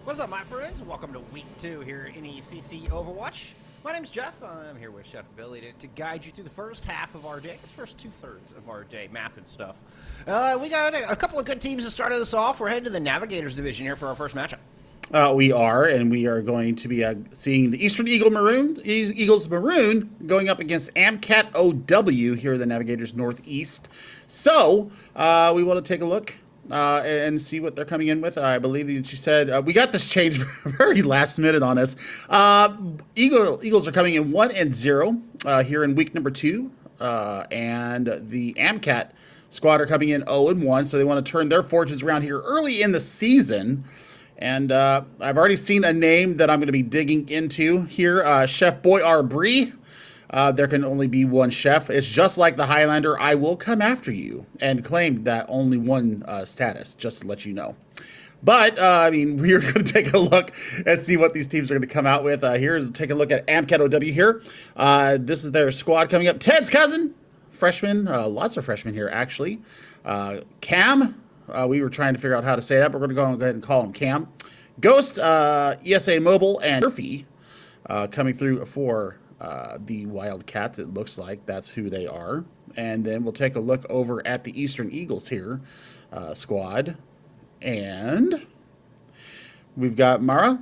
What's up, my friends? Welcome to week 2 here in NECC Overwatch. My name's Jeff. I'm here with Chef Billy to guide you through the first half of our day. It's first 2/3 of our day, math and stuff. We got a couple of good teams to start us off. We're heading to the Navigators division here for our first matchup. We are going to be seeing the Eastern Eagles Maroon going up against AMCAT OW here in the Navigators Northeast. So we want to take a look and see what they're coming in with. I believe that you said we got this changed very last minute on us. Eagles are coming in 1-0 here in week number 2, and the AMCAT squad are coming in 0-1. So they want to turn their fortunes around here early in the season. And I've already seen a name that I'm going to be digging into here, Chef Boyar Bree. There can only be one chef. It's just like the Highlander. I will come after you, and claim that only one status, just to let you know. But, I mean, we're going to take a look and see what these teams are going to come out with. Here's take a look at AMCAT OW here. This is their squad coming up. Ted's cousin, freshman, lots of freshmen here, actually. Cam. We were trying to figure out how to say that, but we're going to go ahead and call him Cam. Ghost, ESA Mobile, and Murphy coming through for the Wildcats. It looks like that's who they are. And then we'll take a look over at the Eastern Eagles here squad. And we've got Mara,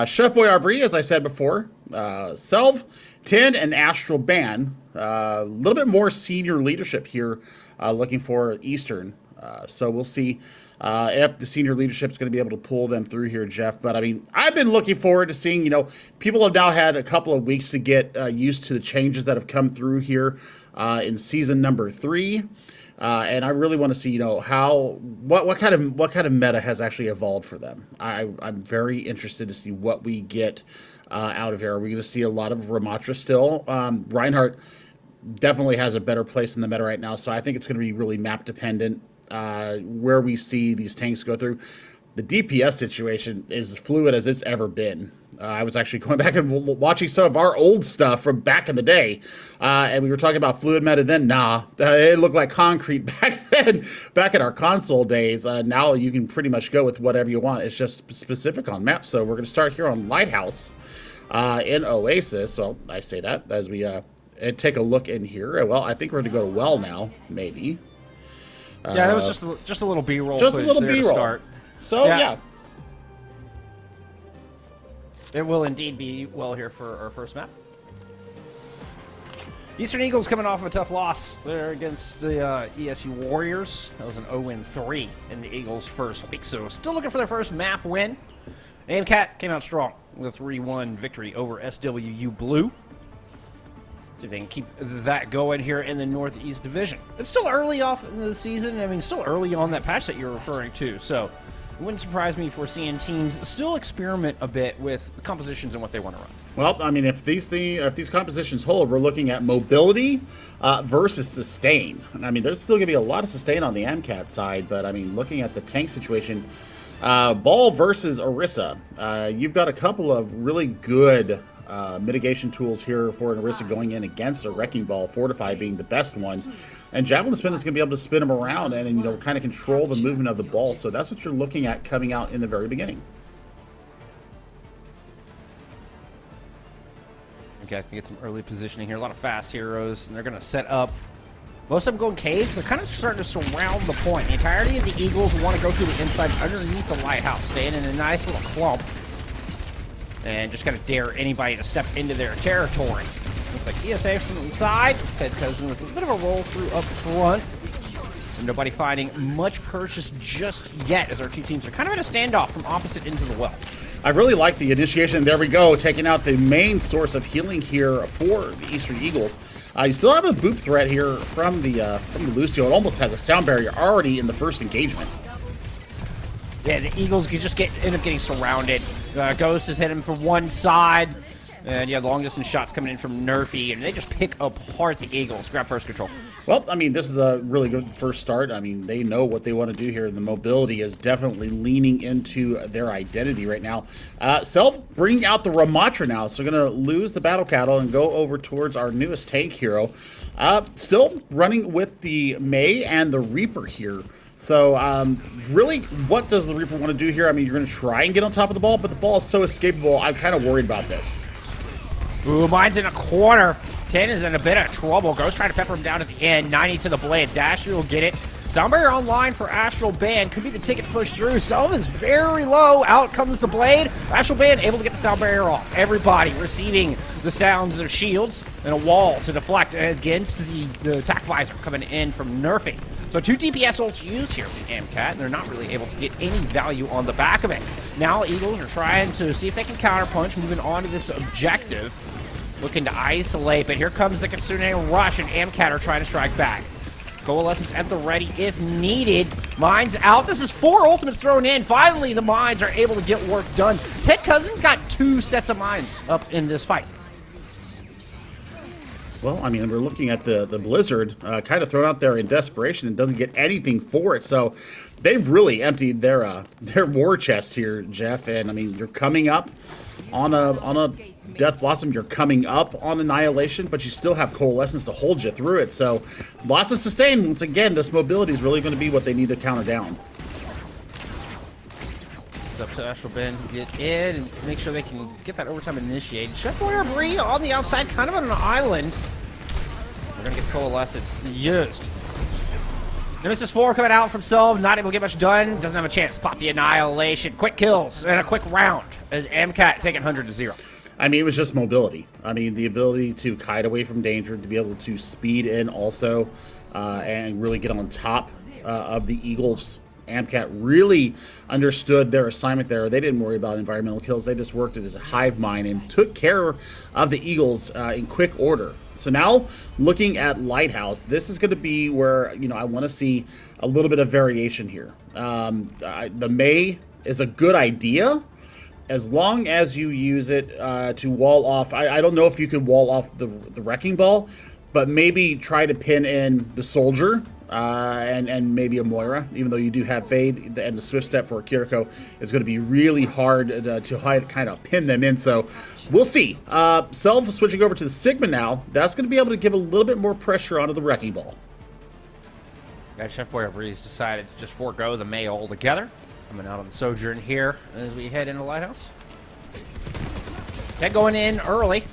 Chef Boyar Bree, as I said before, Selv, 10, and Astral Ban. A little bit more senior leadership here looking for Eastern. So we'll see if the senior leadership is going to be able to pull them through here, Jeff. But, I mean, I've been looking forward to seeing, people have now had a couple of weeks to get used to the changes that have come through here in season number 3. And I really want to see, what kind of meta has actually evolved for them. I'm very interested to see what we get out of here. Are we going to see a lot of Ramatra still? Reinhardt definitely has a better place in the meta right now, so I think it's going to be really map dependent. Where we see these tanks go through. The DPS situation is as fluid as it's ever been. I was actually going back and watching some of our old stuff from back in the day, and we were talking about fluid meta then. It looked like concrete back then, back in our console days. Now you can pretty much go with whatever you want. It's just specific on map. So we're going to start here on Lighthouse in Oasis. Well, I say that as we take a look in here. Well, I think we're going to go to Well now, maybe. Yeah, that was just a little B-roll. Just a little B-roll. So, yeah. It will indeed be Well here for our first map. Eastern Eagles coming off of a tough loss there against the ESU Warriors. That was an 0-3 in the Eagles' first week, so still looking for their first map win. AMCAT came out strong with a 3-1 victory over SWU Blue. See if they can keep that going here in the Northeast Division. It's still early off in the season. I mean, still early on that patch that you're referring to. So it wouldn't surprise me if we're seeing teams still experiment a bit with the compositions and what they want to run. Well, I mean, if these compositions hold, we're looking at mobility versus sustain. I mean, there's still going to be a lot of sustain on the AMCAT side, but I mean, looking at the tank situation, Ball versus Orisa, you've got a couple of really good mitigation tools here for an Orisa going in against a Wrecking Ball, Fortify being the best one. And Javelin Spin is going to be able to spin them around and, kind of control the movement of the ball. So that's what you're looking at coming out in the very beginning. Okay, I can get some early positioning here. A lot of fast heroes, and they're going to set up. Most of them going cave. They're kind of starting to surround the point. The entirety of the Eagles want to go through the inside underneath the lighthouse, staying in a nice little clump. And just gotta dare anybody to step into their territory. Looks like ESA from the inside. Ted Cousin with a bit of a roll through up front. And nobody finding much purchase just yet, as our two teams are kind of in a standoff from opposite ends of the well. I really like the initiation. There we go, taking out the main source of healing here for the Eastern Eagles. You still have a boop threat here from the Lucio. It almost has a sound barrier already in the first engagement. Yeah, the Eagles could just end up getting surrounded. Ghost is hitting from one side. And yeah, long distance shots coming in from Nerfy, and they just pick apart the Eagles. Grab first control. Well, I mean, this is a really good first start. I mean, they know what they want to do here. The mobility is definitely leaning into their identity right now. Self bringing out the Ramatra now. So going to lose the Battle Cattle and go over towards our newest tank hero. Still running with the May and the Reaper here. So, really, what does the Reaper want to do here? I mean, you're going to try and get on top of the ball, but the ball is so escapable. I'm kind of worried about this. Ooh, mine's in a corner. 10 is in a bit of trouble. Ghost trying to pepper him down at the end. 90 to the blade. Dasher will get it. Soundbarrier online for Astral Band. Could be the ticket to push through. Self is very low. Out comes the blade. Astral Band able to get the sound barrier off. Everybody receiving the sounds of shields and a wall to deflect against the attack visor coming in from Nerfing. So 2 DPS ults used here from AMCAT, and they're not really able to get any value on the back of it. Now Eagles are trying to see if they can counterpunch, moving on to this objective. Looking to isolate, but here comes the Kitsune Rush, and AMCAT are trying to strike back. Coalescence at the ready if needed. Mines out. This is 4 ultimates thrown in. Finally, the mines are able to get work done. Ted Cousin got 2 sets of mines up in this fight. Well, I mean, we're looking at the Blizzard kind of thrown out there in desperation and doesn't get anything for it. So they've really emptied their war chest here, Jeff. And I mean, you're coming up on a Death Blossom, you're coming up on Annihilation, but you still have Coalescence to hold you through it. So lots of sustain. Once again, this mobility is really going to be what they need to counter down. It's up to Astral Band to get in and make sure they can get that overtime initiated. Chef Boyer Bree on the outside, kind of on an island. We're going to get Coalescence used. Nemesis 4 coming out from Selv, not able to get much done. Doesn't have a chance to pop the Annihilation. Quick kills and a quick round as AMCAT taking 100 to 0. I mean, it was just mobility. I mean, the ability to kite away from danger, to be able to speed in also, and really get on top of the Eagles. AMCAT really understood their assignment there. They didn't worry about environmental kills. They just worked it as a hive mind and took care of the Eagles in quick order. So now, looking at Lighthouse, this is going to be where, you know, I want to see a little bit of variation here. The May is a good idea, as long as you use it to wall off. I don't know if you can wall off the Wrecking Ball, but maybe try to pin in the Soldier and maybe a Moira, even though you do have Fade, and the Swift Step for Kiriko is going to be really hard to kind of pin them in. So we'll see. Self switching over to the Sigma now. That's going to be able to give a little bit more pressure onto the Wrecking Ball. Got Chef Boyer Breeze decided to just forego the May altogether. Coming out on the Sojourn here as we head into Lighthouse. Ted going in early.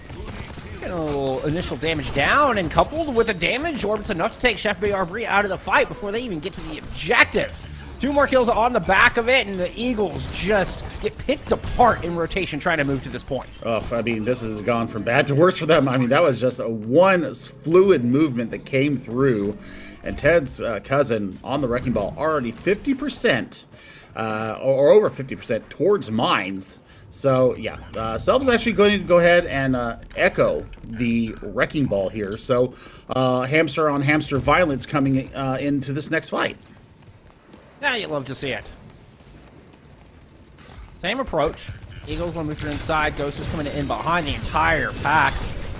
Getting a little initial damage down, and coupled with a damage orb, it's enough to take Chef Boyer Breeze out of the fight before they even get to the objective. 2 more kills on the back of it, and the Eagles just get picked apart in rotation trying to move to this point. Oh, I mean, this has gone from bad to worse for them. I mean, that was just a one fluid movement that came through, and Ted's cousin on the Wrecking Ball already 50%. Or over 50% towards mines. So yeah, Self is actually going to go ahead and echo the Wrecking Ball here. So hamster on hamster violence coming into this next fight. Now you love to see it. Same approach. Eagles going to move to the inside. Ghost is coming in behind the entire pack.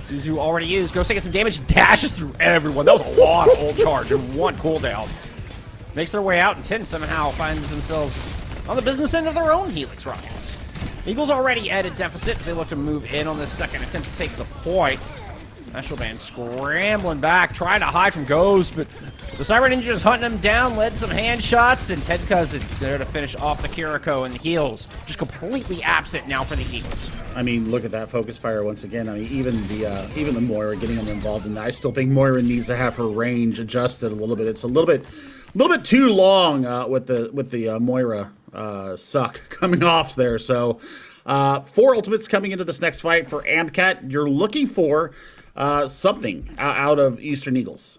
Suzu already used. Ghost taking some damage. Dashes through everyone. That was a lot of ult charge and 1 cooldown. Makes their way out, and 10 somehow finds themselves on the business end of their own Helix rockets. Eagles already at a deficit. They look to move in on this second attempt to take the point. National Band scrambling back, trying to hide from Ghost, but the Cyber Ninja is hunting him down, led some hand shots, and Ted's cousin there to finish off the Kiriko and the heals. Just completely absent now for the Eagles. I mean, look at that focus fire once again. I mean, even the Moira getting them involved in that. I still think Moira needs to have her range adjusted a little bit. It's a little bit too long with the Moira suck coming off there. So 4 ultimates coming into this next fight for AMCAT. You're looking for something out of Eastern Eagles.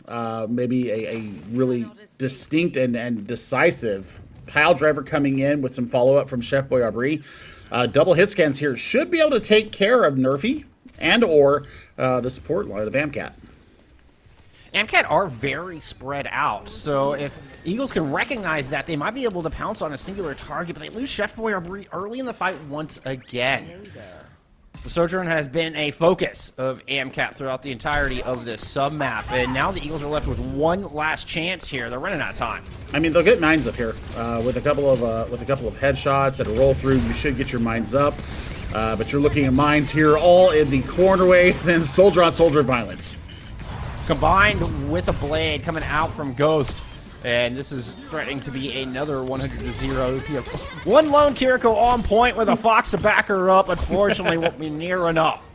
Maybe a really distinct and decisive pile driver coming in with some follow-up from Chef Boyer Bree. Double hit scans here should be able to take care of Nerfy and or the support line of AMCAT. AMCAT are very spread out, so if Eagles can recognize that, they might be able to pounce on a singular target, but they lose Chef Boyer Bree early in the fight once again. The Sojourn has been a focus of AMCAT throughout the entirety of this sub-map, and now the Eagles are left with one last chance here. They're running out of time. I mean, they'll get mines up here with a couple of headshots and a roll through. You should get your mines up, but you're looking at mines here, all in the cornerway. Then soldier on soldier violence, combined with a blade coming out from Ghost. And this is threatening to be another 100-0. One lone Kiriko on point with a Fox to back her up. Unfortunately, won't be near enough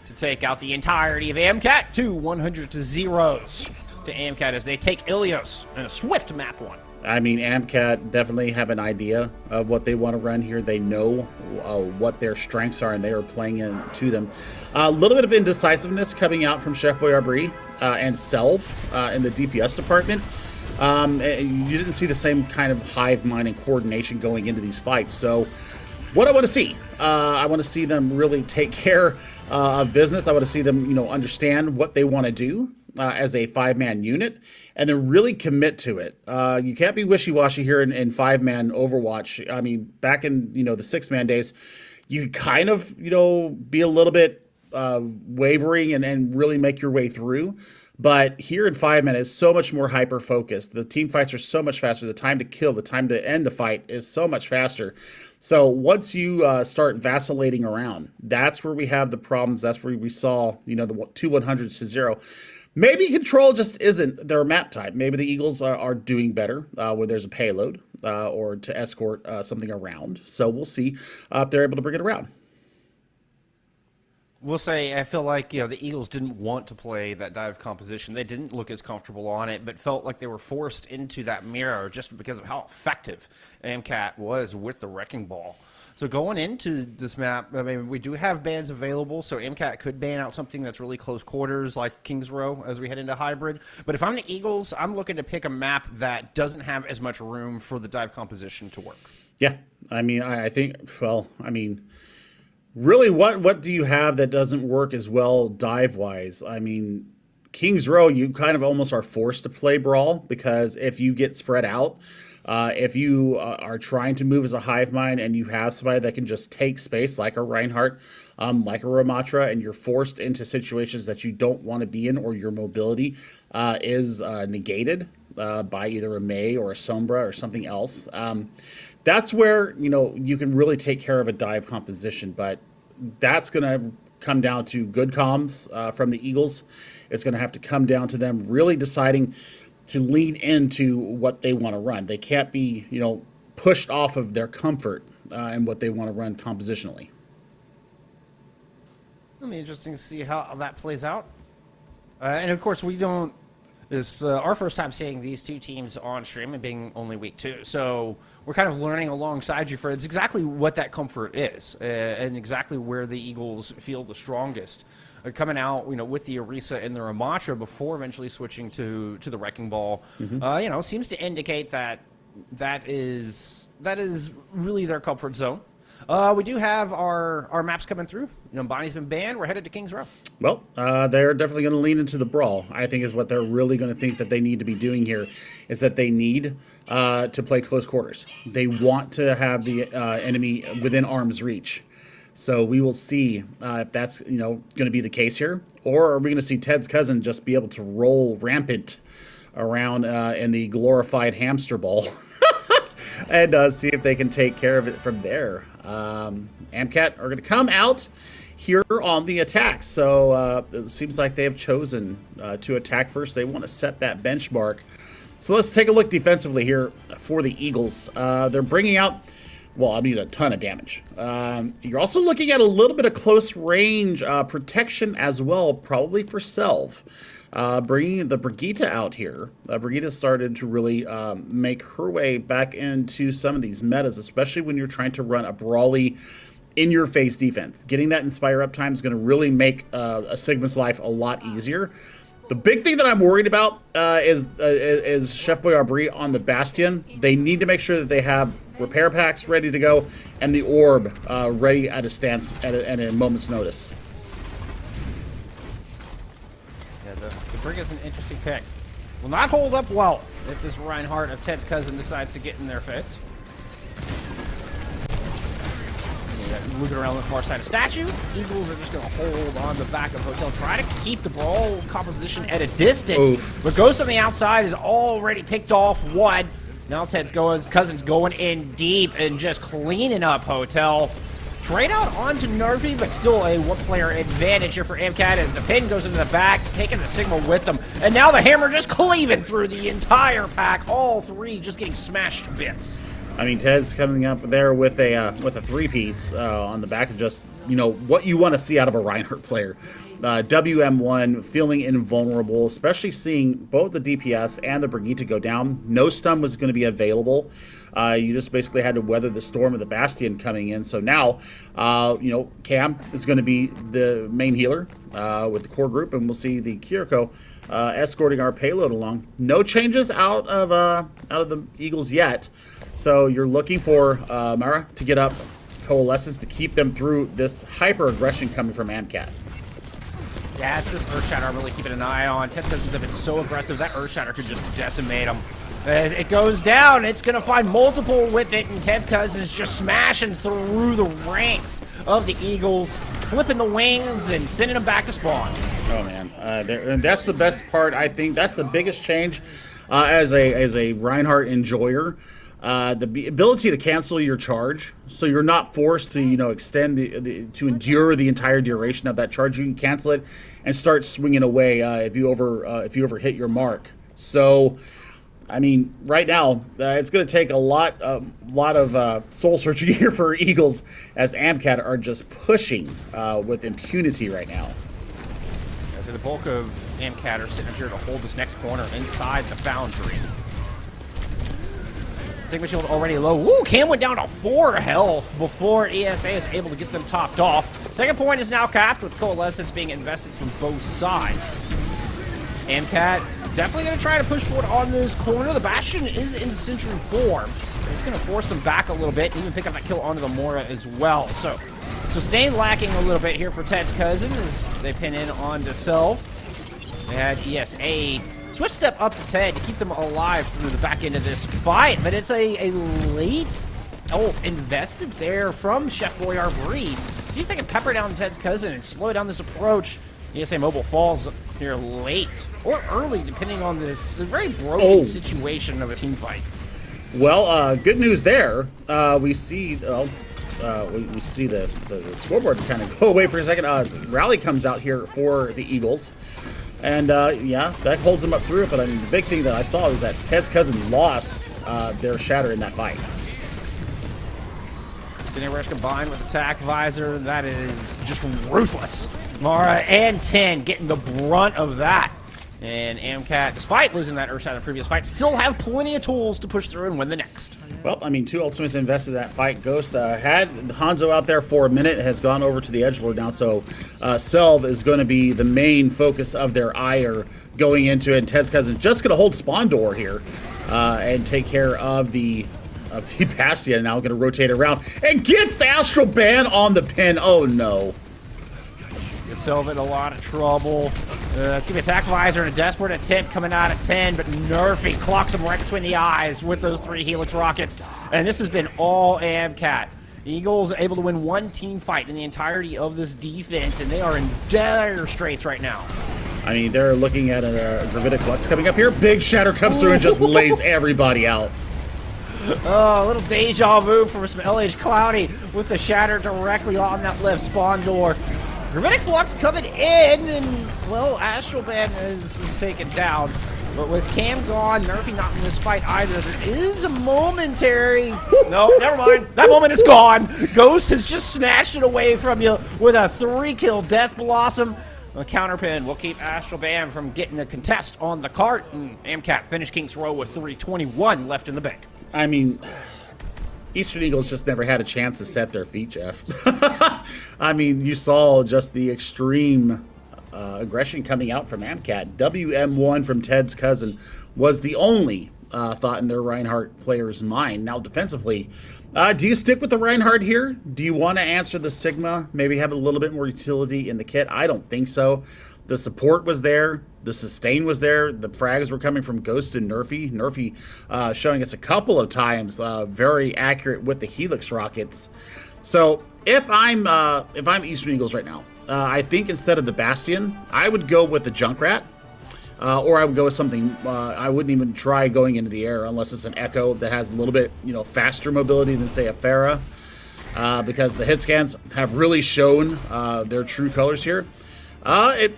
to take out the entirety of AMCAT. 2 100-0s to AMCAT as they take Ilios in a swift map 1. I mean, AMCAT definitely have an idea of what they want to run here. They know what their strengths are, and they are playing into them. A little bit of indecisiveness coming out from Chef Boyardee and Selv in the DPS department. You didn't see the same kind of hive mind and coordination going into these fights. So what I want to see, I want to see them really take care of business. I want to see them, understand what they want to do as a 5-man unit, and then really commit to it. You can't be wishy-washy here in 5-man Overwatch. I mean, back in, the 6-man days, you kind of, be a little bit wavering and really make your way through. But here in 5-man is so much more hyper-focused. The team fights are so much faster. The time to kill, the time to end a fight is so much faster. So once you start vacillating around, that's where we have the problems. That's where we saw, the 2 100s to 0. Maybe control just isn't their map type. Maybe the Eagles are doing better where there's a payload or to escort something around. So we'll see if they're able to bring it around. We'll say, I feel like, the Eagles didn't want to play that dive composition. They didn't look as comfortable on it, but felt like they were forced into that mirror just because of how effective AMCAT was with the Wrecking Ball. So going into this map, I mean, we do have bans available, so AMCAT could ban out something that's really close quarters, like King's Row, as we head into hybrid. But if I'm the Eagles, I'm looking to pick a map that doesn't have as much room for the dive composition to work. Yeah, I mean, I think, really, what do you have that doesn't work as well dive-wise? I mean, King's Row, you kind of almost are forced to play Brawl, because if you get spread out, if you are trying to move as a hive mind and you have somebody that can just take space, like a Reinhardt, like a Ramatra, and you're forced into situations that you don't want to be in, or your mobility is negated by either a Mei or a Sombra or something else, that's where, you can really take care of a dive composition. But that's going to come down to good comms from the Eagles. It's going to have to come down to them really deciding to lean into what they want to run. They can't be, pushed off of their comfort and what they want to run compositionally. It'll be interesting to see how that plays out. And of course, we don't. It's our first time seeing these two teams on stream, and being only week 2. So we're kind of learning alongside you, Fred, exactly what that comfort is and exactly where the Eagles feel the strongest. Coming out, with the Orisa and the Ramatra before eventually switching to the Wrecking Ball, seems to indicate that is really their comfort zone. We do have our maps coming through. Bonnie's been banned. We're headed to King's Row. Well, they're definitely going to lean into the Brawl, I think, is what they're really going to think that they need to be doing here, is that they need to play close quarters. They want to have the enemy within arm's reach. So we will see if that's going to be the case here, or are we going to see Ted's cousin just be able to roll rampant around in the glorified hamster ball and see if they can take care of it from there. AMCAT are going to come out here on the attack. So it seems like they have chosen to attack first. They want to set that benchmark. So let's take a look defensively here for the Eagles. They're bringing out, a ton of damage. You're also looking at a little bit of close range protection as well, probably for Selv. Bringing the Brigitte out here. Brigitte started to really make her way back into some of these metas, especially when you're trying to run a brawly in-your-face defense. Getting that Inspire uptime is going to really make a Sigma's life a lot easier. The big thing that I'm worried about is Chef Boyardee on the Bastion. They need to make sure that they have repair packs ready to go and the orb ready at a stance at a moment's notice. Yeah, the Brig is an interesting pick. Will not hold up well if this Reinhardt of Ted's cousin decides to get in their face. Moving around the far side of statue. Eagles are just going to hold on the back of Hotel, try to keep the ball composition at a distance. Oof. But Ghost on the outside is already picked off one. Now Ted's Cousins going in deep and just cleaning up Hotel. Trade out onto Nerfy, but still a one-player advantage here for AMCAT as the pin goes into the back, taking the signal with them. And now the hammer just cleaving through the entire pack. All three just getting smashed to bits. I mean, Ted's coming up there with a three-piece on the back of just, you know, what you want to see out of a Reinhardt player. WM1 feeling invulnerable, especially seeing both the DPS and the Brigitte go down. No stun was going to be available. You just basically had to weather the storm of the Bastion coming in. So now, you know, Cam is going to be the main healer with the core group, and we'll see the Kiriko escorting our payload along. No changes out of the Eagles yet. So you're looking for Mara to get up Coalescence to keep them through this hyper-aggression coming from AMCAT. Yeah, it's this Earthshatter I'm really keeping an eye on. Test Cousins have been so aggressive, that Earthshatter could just decimate them. As it goes down, it's going to find multiple with it, and Ted's Cousins just smashing through the ranks of the Eagles, flipping the wings and sending them back to spawn. Oh, man. And that's the best part, I think. That's the biggest change as a Reinhardt enjoyer. The ability to cancel your charge, so you're not forced to, you know, extend to endure the entire duration of that charge. You can cancel it and start swinging away if you overhit your mark. So, I mean, right now it's going to take a lot of soul searching here for Eagles, as AMCAT are just pushing with impunity right now. So the bulk of AMCAT are sitting up here to hold this next corner inside the Foundry. Sigma Shield already low. Woo, Cam went down to 4 health before ESA is able to get them topped off. Second point is now capped with Coalescence being invested from both sides. AMCAT definitely going to try to push forward on this corner. The Bastion is in Sentry form. It's going to force them back a little bit and even pick up that kill onto the Mora as well. So staying lacking a little bit here for Ted's Cousin as they pin in onto Self. They had ESA switch step up to Ted to keep them alive through the back end of this fight, but it's a late invested there from Chef Boyardee Breed. See if they can pepper down Ted's Cousin and slow down this approach. ESA Mobile falls here late or early, depending on the very broken situation of a team fight. Well, good news there. We see we see the scoreboard kind of go away for a second. Rally comes out here for the Eagles. And, yeah, that holds them up through it. But, I mean, the big thing that I saw is that Ted's Cousin lost their Shatter in that fight. Scenario Rush combined with Attack Visor. That is just ruthless. Mara and 10 getting the brunt of that. And AMCAT, despite losing that Earthshot in the previous fight, still have plenty of tools to push through and win the next. Well, I mean, 2 Ultimates invested in that fight. Ghost had Hanzo out there for a minute, has gone over to the edgelord now, so Selv is going to be the main focus of their ire going into it. And Ted's Cousin just going to hold Spawn Door here and take care of the Bastion. Now going to rotate around and gets Astral Ban on the pin. Oh, no. Selv in a lot of trouble. Team Attack Visor and a desperate attempt coming out at 10, but Nerfy clocks him right between the eyes with those 3 Helix rockets. And this has been all AMCAT. Eagles able to win 1 team fight in the entirety of this defense, and they are in dire straits right now. I mean, they're looking at a Gravitic Flux coming up here. Big Shatter comes through and just lays everybody out. Oh, a little deja vu from some LH Cloudy with the Shatter directly on that left spawn door. Gravitic Flux coming in, and, well, Astral Ban is taken down. But with Cam gone, Nerfy not in this fight either. There is a momentary... No, never mind. That moment is gone. Ghost has just snatched it away from you with a 3-kill Death Blossom. A counterpin will keep Astral Ban from getting a contest on the cart. And AMCAT finish King's Row with 3:21 left in the bank. I mean... Eastern Eagles just never had a chance to set their feet, Jeff. I mean, you saw just the extreme aggression coming out from AMCAT. WM1 from Ted's Cousin was the only thought in their Reinhardt player's mind. Now, defensively, do you stick with the Reinhardt here? Do you want to answer the Sigma? Maybe have a little bit more utility in the kit? I don't think so. The support was there. The sustain was there. The frags were coming from Ghost and Nerfy. Nerfy showing us a couple of times very accurate with the Helix rockets. So if I'm Eastern Eagles right now, I think instead of the Bastion, I would go with the Junkrat. Or I would go with something, I wouldn't even try going into the air unless it's an Echo that has a little bit, faster mobility than, say, a Pharah. Because the hit scans have really shown their true colors here. AMCAT,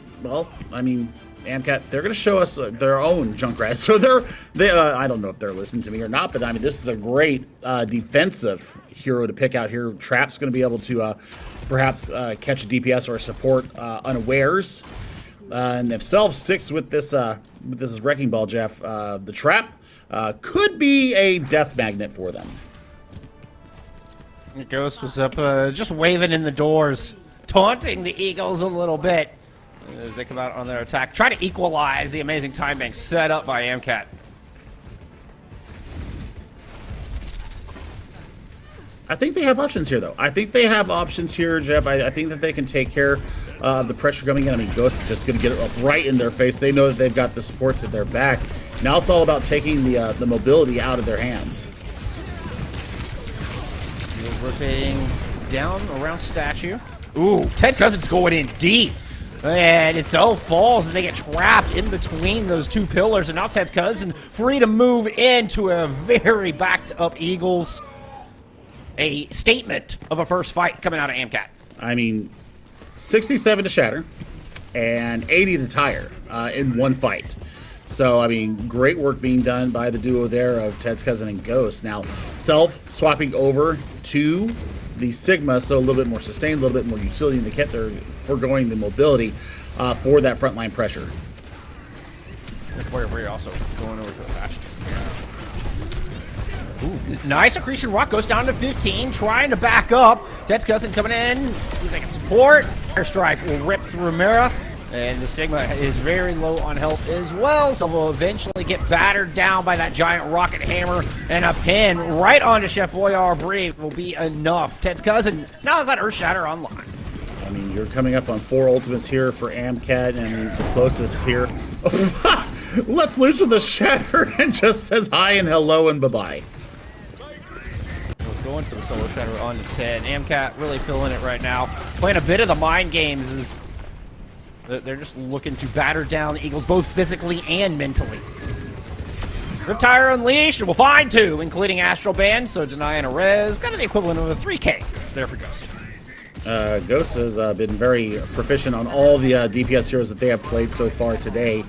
they're going to show us their own Junkrat. So I don't know if they're listening to me or not, but I mean, this is a great defensive hero to pick out here. Trap's going to be able to perhaps catch a DPS or a support unawares. And if Self sticks with this Wrecking Ball, Jeff, the Trap could be a death magnet for them. Ghost was up just waving in the doors, taunting the Eagles a little bit as they come out on their attack. Try to equalize the amazing time bank set up by AMCAT. I think they have options here, though. I think they have options here, Jeff. I think that they can take care of the pressure coming in. I mean, Ghost is just going to get it up right in their face. They know that they've got the supports at their back. Now it's all about taking the mobility out of their hands. Rotating down around statue. Ooh, Ted's Cousin's going in deep. And itself falls and they get trapped in between those two pillars. And now Ted's Cousin free to move into a very backed up Eagles. A statement of a first fight coming out of AMCAT. I mean, 67 to shatter and 80 to tire in one fight. So, I mean, great work being done by the duo there of Ted's Cousin and Ghost. Now, Self swapping over to the Sigma, so a little bit more sustained, a little bit more utility in the kit. They're foregoing the mobility for that frontline pressure. We're also going over to the Bastion. Ooh, nice accretion rock, goes down to 15, trying to back up. Ted's Cousin coming in, see if they can support. Airstrike will rip through Mira, and the Sigma is very low on health as well, so we'll eventually get battered down by that giant rocket hammer, and a pin right onto Chef Boyar Bree will be enough. Ted's Cousin now has that Earth Shatter online. I mean, you're coming up on 4 ultimates here for AMCAT, and the closest here. Let's loose with the Shatter and just says hi and hello and bye-bye. Going for the Solar Shatter on to 10. AMCAT really feeling it right now. Playing a bit of the mind games is they're just looking to batter down the Eagles both physically and mentally. Riptire Unleashed, and we'll find 2, including Astral Band, so denying a res. Kind of the equivalent of a 3K there for Ghost. Ghost has been very proficient on all the DPS heroes that they have played so far today.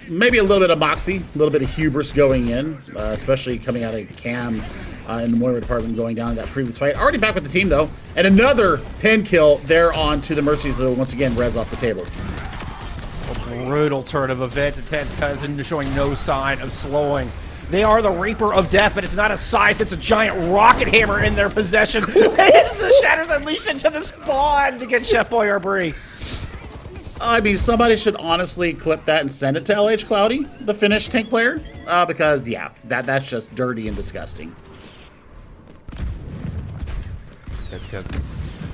Maybe a little bit of moxie, a little bit of hubris going in, especially coming out of Cam in the Moira department going down in that previous fight. Already back with the team, though. And another pin kill there on to the Mercies, so once again, res off the table. A brutal turn of events, and Ted's Cousin showing no sign of slowing. They are the Reaper of Death, but it's not a scythe, it's a giant rocket hammer in their possession. It's the Shatters Unleashed into the spawn to get Chef Boyar Bree. I mean, somebody should honestly clip that and send it to LH Cloudy, the Finnish tank player, because, yeah, that's just dirty and disgusting. Ted's Cousin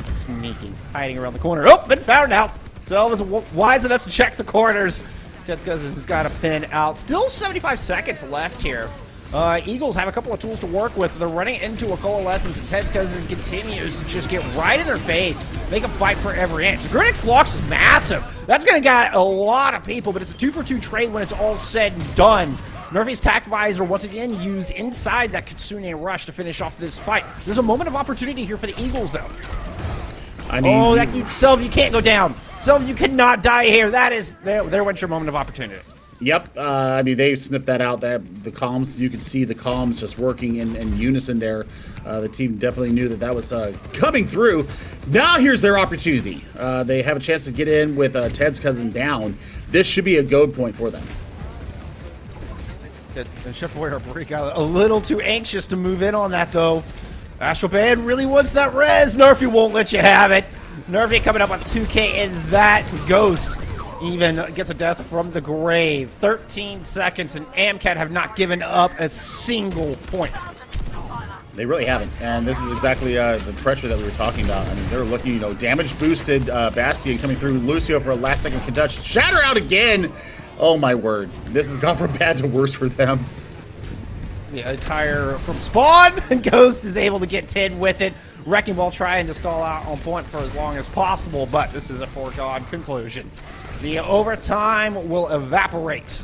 sneaking, hiding around the corner. Oh, been found out. Self is wise enough to check the corners. Ted's Cousin has got a pin out. Still 75 seconds left here. Eagles have a couple of tools to work with. They're running into a coalescence, and Ted's Cousin continues to just get right in their face, make them fight for every inch. The Granite Flux is massive. That's going to get a lot of people, but it's a 2-for-2 trade when it's all said and done. Nervy's Tact Visor once again used inside that Kitsune Rush to finish off this fight. There's a moment of opportunity here for the Eagles, though. I mean, Self, you can't go down. Self, you cannot die here. There went your moment of opportunity. Yep, I mean, they sniffed that out. The comms, you could see the comms just working in unison there. The team definitely knew that was coming through. Now here's their opportunity. They have a chance to get in with Ted's Cousin down. This should be a goad point for them. And Chef Boyar Bree got a little too anxious to move in on that, though. Astral Band really wants that res. Nerfy won't let you have it. Nerfy coming up on 2K, and that Ghost even gets a death from the grave. 13 seconds, and AMCAT have not given up a single point. They really haven't, and this is exactly the pressure that we were talking about. I mean, they're looking, damage-boosted Bastion coming through. Lucio for a last-second conduction. Shatter out again! Oh, my word. This has gone from bad to worse for them. the entire from spawn. Ghost is able to get 10 with it. Wrecking Ball trying to stall out on point for as long as possible, but this is a foregone conclusion. The overtime will evaporate,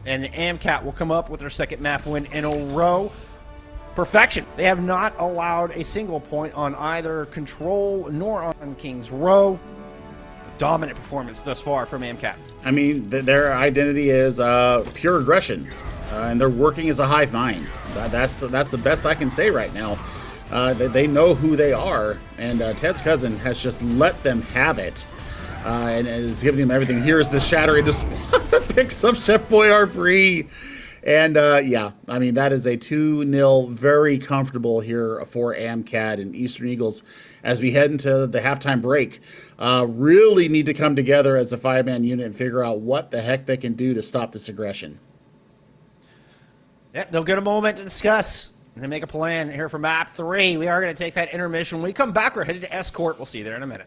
and the AMCAT will come up with their second map win in a row. Perfection. They have not allowed a single point on either Control nor on King's Row. Dominant performance thus far from AMCAT. I mean, their identity is pure aggression, and they're working as a hive mind. That's the best I can say right now. They know who they are, and Ted's cousin has just let them have it, and is giving them everything. Here's the shatter into picks up Chef Boyardee. And, yeah, I mean, that is a 2-0, very comfortable here for AMCAT and Eastern Eagles as we head into the halftime break. Really need to come together as a 5-man unit and figure out what the heck they can do to stop this aggression. Yep, they'll get a moment to discuss and then make a plan here for map 3. We are going to take that intermission. When we come back, we're headed to Escort. We'll see you there in a minute.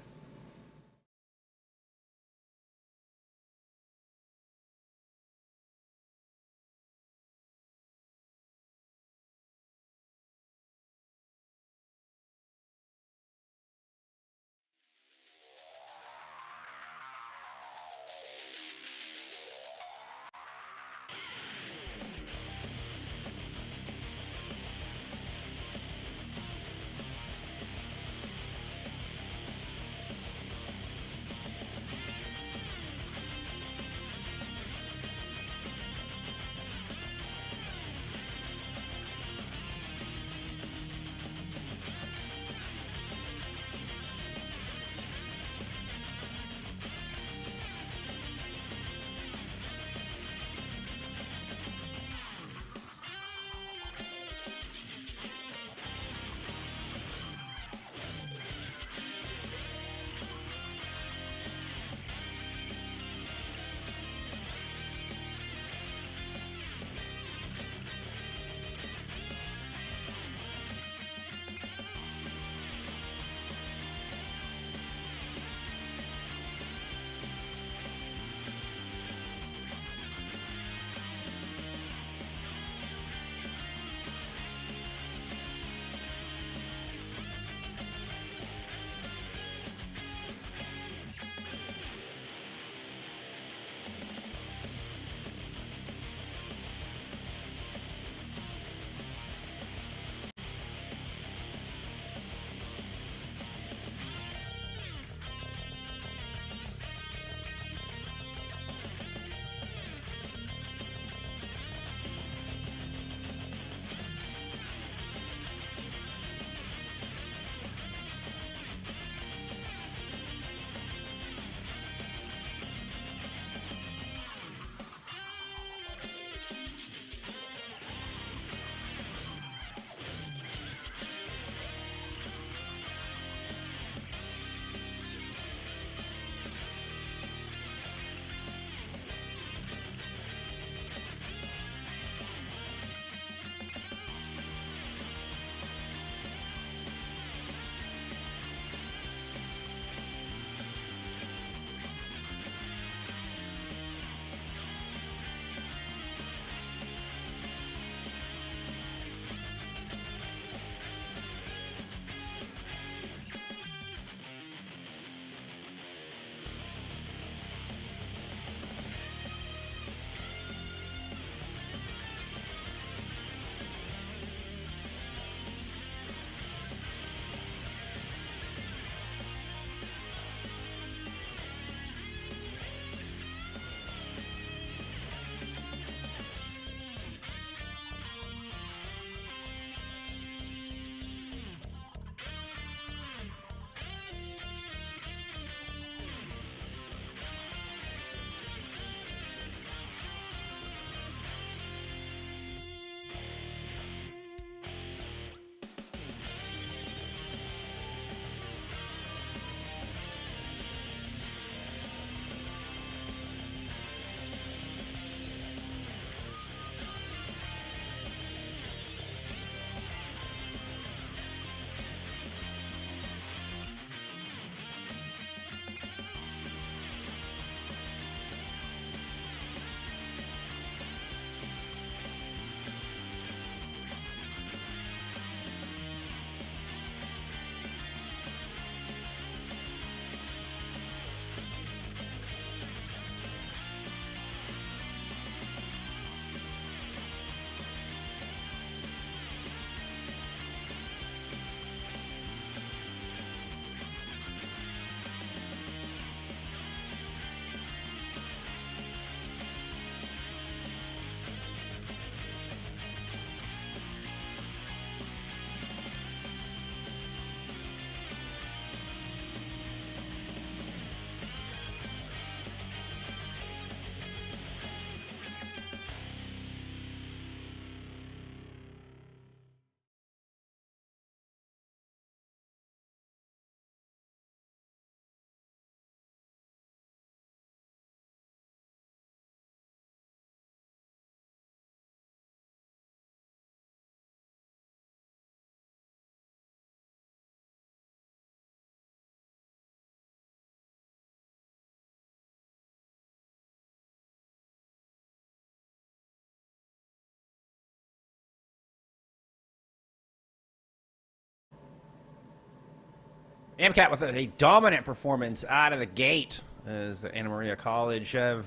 AMCAT with a dominant performance out of the gate as the Anna Maria College have,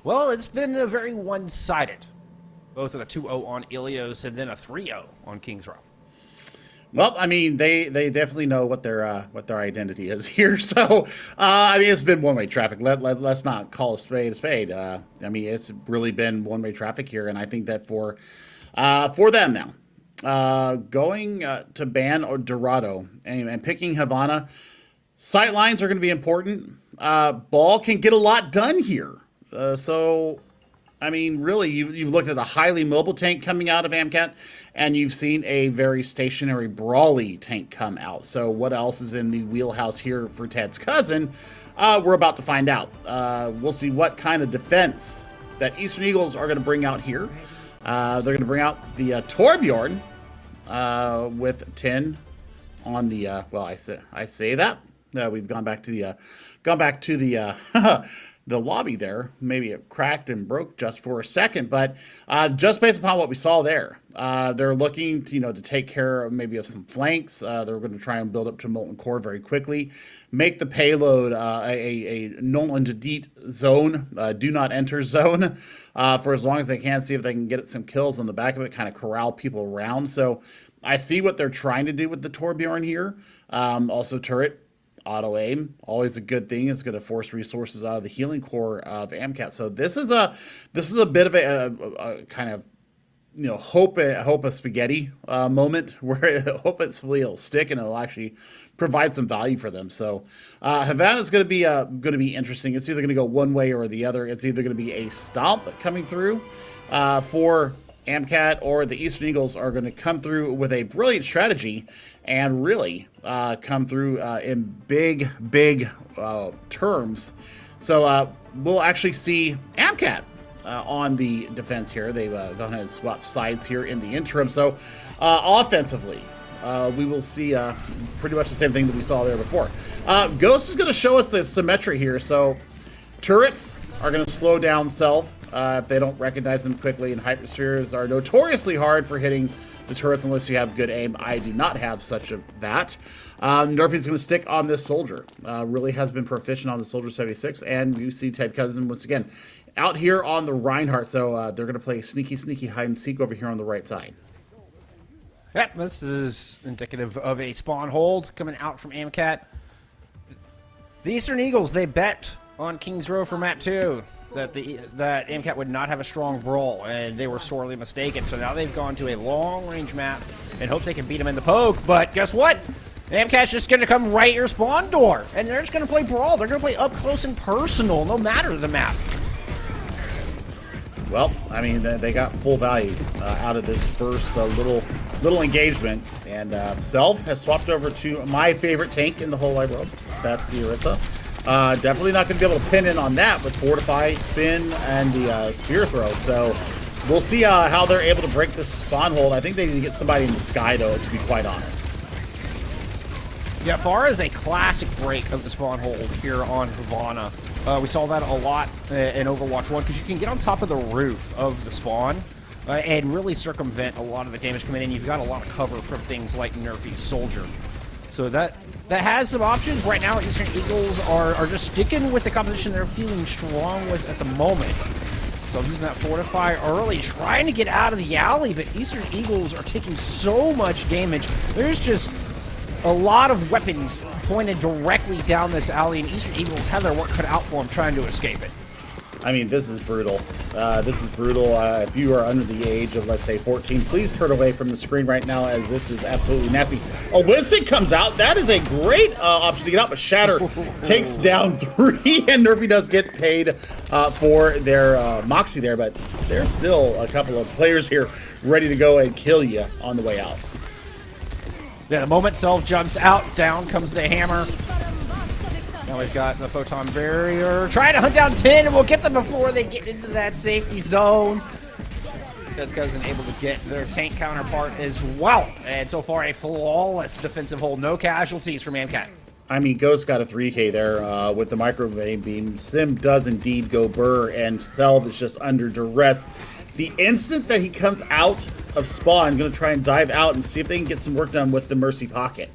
well, it's been a very one-sided. Both with a 2-0 on Ilios and then a 3-0 on Kings Row. Well, I mean, they definitely know what their identity is here. So, I mean, it's been one-way traffic. Let's not call a spade a spade. I mean, it's really been one-way traffic here, and I think that for them now, going to ban or Dorado and picking Havana, sight lines are going to be important. Ball can get a lot done here. So, I mean, really, you've looked at a highly mobile tank coming out of AMCAT, and you've seen a very stationary, brawly tank come out. So what else is in the wheelhouse here for Ted's cousin? We're about to find out. We'll see what kind of defense that Eastern Eagles are going to bring out here. They're going to bring out the Torbjorn with 10 on the, well, I say that. We've gone back to the the lobby there. Maybe it cracked and broke just for a second, but just based upon what we saw there, they're looking to take care of maybe of some flanks. They're going to try and build up to molten core very quickly, make the payload a null and delete zone, do not enter zone for as long as they can. See if they can get some kills on the back of it, kind of corral people around. So I see what they're trying to do with the Torbjorn here. Also turret. Auto aim, always a good thing. It's going to force resources out of the healing core of AMCAT. So this is a bit of a kind of hope a spaghetti moment where hopefully it'll stick and it'll actually provide some value for them. So Havana's going to be interesting. It's either going to go one way or the other. It's either going to be a stomp coming through for AMCAT, or the Eastern Eagles are going to come through with a brilliant strategy and really come through in big terms. So we'll actually see AMCAT on the defense here. They've gone ahead and swapped sides here in the interim. So offensively, we will see pretty much the same thing that we saw there before. Ghost is going to show us the symmetry here. So turrets are going to slow down Self if they don't recognize them quickly, and hyperspheres are notoriously hard for hitting the turrets unless you have good aim. I do not have such a that. Nerfy's going to stick on this soldier. Really has been proficient on the soldier 76, and you see Ted Cousin once again out here on the Reinhardt. So they're going to play sneaky hide and seek over here on the right side. Yep, this is indicative of a spawn hold coming out from AMCAT. The Eastern Eagles, they bet on Kings Row for map 2 that AMCAT would not have a strong brawl, and they were sorely mistaken. So now they've gone to a long-range map in hopes they can beat them in the poke. But guess what? AMCAT's just going to come right your spawn door, and they're just going to play brawl. They're going to play up close and personal, no matter the map. Well, I mean, they got full value out of this first little engagement, and Self has swapped over to my favorite tank in the whole wide world. That's the Orisa. Definitely not going to be able to pin in on that with Fortify, Spin, and the Spear Throw. So we'll see how they're able to break this spawn hold. I think they need to get somebody in the sky, though, to be quite honest. Yeah, as far as a classic break of the spawn hold here on Havana, we saw that a lot in Overwatch 1, because you can get on top of the roof of the spawn and really circumvent a lot of the damage coming in. You've got a lot of cover from things like Nerfy's Soldier. So that has some options. Right now, Eastern Eagles are just sticking with the composition they're feeling strong with at the moment. So using that Fortify early, trying to get out of the alley, but Eastern Eagles are taking so much damage. There's just a lot of weapons pointed directly down this alley, and Eastern Eagles have their work cut out for them trying to escape it. I mean, this is brutal. This is brutal. If you are under the age of, let's say, 14, please turn away from the screen right now, as this is absolutely nasty. A Wistic comes out. That is a great option to get out, but Shatter takes down 3, and Nerfy does get paid for their Moxie there, but there's still a couple of players here ready to go and kill you on the way out. Yeah, the moment Self jumps out, down comes the hammer. Now we've got the photon barrier. Trying to hunt down 10, and we'll get them before they get into that safety zone. Ted's Cousin able to get their tank counterpart as well. And so far, a flawless defensive hold. No casualties from AMCAT. I mean, Ghost got a 3K there with the microwave beam. Sim does indeed go burr, and Self is just under duress. The instant that he comes out of spawn, going to try and dive out and see if they can get some work done with the Mercy Pocket.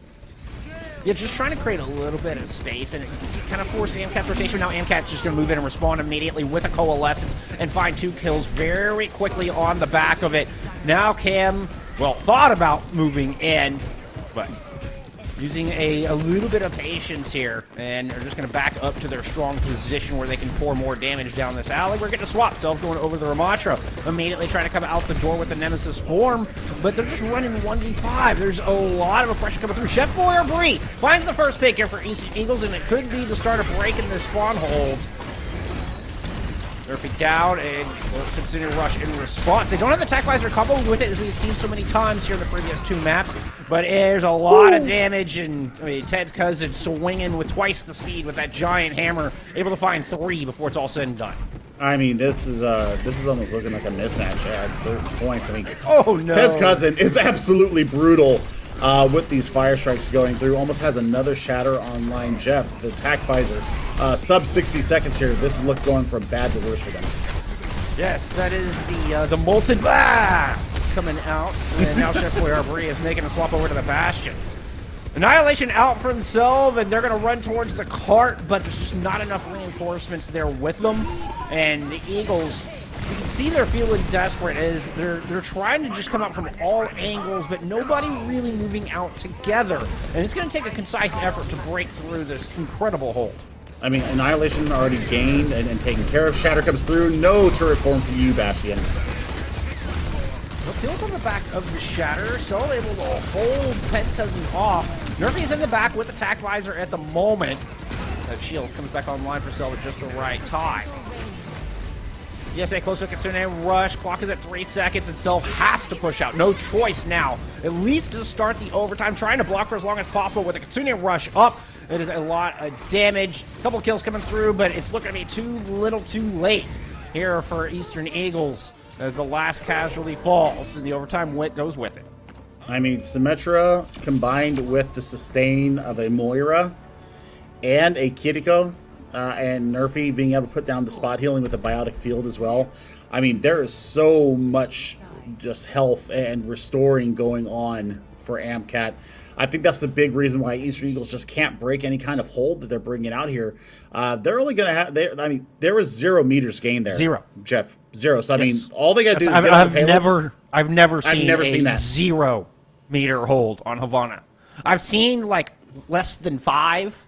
Yeah, just trying to create a little bit of space and kind of force the AMCAT's rotation. Now AMCAT's just going to move in and respond immediately with a Coalescence and find 2 kills very quickly on the back of it. Now Cam, well, thought about moving in, but using a little bit of patience here, and they're just going to back up to their strong position where they can pour more damage down this alley. We're getting a swap. Self going over the Ramatra, immediately trying to come out the door with the Nemesis form, but they're just running 1v5. There's a lot of pressure coming through. Chef Boy Bree finds the first pick here for Eastern Eagles, and it could be the start of breaking this spawn hold. Nerfy down and continuing rush in response. They don't have the Tech Visor coupled with it, as we've seen so many times here in the previous 2 maps, but there's a lot of damage, and I mean, Ted's cousin swinging with twice the speed with that giant hammer, able to find 3 before it's all said and done. I mean, this is almost looking like a mismatch at certain points. I mean, oh no, Ted's cousin is absolutely brutal with these fire strikes going through. Almost has another shatter online. Jeff, the attack visor, sub 60 seconds here. This is going from bad to worse for them. Yes, that is the molten coming out, and now Chef Boy Arbry is making a swap over to the Bastion. Annihilation out from Selv, and they're going to run towards the cart, but there's just not enough reinforcements there with them. And the Eagles, you can see they're feeling desperate as they're trying to just come out from all angles, but nobody really moving out together. And it's going to take a concise effort to break through this incredible hold. I mean, Annihilation already gained and taken care of. Shatter comes through. No turret form for you, Bastion. Well, kills on the back of the Shatter, so able to hold Ted's cousin off. Nerfy's in the back with attack visor at the moment. That shield comes back online for Cell at just the right time. Yes, a close look at Kitsune rush. Clock is at 3 seconds, and Self has to push out. No choice now, at least to start the overtime. Trying to block for as long as possible with the Kitsune rush up. It is a lot of damage. A couple kills coming through, but it's looking to be too little too late here for Eastern Eagles as the last casualty falls, and the overtime goes with it. I mean, Symmetra combined with the sustain of a Moira and a Kiriko, and Nerfy being able to put down the spot healing with a biotic field as well. I mean, there is so much just health and restoring going on for AMCAT. I think that's the big reason why Eastern Eagles just can't break any kind of hold that they're bringing out here. They're only going to have, I mean, there was 0 meters gained there. 0. Jeff, 0. So, I mean, all they got to do is I've get on the payload. I've never seen that 0 meter hold on Havana. I've seen like less than 5,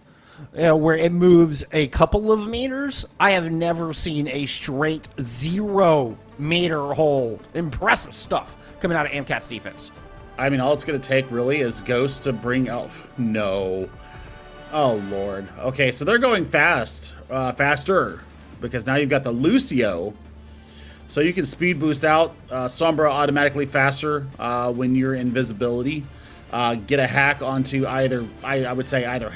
where it moves a couple of meters. I have never seen a straight 0 meter hold. Impressive stuff coming out of AMCAT's defense. I mean, all it's going to take really is Ghost to bring out. No. Oh, Lord. Okay, so they're going faster, because now you've got the Lucio. So you can speed boost out Sombra automatically faster when you're invisibility. Get a hack onto either, I would say either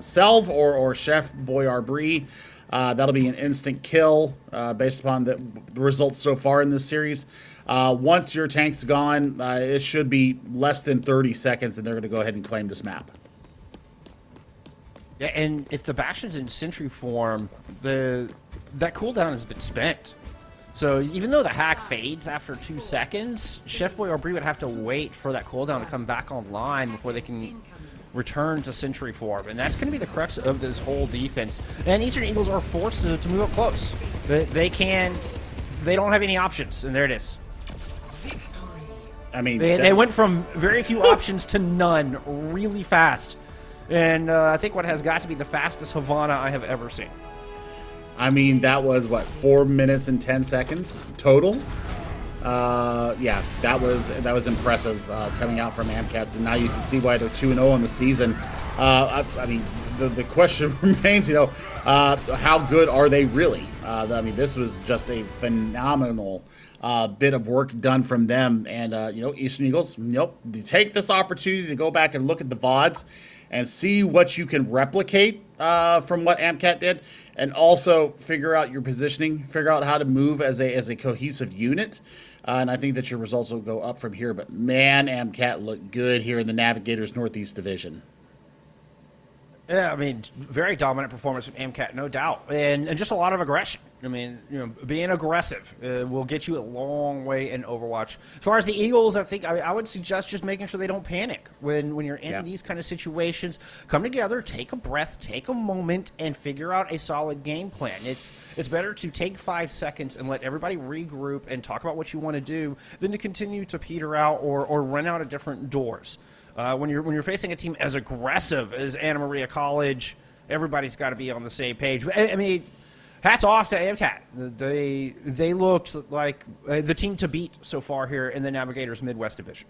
Selv or Chef Boy Arbry. That'll be an instant kill based upon the results so far in this series. Once your tank's gone, it should be less than 30 seconds, and they're going to go ahead and claim this map. Yeah, and if the Bastion's in Sentry form, that cooldown has been spent. So even though the hack fades after 2 seconds, Chef Boy Arbry would have to wait for that cooldown to come back online before they can return to Sentry form, and that's going to be the crux of this whole defense. And Eastern Eagles are forced to move up close. They don't have any options, and there it is. I mean, they went from very few options to none really fast, and I think what has got to be the fastest Havana I have ever seen. I mean, that was what, 4 minutes and 10 seconds total. Yeah, that was impressive coming out from AMCAT, and now you can see why they're 2-0 on the season. I mean, the question remains, how good are they really? I mean, this was just a phenomenal bit of work done from them, and Eastern Eagles, take this opportunity to go back and look at the VODs and see what you can replicate from what AMCAT did, and also figure out your positioning, figure out how to move as a cohesive unit. And I think that your results will go up from here. But man, AMCAT looked good here in the Navigators Northeast Division. Yeah, I mean, very dominant performance from AMCAT, no doubt, and just a lot of aggression. I mean, being aggressive will get you a long way in Overwatch. As far as the Eagles, I think I would suggest just making sure they don't panic when you're in these kind of situations. Come together, take a breath, take a moment, and figure out a solid game plan. It's better to take 5 seconds and let everybody regroup and talk about what you want to do than to continue to peter out or run out of different doors. When you're facing a team as aggressive as Anna Maria College, everybody's got to be on the same page. I mean, hats off to AMCAT. They looked like the team to beat so far here in the Navigators Midwest Division.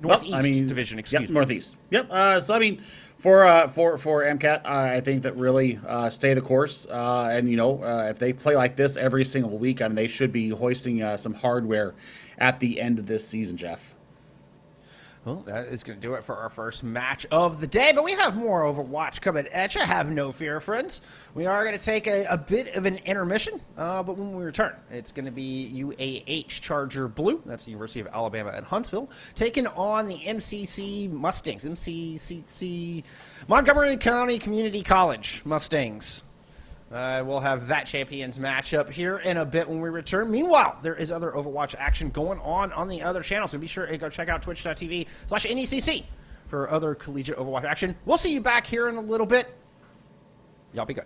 Northeast Division, excuse me. Northeast. Yep. So I mean, for AMCAT, I think that really stay the course. And if they play like this every single week, I mean, they should be hoisting some hardware at the end of this season, Jeff. Well, that is going to do it for our first match of the day, but we have more Overwatch coming at you. Have no fear, friends. We are going to take a bit of an intermission, but when we return, it's going to be UAH Charger Blue, that's the University of Alabama at Huntsville, taking on the MCC Mustangs, MCC Montgomery County Community College Mustangs. We'll have that champions matchup here in a bit when we return. Meanwhile, there is other Overwatch action going on the other channel, so be sure to go check out twitch.tv/NECC for other collegiate Overwatch action. We'll see you back here in a little bit. Y'all be good.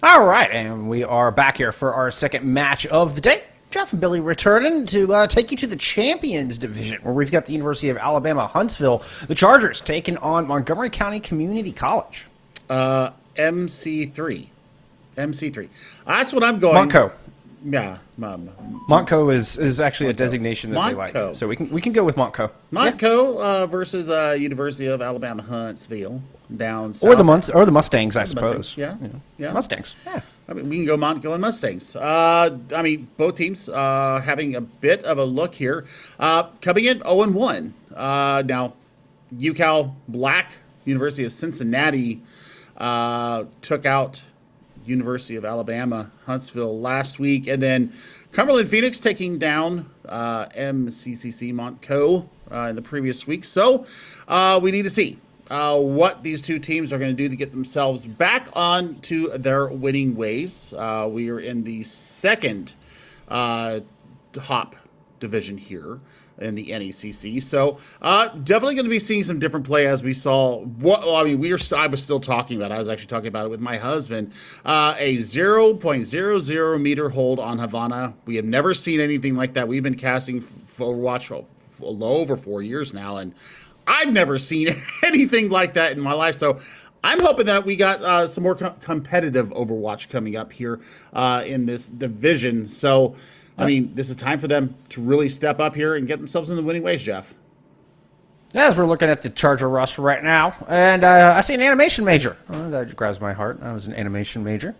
All right, and we are back here for our second match of the day. Jeff and Billy returning to take you to the Champions Division, where we've got the University of Alabama Huntsville, the Chargers, taking on Montgomery County Community College. MC3. MC3. That's what I'm going. Montco. Yeah. Montco is actually a designation that they like. So we can go with Montco. Montco versus University of Alabama Huntsville down south. Or the Mustangs, I suppose. Yeah. Yeah. Mustangs. Yeah. I mean, we can go Montco and Mustangs. I mean, both teams having a bit of a look here. Coming in 0-1. Now, UCal Black, University of Cincinnati, took out University of Alabama Huntsville last week. And then Cumberland Phoenix taking down MCCC Montco in the previous week. So we need to see what these two teams are going to do to get themselves back onto their winning ways. We are in the second top division here in the NECC. So definitely going to be seeing some different play as we saw. I was still talking about it. I was actually talking about it with my husband. A 0.00 meter hold on Havana. We have never seen anything like that. We've been casting for Overwatch for over 4 years now, and I've never seen anything like that in my life. So I'm hoping that we got some more competitive Overwatch coming up here in this division. So, I mean, this is time for them to really step up here and get themselves in the winning ways, Jeff. As we're looking at the Charger roster right now, and I see an animation major. Oh, that grabs my heart. I was an animation major.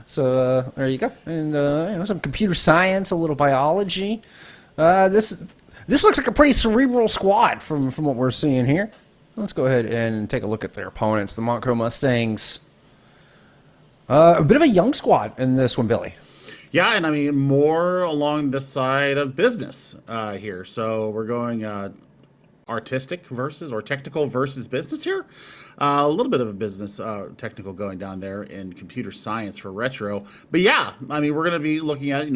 So there you go. And some computer science, a little biology. This looks like a pretty cerebral squad from what we're seeing here. Let's go ahead and take a look at their opponents, the Montco Mustangs. A bit of a young squad in this one, Billy. Yeah, and I mean, more along the side of business here. So we're going artistic versus or technical versus business here. A little bit of a business technical going down there in computer science for retro. But yeah, I mean, we're going to be looking at,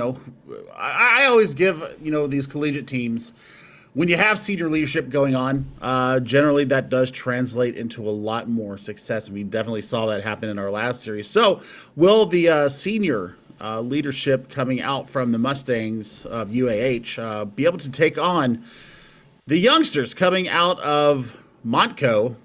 I always give, these collegiate teams, when you have senior leadership going on, generally that does translate into a lot more success. And we definitely saw that happen in our last series. So will the senior leadership coming out from the Mustangs of UAH be able to take on the youngsters coming out of Montco?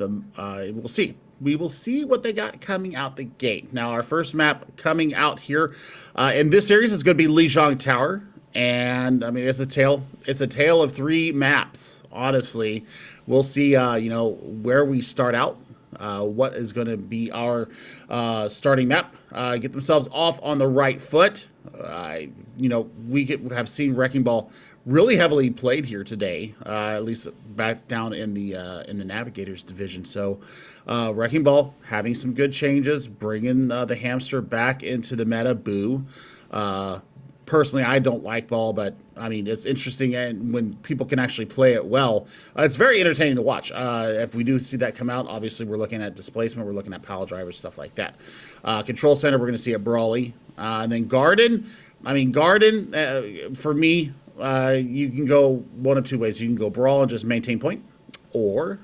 We'll see. We will see what they got coming out the gate. Now, our first map coming out here in this series is going to be Lijiang Tower. And I mean, it's a tale of three maps. Honestly, we'll see. Where we start out. What is going to be our starting map? Get themselves off on the right foot. We have seen Wrecking Ball really heavily played here today, at least back down in the Navigators division. So Wrecking Ball having some good changes, bringing the hamster back into the meta. Boo. Personally, I don't like ball, but I mean, it's interesting, and when people can actually play it well, it's very entertaining to watch. If we do see that come out, obviously we're looking at displacement, we're looking at pile drivers, stuff like that. Control center, we're going to see at Brawley, and then Garden. I mean, Garden for me, you can go one of two ways. You can go Brawl and just maintain point, or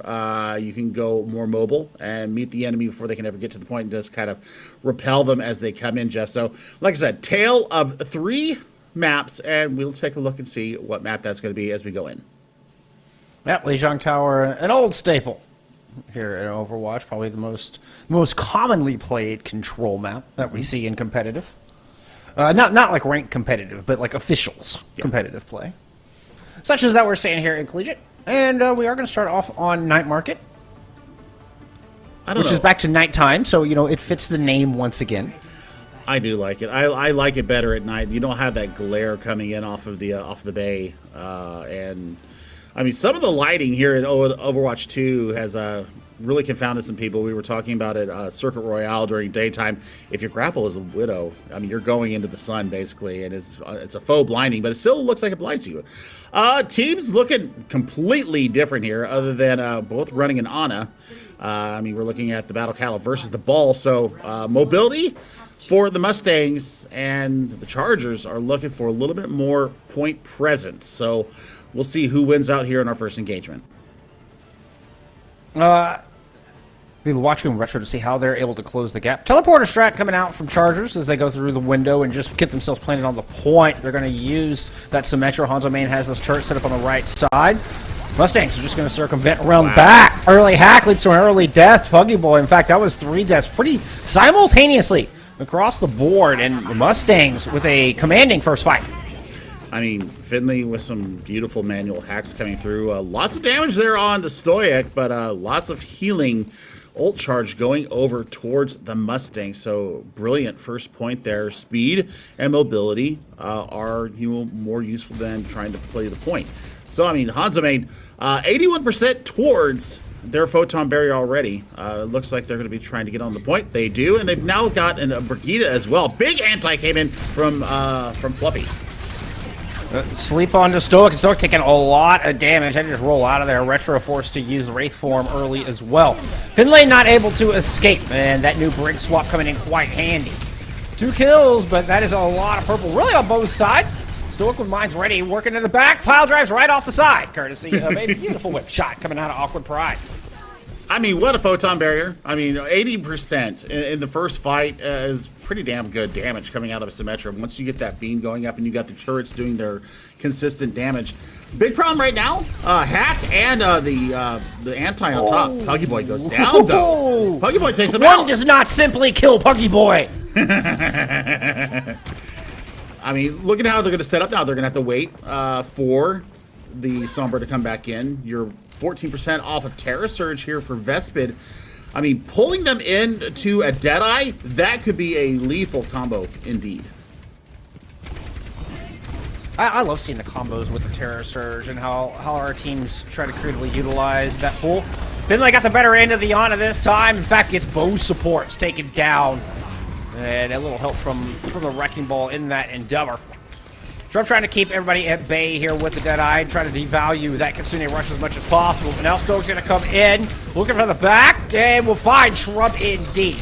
you can go more mobile and meet the enemy before they can ever get to the point and just kind of repel them as they come in, Jeff. So, like I said, tale of three maps, and we'll take a look and see what map that's going to be as we go in. Yep, Lijiang Tower, an old staple here in Overwatch, probably the most commonly played control map that we see in competitive. Not like ranked competitive, but like officials competitive play. Such as that we're seeing here in Collegiate. And we are going to start off on Night Market, which is back to nighttime, so, it fits the name once again. I do like it. I like it better at night. You don't have that glare coming in off of the bay. And, I mean, some of the lighting here in Overwatch 2 has really confounded some people. We were talking about it, Circuit Royale during daytime. If your grapple is a widow, I mean, you're going into the sun, basically, and it's a faux blinding, but it still looks like it blinds you. Teams looking completely different here, other than both running an Ana. I mean, we're looking at the Battle Cattle versus the Ball, so mobility for the Mustangs and the Chargers are looking for a little bit more point presence. So we'll see who wins out here in our first engagement. Be watching Retro to see how they're able to close the gap. Teleporter strat coming out from Chargers as they go through the window and just get themselves planted on the point. They're going to use that Symmetra. Hanzo Main has those turrets set up on the right side. Mustangs are just going to circumvent around the back. Early hack leads to an early death to Puggy Boy. In fact, that was 3 deaths pretty simultaneously across the board. And the Mustangs with a commanding first fight. I mean, Finley with some beautiful manual hacks coming through. Lots of damage there on the Stoic, but lots of healing. Ult charge going over towards the Mustang. So brilliant first point there. Speed and mobility are more useful than trying to play the point. So, I mean, Hanzo made 81% towards their photon barrier already. Looks like they're going to be trying to get on the point. They do, and they've now got a Brigida as well. Big anti came in from Fluffy. Sleep onto Stoic. Stoic taking a lot of damage. I just roll out of there. Retro forced to use Wraith form early as well. Finlay not able to escape, and that new Brig swap coming in quite handy. 2 kills, but that is a lot of purple really on both sides. Stoic with mines ready, working in the back. Pile drives right off the side, courtesy of a beautiful whip shot coming out of Awkward Pride. I mean, what a photon barrier. I mean, 80% in the first fight is pretty damn good damage coming out of Symmetra. Once you get that beam going up and you got the turrets doing their consistent damage. Big problem right now, hack and the anti on top. Puggy Boy goes down, though. Puggy Boy takes him out. One does not simply kill Puggy Boy. I mean, look at how they're going to set up now. They're going to have to wait for the Sombra to come back in. You're 14% off of Terra Surge here for Vespid. I mean, pulling them into a Deadeye, that could be a lethal combo indeed. I love seeing the combos with the Terra Surge and how our teams try to creatively utilize that pool. Finlay got the better end of the Ana this time. In fact, gets both supports taken down. And a little help from the Wrecking Ball in that endeavor. So I'm trying to keep everybody at bay here with the Deadeye, trying to devalue that Kitsune rush as much as possible. But now Stoke's going to come in, looking for the back, and we'll find Shrub indeed.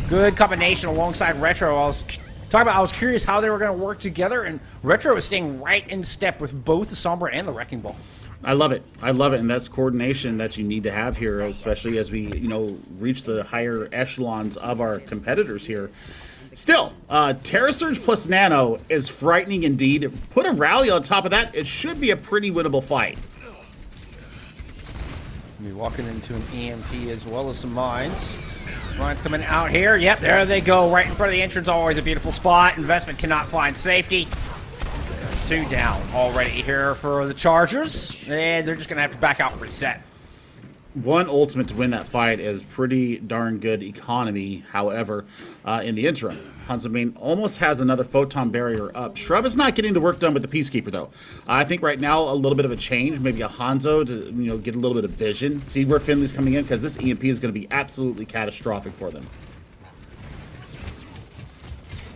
Good combination alongside Retro. I was curious how they were going to work together, and Retro is staying right in step with both the Sombra and the Wrecking Ball. I love it. I love it, and that's coordination that you need to have here, especially as we, reach the higher echelons of our competitors here. Still, Terra Surge plus Nano is frightening indeed. Put a rally on top of that, it should be a pretty winnable fight. We'll be walking into an EMP as well as some mines. Mines coming out here. Yep, there they go. Right in front of the entrance. Always a beautiful spot. Investment cannot find safety. 2 down already here for the Chargers. And they're just going to have to back out and reset. One ultimate to win that fight is pretty darn good economy. However, in the interim, Hanzo Main almost has another photon barrier up. Shrub is not getting the work done with the Peacekeeper, though. I think right now a little bit of a change, maybe a Hanzo to get a little bit of vision, see where Finley's coming in, because this EMP is going to be absolutely catastrophic for them.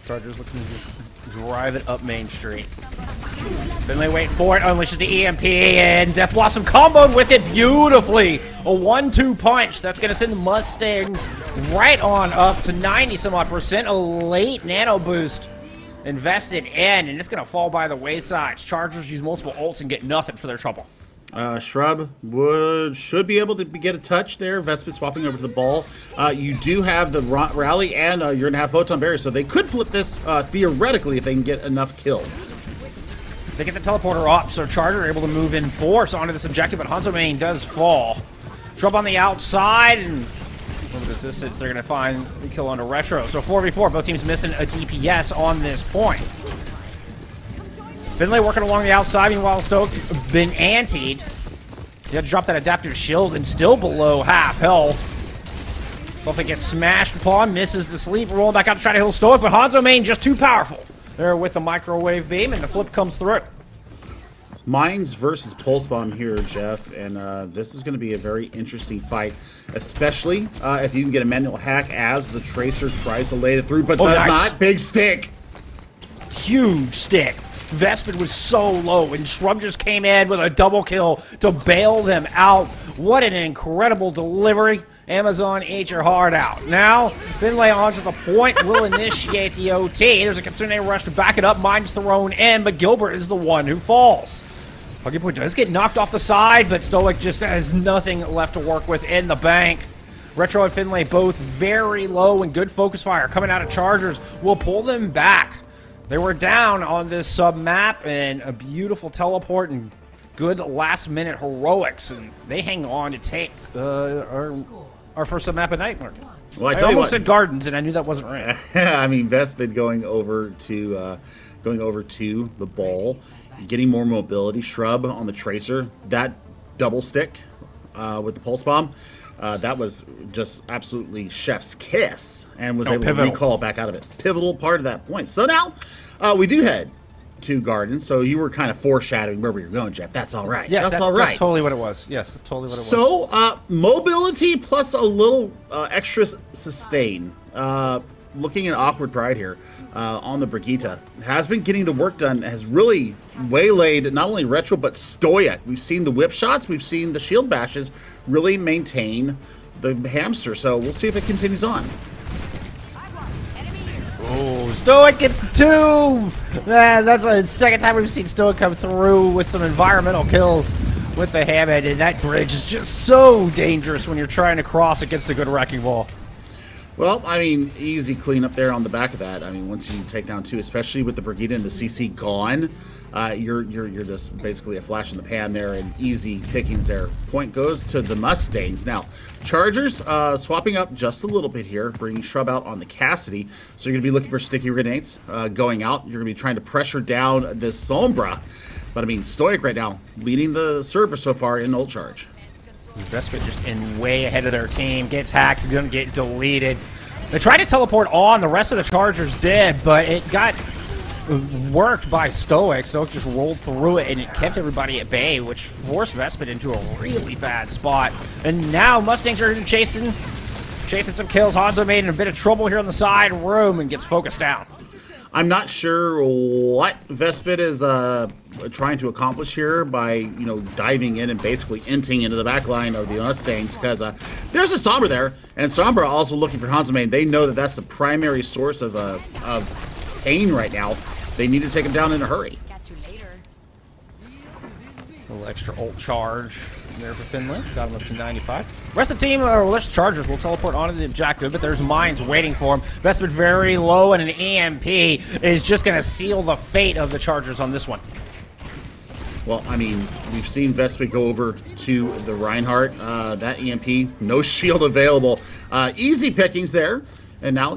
Chargers looking to just drive it up Main Street. Finlay waiting for it, unleashes the EMP, and Death Blossom comboed with it beautifully. A 1-2 punch that's going to send the Mustangs right on up to 90-some-odd%. A late nano boost invested in, and it's going to fall by the wayside. Chargers use multiple ults and get nothing for their trouble. Shrub should be able to get a touch there. Vespid swapping over to the ball. You do have the rally, and you're going to have Photon Barrier, so they could flip this theoretically if they can get enough kills. They get the teleporter off, so Charger are able to move in force onto this objective, but Hanzo Main does fall. Shrub on the outside, and with resistance, they're going to find the kill onto Retro. So 4v4, both teams missing a DPS on this point. Finlay working along the outside, meanwhile Stokes been antied. He had to drop that adaptive shield and still below half health. Buffett gets smashed upon, misses the sleep, rolling back out to try to heal Stoic, but Hanzo Main just too powerful. There with the microwave beam, and the flip comes through. Mines versus Pulse Bomb here, Jeff, and this is going to be a very interesting fight, especially if you can get a manual hack as the Tracer tries to lay it through, but does not. Big stick. Huge stick. Vespid was so low, and Shrub just came in with a double kill to bail them out. What an incredible delivery. Amazon, eat your heart out. Now, Finlay onto the point will initiate the OT. There's a Kitsune rush to back it up. Mine's thrown in, but Gilbert is the one who falls. Puggy Boy does get knocked off the side, but Stoic just has nothing left to work with in the bank. Retro and Finlay both very low and good focus fire coming out of Chargers will pull them back. They were down on this sub map, and a beautiful teleport and good last minute heroics, and they hang on to take our first sub map at night. Well, I almost said Gardens, and I knew that wasn't right. I mean, Vespid going over to the ball, getting more mobility. Shrub on the tracer, that double stick with the pulse bomb, that was just absolutely chef's kiss, and was able to recall back out of it. Pivotal part of that point. So now we do head to Gardens. So you were kind of foreshadowing where we were going, Jeff. That's all right. Yes, that's all right. That's totally what it was. Yes, that's totally what it was. So mobility plus a little extra sustain. Looking at Awkward Pride here on the Brigitte, has been getting the work done, has really waylaid not only Retro but Stoya. We've seen the whip shots, we've seen the shield bashes really maintain the hamster. So we'll see if it continues on. Oh, Stoic gets two! That's the second time we've seen Stoic come through with some environmental kills with the Hammond, and that bridge is just so dangerous when you're trying to cross against a good wrecking ball. Well, I mean, easy clean up there on the back of that. I mean, once you take down two, especially with the Brigitte and the CC gone, you're just basically a flash in the pan there, and easy pickings there. Point goes to the Mustangs. Now, Chargers swapping up just a little bit here, bringing Shrub out on the Cassidy. So you're going to be looking for sticky grenades going out. You're going to be trying to pressure down this Sombra. But I mean, Stoic right now leading the server so far in ult charge. Vespid just in way ahead of their team, gets hacked, doesn't get deleted. They tried to teleport on, the rest of the Chargers did, but it got worked by Stoic. Stoic just rolled through it, and it kept everybody at bay, which forced Vespid into a really bad spot. And now Mustangs are chasing some kills. Hanzo made in a bit of trouble here on the side room and gets focused down. I'm not sure what Vespid is trying to accomplish here by, diving in and basically inting into the back line of the Mustangs, because there's a Sombra there, and Sombra also looking for Hanzo. They know that that's the primary source of pain right now. They need to take him down in a hurry. A little extra ult charge there for Finlay. Got him up to 95. Rest of the team, or rest of Chargers, will teleport onto the objective, but there's mines waiting for him. Vespid very low, and an EMP is just going to seal the fate of the Chargers on this one. Well, I mean, we've seen Vespid go over to the Reinhardt. That EMP, no shield available. Easy pickings there, and now,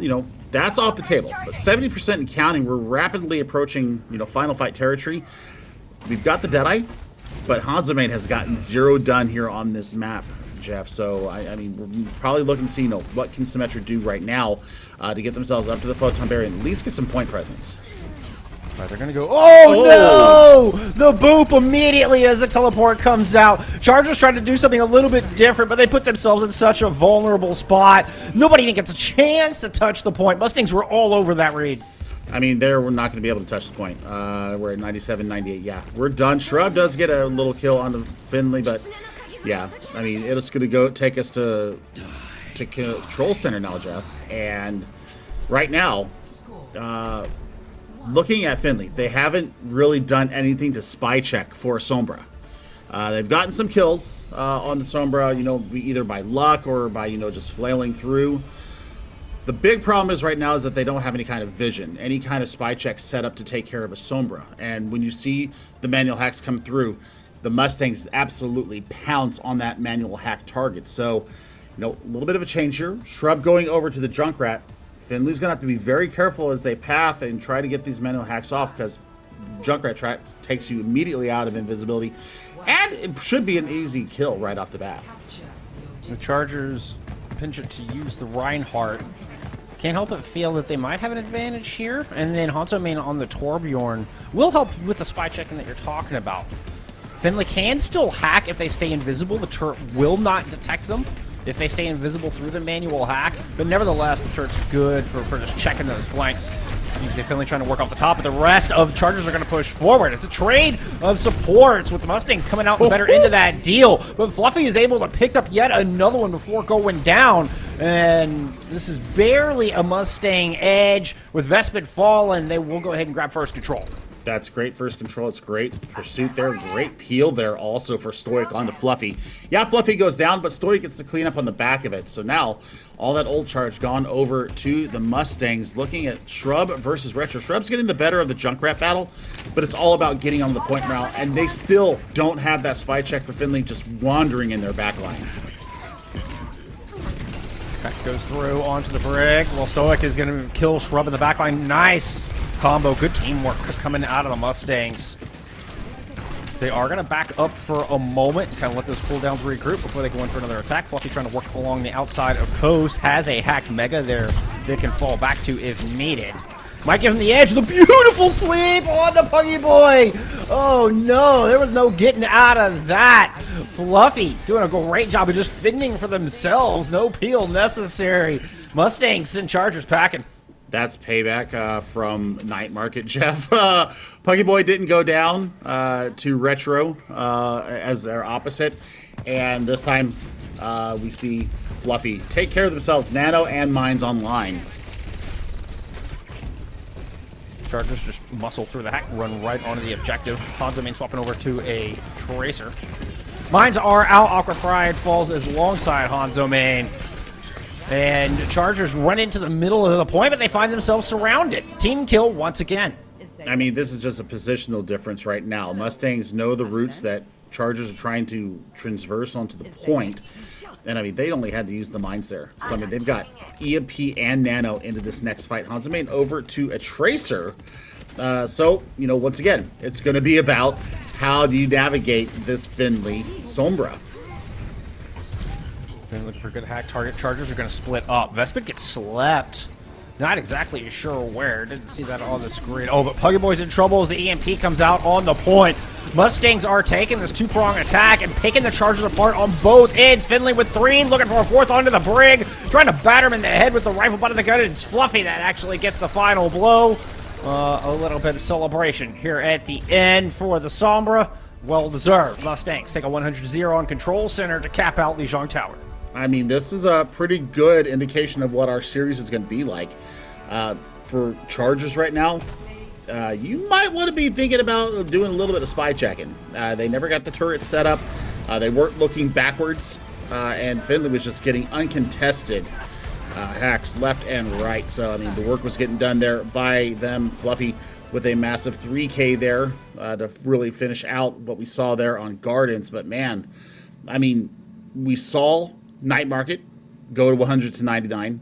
that's off the table. But 70% and counting, we're rapidly approaching, final fight territory. We've got the Deadeye, but Hanzo has gotten 0 done here on this map, Jeff. So, I mean, we're probably looking to see, what can Symmetra do right now to get themselves up to the photon barrier and at least get some point presence. All right, they're going to go, oh no! The boop immediately as the teleport comes out. Chargers trying to do something a little bit different, but they put themselves in such a vulnerable spot. Nobody even gets a chance to touch the point. Mustangs were all over that read. I mean, we're not going to be able to touch the point. We're at 97, 98. Yeah, we're done. Shrub does get a little kill on the Finlay, but yeah, I mean, it's going to take us to Control Center now, Jeff. And right now, looking at Finlay, they haven't really done anything to spy check for Sombra. They've gotten some kills on the Sombra, either by luck or by, just flailing through. The big problem is right now is that they don't have any kind of vision, any kind of spy check set up to take care of a Sombra. And when you see the manual hacks come through, the Mustangs absolutely pounce on that manual hack target. So, a little bit of a change here. Shrub going over to the Junkrat. Finley's going to have to be very careful as they path and try to get these manual hacks off, because Junkrat takes you immediately out of invisibility. And it should be an easy kill right off the bat. The Chargers pinch it to use the Reinhardt. Can't help but feel that they might have an advantage here. And then Hanzo Main on the Torbjorn will help with the spy checking that you're talking about. Finlay can still hack if they stay invisible. The turret will not detect them if they stay invisible through the manual hack. But nevertheless, the turret's good for just checking those flanks. You can see Finlay trying to work off the top, but the rest of Chargers are going to push forward. It's a trade of supports with the Mustangs coming out better into that deal. But Fluffy is able to pick up yet another one before going down. And this is barely a Mustang edge. With Vespid fallen, they will go ahead and grab first control. That's great first control. It's great pursuit there. Great peel there also for Stoic onto Fluffy. Yeah, Fluffy goes down, but Stoic gets to clean up on the back of it. So now all that old charge gone over to the Mustangs. Looking at Shrub versus Retro. Shrub's getting the better of the Junkrat battle, but it's all about getting on the point morale. And they still don't have that spy check for Finley just wandering in their back line. Back goes through onto the brig. Well, Stoic is going to kill Shrub in the back line. Nice combo. Good teamwork coming out of the Mustangs. They are going to back up for a moment, kind of let those cooldowns regroup before they go in for another attack. Fluffy trying to work along the outside of Coast. Has a hacked Mega there they can fall back to if needed. Might give him the edge. The beautiful sleep on the Puggy Boy. Oh, no. There was no getting out of that. Fluffy doing a great job of just fending for themselves. No peel necessary. Mustangs and Chargers packing. That's payback from Night Market, Jeff. Puggy Boy didn't go down to Retro as their opposite. And this time we see Fluffy take care of themselves. Nano and Mines online. Chargers just muscle through the hack, run right onto the objective. Hanzo main swapping over to a Tracer. Mines are out. Aqua Pride falls as alongside Hanzo main. And Chargers run into the middle of the point, but they find themselves surrounded. Team kill once again. I mean, this is just a positional difference right now. Mustangs know the routes that Chargers are trying to transverse onto the point. And, I mean, they only had to use the mines there. So, I mean, they've got EMP and Nano into this next fight. Hanzo main over to a Tracer. So, you know, once again, it's going to be about how do you navigate this Finley Sombra. Looking for a good hack target. Chargers are going to split up. Vespid gets slept. Not exactly sure where. Didn't see that on the screen. Oh, but Puggy Boy's in trouble as the EMP comes out on the point. Mustangs are taking this two-prong attack and picking the Chargers apart on both ends. Finley with 3, looking for a 4th onto the brig. Trying to batter him in the head with the rifle butt of the gun. It's Fluffy that actually gets the final blow. A little bit of celebration here at the end for the Sombra. Well-deserved. Mustangs take a 100-0 on Control Center to cap out Lijiang Tower. I mean, this is a pretty good indication of what our series is going to be like. For Chargers right now, you might want to be thinking about doing a little bit of spy checking. They never got the turret set up. They weren't looking backwards. And Finley was just getting uncontested hacks left and right. So, I mean, the work was getting done there by them. Fluffy with a massive 3K there to really finish out what we saw there on Gardens. But, man, I mean, we saw Night Market go to 100 to 99.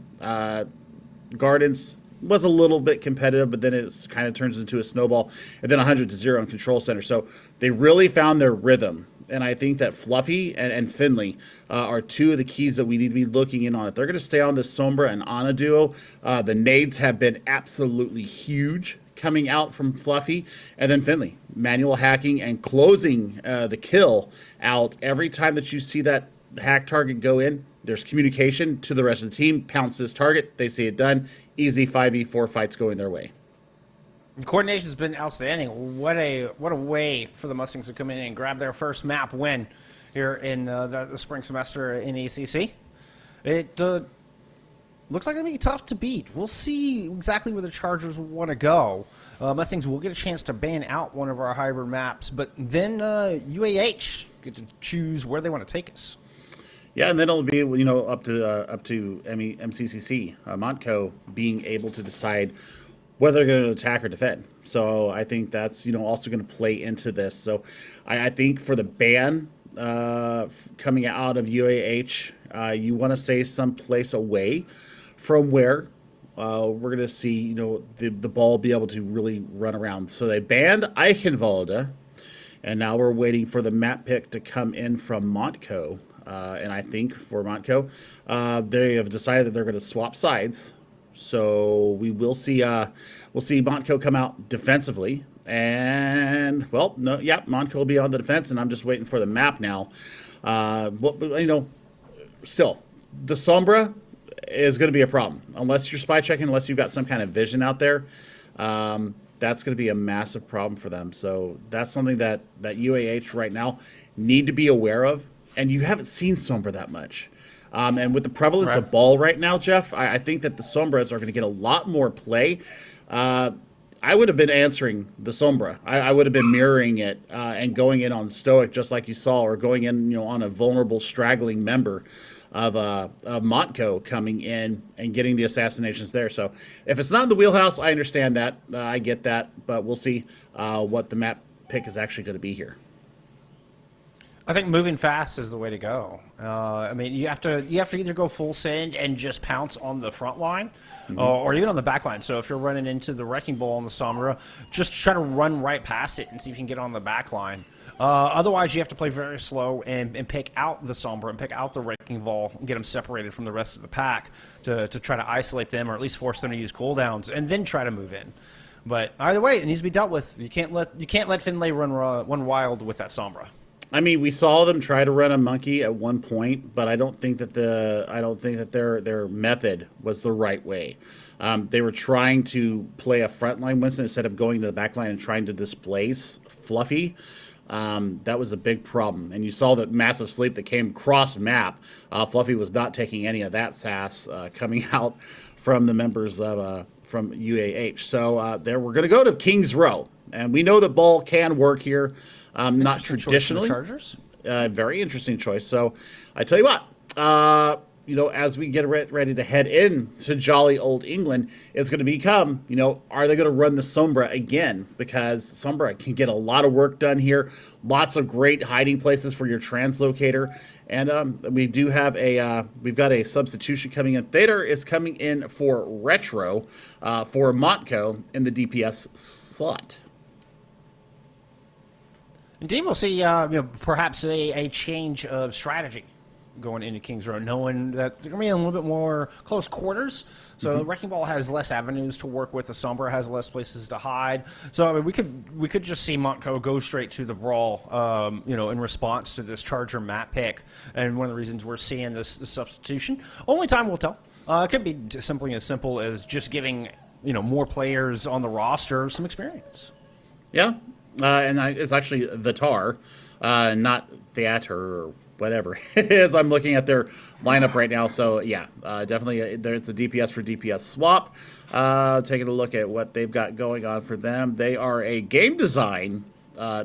Gardens was a little bit competitive, but then it kind of turns into a snowball, and then 100 to 0 in Control Center. So they really found their rhythm, and I think that Fluffy and Finley are two of the keys that we need to be looking in on. If they're going to stay on this Sombra and Ana duo, the nades have been absolutely huge coming out from Fluffy, and then Finley. Manual hacking and closing the kill out every time that you see that hack target go in. There's communication to the rest of the team. Pounce this target. They see it done. Easy 5v4 fights going their way. Coordination's been outstanding. What a way for the Mustangs to come in and grab their first map win here in the spring semester in NECC. It looks like it'll be tough to beat. We'll see exactly where the Chargers want to go. Mustangs will get a chance to ban out one of our hybrid maps, but then UAH get to choose where they want to take us. Yeah, and then it'll be, you know, up to MCCC, Montco being able to decide whether they're going to attack or defend. So I think that's, you know, also going to play into this. So I think for the ban coming out of UAH, you want to stay someplace away from where we're going to see, you know, the ball be able to really run around. So they banned Eichenwalde, and now we're waiting for the map pick to come in from Montco. And I think for Montco, they have decided that they're going to swap sides. So we will see. We'll see Montco come out defensively, and well, no, yeah, Montco will be on the defense, and I'm just waiting for the map now. But you know, still, the Sombra is going to be a problem unless you're spy checking, unless you've got some kind of vision out there. That's going to be a massive problem for them. So that's something that UAH right now need to be aware of. And you haven't seen Sombra that much. And with the prevalence of ball right now, Jeff, I think that the Sombras are going to get a lot more play. I I would have been answering the Sombra. I would have been mirroring it and going in on Stoic, just like you saw, or going in, on a vulnerable, straggling member of Montco coming in and getting the assassinations there. So if it's not in the wheelhouse, I understand that. I get that, but we'll see what the map pick is actually going to be here. I think moving fast is the way to go. I mean, you have to either go full send and just pounce on the front line, or even on the back line. So if you're running into the Wrecking Ball on the Sombra, just try to run right past it and see if you can get on the back line. Otherwise, you have to play very slow and pick out the Sombra and pick out the Wrecking Ball and get them separated from the rest of the pack to try to isolate them, or at least force them to use cooldowns and then try to move in. But either way, it needs to be dealt with. You can't let Finlay run wild with that Sombra. I mean, we saw them try to run a monkey at one point, but I don't think that their method was the right way. They were trying to play a frontline Winston instead of going to the back line and trying to displace Fluffy. That was a big problem. And you saw that massive sleep that came cross map. Fluffy was not taking any of that sass coming out from the members of from UAH. So we're going to go to King's Row. And we know that ball can work here, not traditionally. Chargers. Very interesting choice. So I tell you what, as we get ready to head in to jolly old England, it's going to become, are they going to run the Sombra again? Because Sombra can get a lot of work done here. Lots of great hiding places for your translocator. And we do have we've got a substitution coming in. Theater is coming in for Retro for Montco in the DPS slot. Indeed, we'll see perhaps a change of strategy going into King's Row, knowing that they're going to be in a little bit more close quarters. So Wrecking Ball has less avenues to work with. The Sombra has less places to hide. So I mean, we could just see Montco go straight to the brawl, in response to this Charger map pick. And one of the reasons we're seeing this substitution, only time will tell. It could be simply as simple as just giving more players on the roster some experience. Yeah. And it's actually the Tar, not Theater or whatever it is. I'm looking at their lineup right now. So, yeah, definitely it's a DPS for DPS swap. Taking a look at what they've got going on for them. They are a game design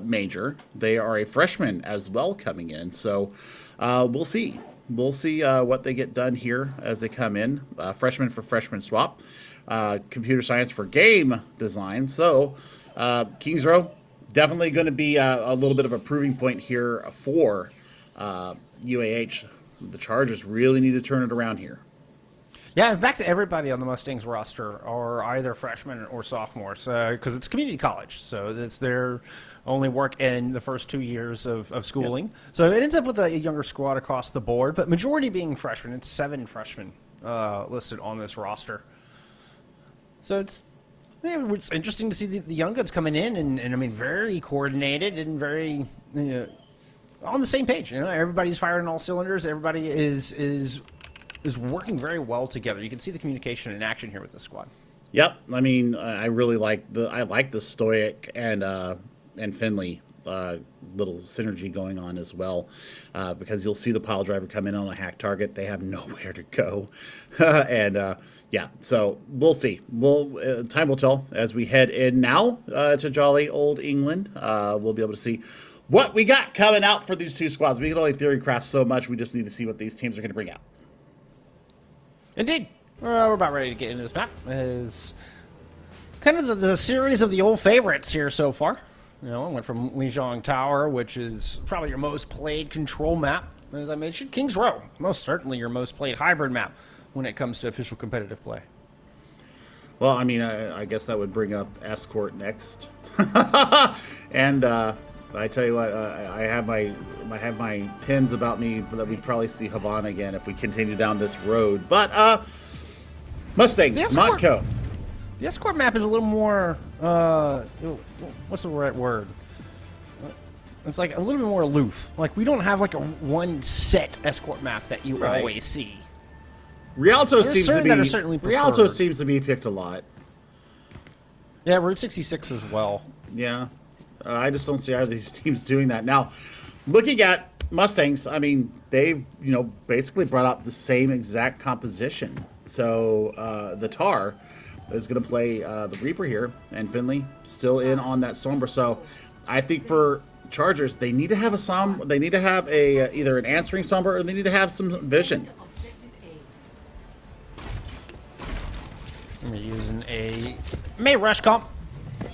major. They are a freshman as well coming in. So we'll see. We'll see what they get done here as they come in. Freshman for freshman swap. Computer science for game design. So Kings Row. Definitely going to be a little bit of a proving point here for UAH. The Chargers really need to turn it around here. Yeah, in fact, everybody on the Mustangs roster are either freshmen or sophomores because it's community college. So it's their only work in the first 2 years of schooling. Yep. So it ends up with a younger squad across the board, but majority being freshmen. It's 7 freshmen listed on this roster. So it's interesting to see the young guns coming in and I mean, very coordinated and very on the same page. Everybody's firing all cylinders. Everybody is working very well together. You can see the communication in action here with the squad. Yep. I mean, I really like the Stoic and Finley little synergy going on as well, because you'll see the pile driver come in on a hack target. They have nowhere to go. And so we'll see. Time will tell as we head in now to jolly old England. We'll be able to see what we got coming out for these two squads. We can only theory craft so much. We just need to see what these teams are going to bring out. Indeed. We're about ready to get into this map. It's kind of the series of the old favorites here so far. I went from Lijiang Tower, which is probably your most played control map, as I mentioned. King's Row, most certainly your most played hybrid map when it comes to official competitive play. Well, I mean, I guess that would bring up Escort next. And I tell you what, I have my pins about me that we'd probably see Havana again if we continue down this road. But Mustangs, Montco. The Escort map is a little more, what's the right word? It's like a little bit more aloof. Like, we don't have like a one set Escort map that you always see. Rialto seems to be picked a lot. Yeah, Route 66 as well. Yeah. I just don't see either of these teams doing that. Now, looking at Mustangs, I mean, they've, basically brought out the same exact composition. So, the Tar, is going to play the Reaper here, and Finley still in on that Sombra. So I think for Chargers, they need to have a Sombra. They need to have a either an answering Sombra, or they need to have some vision. We're using a May rush comp.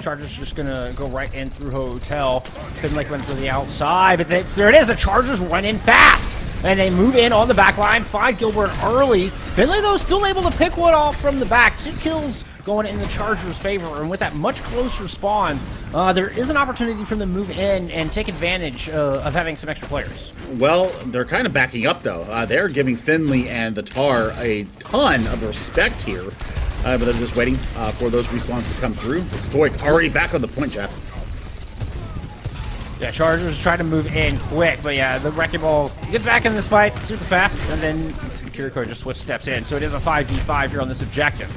Chargers just gonna go right in through Hotel. Finley went through the outside, but there it is. The Chargers run in fast, and they move in on the back line. Find Gilbert early. Finley, though, still able to pick one off from the back. 2 kills going in the Chargers' favor, and with that much closer spawn, there is an opportunity for them to move in and take advantage of having some extra players. Well, they're kind of backing up, though. They're giving Finley and the Tar a ton of respect here. But they're just waiting for those respawns to come through. The Stoic already back on the point, Jeff. Yeah, Chargers trying to move in quick, but yeah, the Wrecking Ball gets back in this fight super fast, and then Kiriko just switch steps in. So it is a 5v5 here on this objective.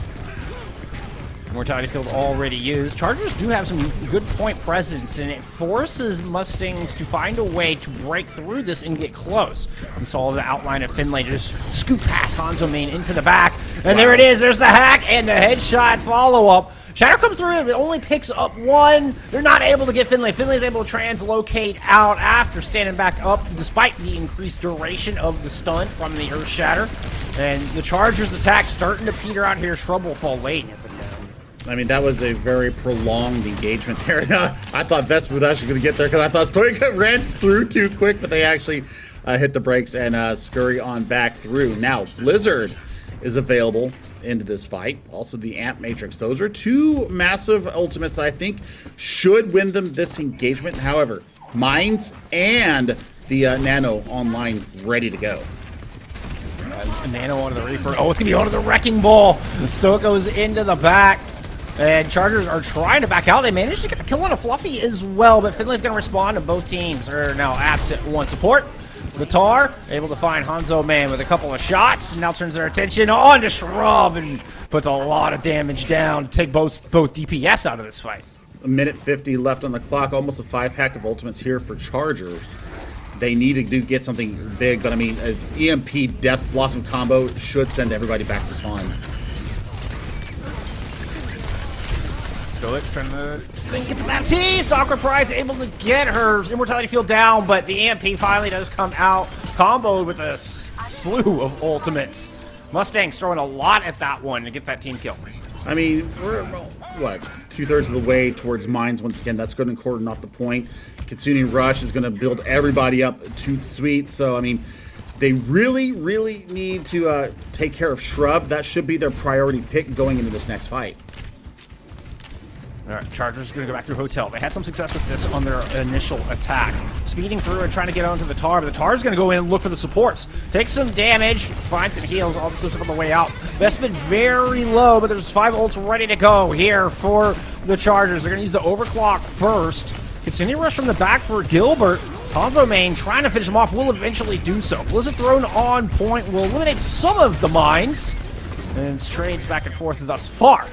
Mortality field already used. Chargers do have some good point presence, and it forces Mustangs to find a way to break through this and get close. We saw the outline of Finlay just scoop past Hanzo Main into the back, and there it is. There's the hack and the headshot follow-up. Shadow comes through, but only picks up one. They're not able to get Finlay. Finlay's able to translocate out after standing back up, despite the increased duration of the stun from the Earth Shatter. And the Chargers' attack starting to peter out here. Shrub will fall late. I mean, that was a very prolonged engagement there. I thought Vespa was actually going to get there because I thought Stoica ran through too quick, but they actually hit the brakes and scurry on back through. Now, Blizzard is available into this fight. Also, the Amp Matrix. Those are 2 massive ultimates that I think should win them this engagement. However, Mines and the Nano online ready to go. Nano onto the Reaper. Oh, it's going to be onto the Wrecking Ball. Stoic goes into the back. And Chargers are trying to back out. They managed to get the kill on a Fluffy as well, but Finlay's going to respond, and both teams are now absent one support. The Tar able to find Hanzo Man with a couple of shots, and now turns their attention on to Shrub and puts a lot of damage down to take both DPS out of this fight. 1:50 left on the clock, almost a 5-pack of ultimates here for Chargers. They need to get something big, but I mean, an EMP Death Blossom combo should send everybody back to spawn. Stoic trying to get the map T. Stalker Pride's able to get her Immortality Field down, but the EMP finally does come out, comboed with a slew of ultimates. Mustang's throwing a lot at that one to get that team kill. I mean, we're, what, 2/3 of the way towards Mines once again. That's going to cordon off the point. Kitsune Rush is going to build everybody up too sweet. So, I mean, they really, really need to take care of Shrub. That should be their priority pick going into this next fight. All right, Chargers are going to go back through Hotel. They had some success with this on their initial attack. Speeding through and trying to get onto the Tar, but the Tar's going to go in and look for the supports. Takes some damage, finds some heals, all this stuff on the way out. Vestman very low, but there's 5 ults ready to go here for the Chargers. They're going to use the overclock first. Continue rush from the back for Gilbert. Hanzo Main trying to finish him off, will eventually do so. Blizzard thrown on point will eliminate some of the mines, and trades back and forth thus far.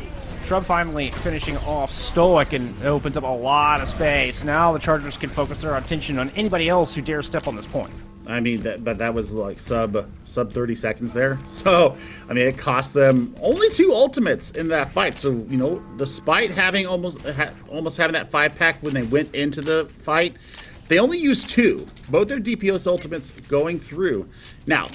Shrub finally finishing off Stoic, and it opens up a lot of space. Now the Chargers can focus their attention on anybody else who dares step on this point. I mean, that was like sub 30 seconds there. So, I mean, it cost them only 2 ultimates in that fight. So, you know, despite having almost having that 5-pack when they went into the fight, they only used 2. Both their DPS ultimates going through. Now,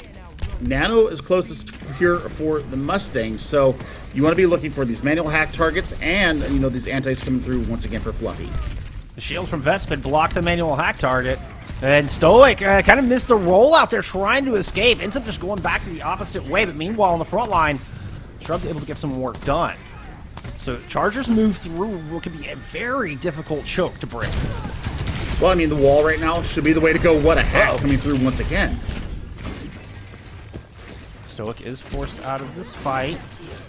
Nano is closest here for the Mustangs, so you want to be looking for these manual hack targets and, you know, these antis coming through once again for Fluffy. The shield from Vespin blocks the manual hack target, and Stoic kind of missed the roll out there trying to escape. Ends up just going back the opposite way, but meanwhile on the front line, Shrub's able to get some work done. So Chargers move through what could be a very difficult choke to break. Well, I mean, the wall right now should be the way to go. What a hack coming through once again. Stoic is forced out of this fight.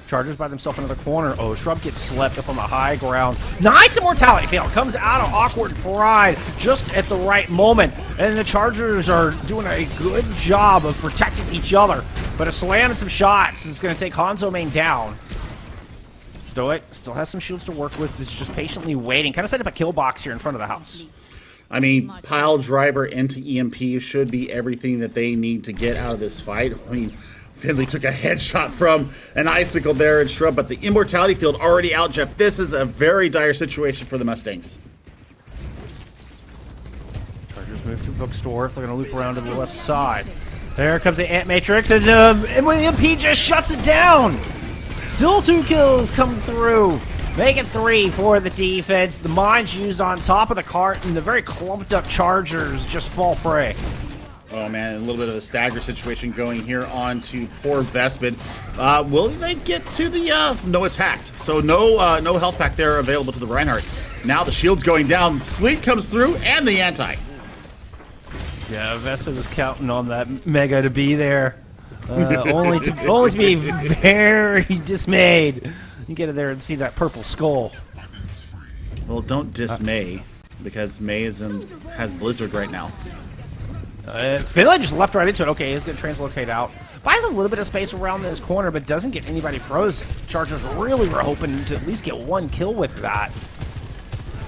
Chargers by themselves into the corner. Oh, Shrub gets slept up on the high ground. Nice immortality fail. Comes out of awkward pride just at the right moment. And the Chargers are doing a good job of protecting each other. But a slam and some shots is going to take Hanzo Main down. Stoic still has some shields to work with. Is just patiently waiting. Kind of set up a kill box here in front of the house. I mean, pile driver into EMP should be everything that they need to get out of this fight. I mean, Finley took a headshot from an icicle there and shrub, but the immortality field already out, Jeff. This is a very dire situation for the Mustangs. Chargers move through bookstore. They're going to loop around to the left side. There comes the Ant Matrix, and MP just shuts it down. Still 2 kills come through. Make it 3 for the defense. The mines used on top of the cart, and the very clumped up Chargers just fall prey. Oh man, a little bit of a stagger situation going here on to poor Vespid. Will they get to the, no, it's hacked. So no health pack there available to the Reinhardt. Now the shield's going down, Sleep comes through, and the anti. Yeah, Vespid was counting on that Mega to be there. Only to be very dismayed. You get in there and see that purple skull. Well, don't dismay, because May has Blizzard right now. Finley just leapt right into it. Okay, he's going to translocate out. Buys a little bit of space around this corner, but doesn't get anybody frozen. Chargers really were hoping to at least get 1 kill with that.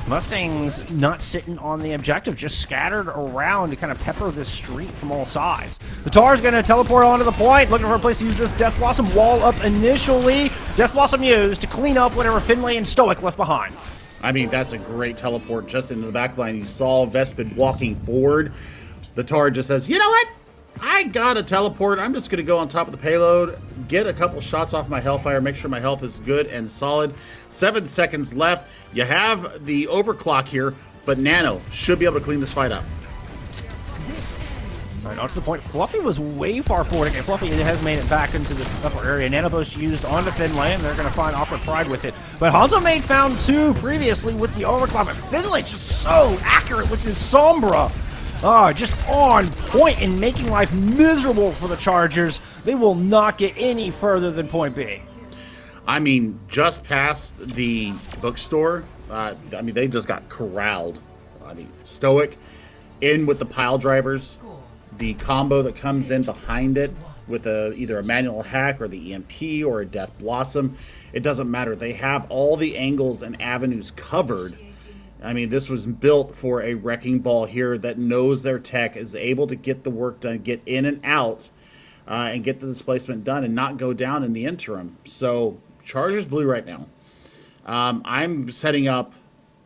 Mustangs not sitting on the objective, just scattered around to kind of pepper this street from all sides. The Tar's going to teleport onto the point, looking for a place to use this Death Blossom wall up initially. Death Blossom used to clean up whatever Finley and Stoic left behind. I mean, that's a great teleport just into the back line. You saw Vespid walking forward. The Tar just says, you know what? I got a teleport. I'm just going to go on top of the payload, get a couple shots off my Hellfire, make sure my health is good and solid. 7 seconds left. You have the overclock here, but Nano should be able to clean this fight up. All right, on to the point. Fluffy was way far forward. Okay, Fluffy has made it back into this upper area. Nano Boost used onto Finlay, and they're going to find Opera Pride with it. But Hanzo made found 2 previously with the overclock, but Finlay just so accurate with his Sombra. Just on point and making life miserable for the Chargers. They will not get any further than point B. I mean, just past the bookstore, I mean, they just got corralled. I mean, Stoic in with the pile drivers. The combo that comes in behind it with either a manual hack or the EMP or a Death Blossom. It doesn't matter. They have all the angles and avenues covered. I mean, this was built for a wrecking ball here that knows their tech, is able to get the work done, get in and out, and get the displacement done and not go down in the interim. So, Chargers blue right now. I'm setting up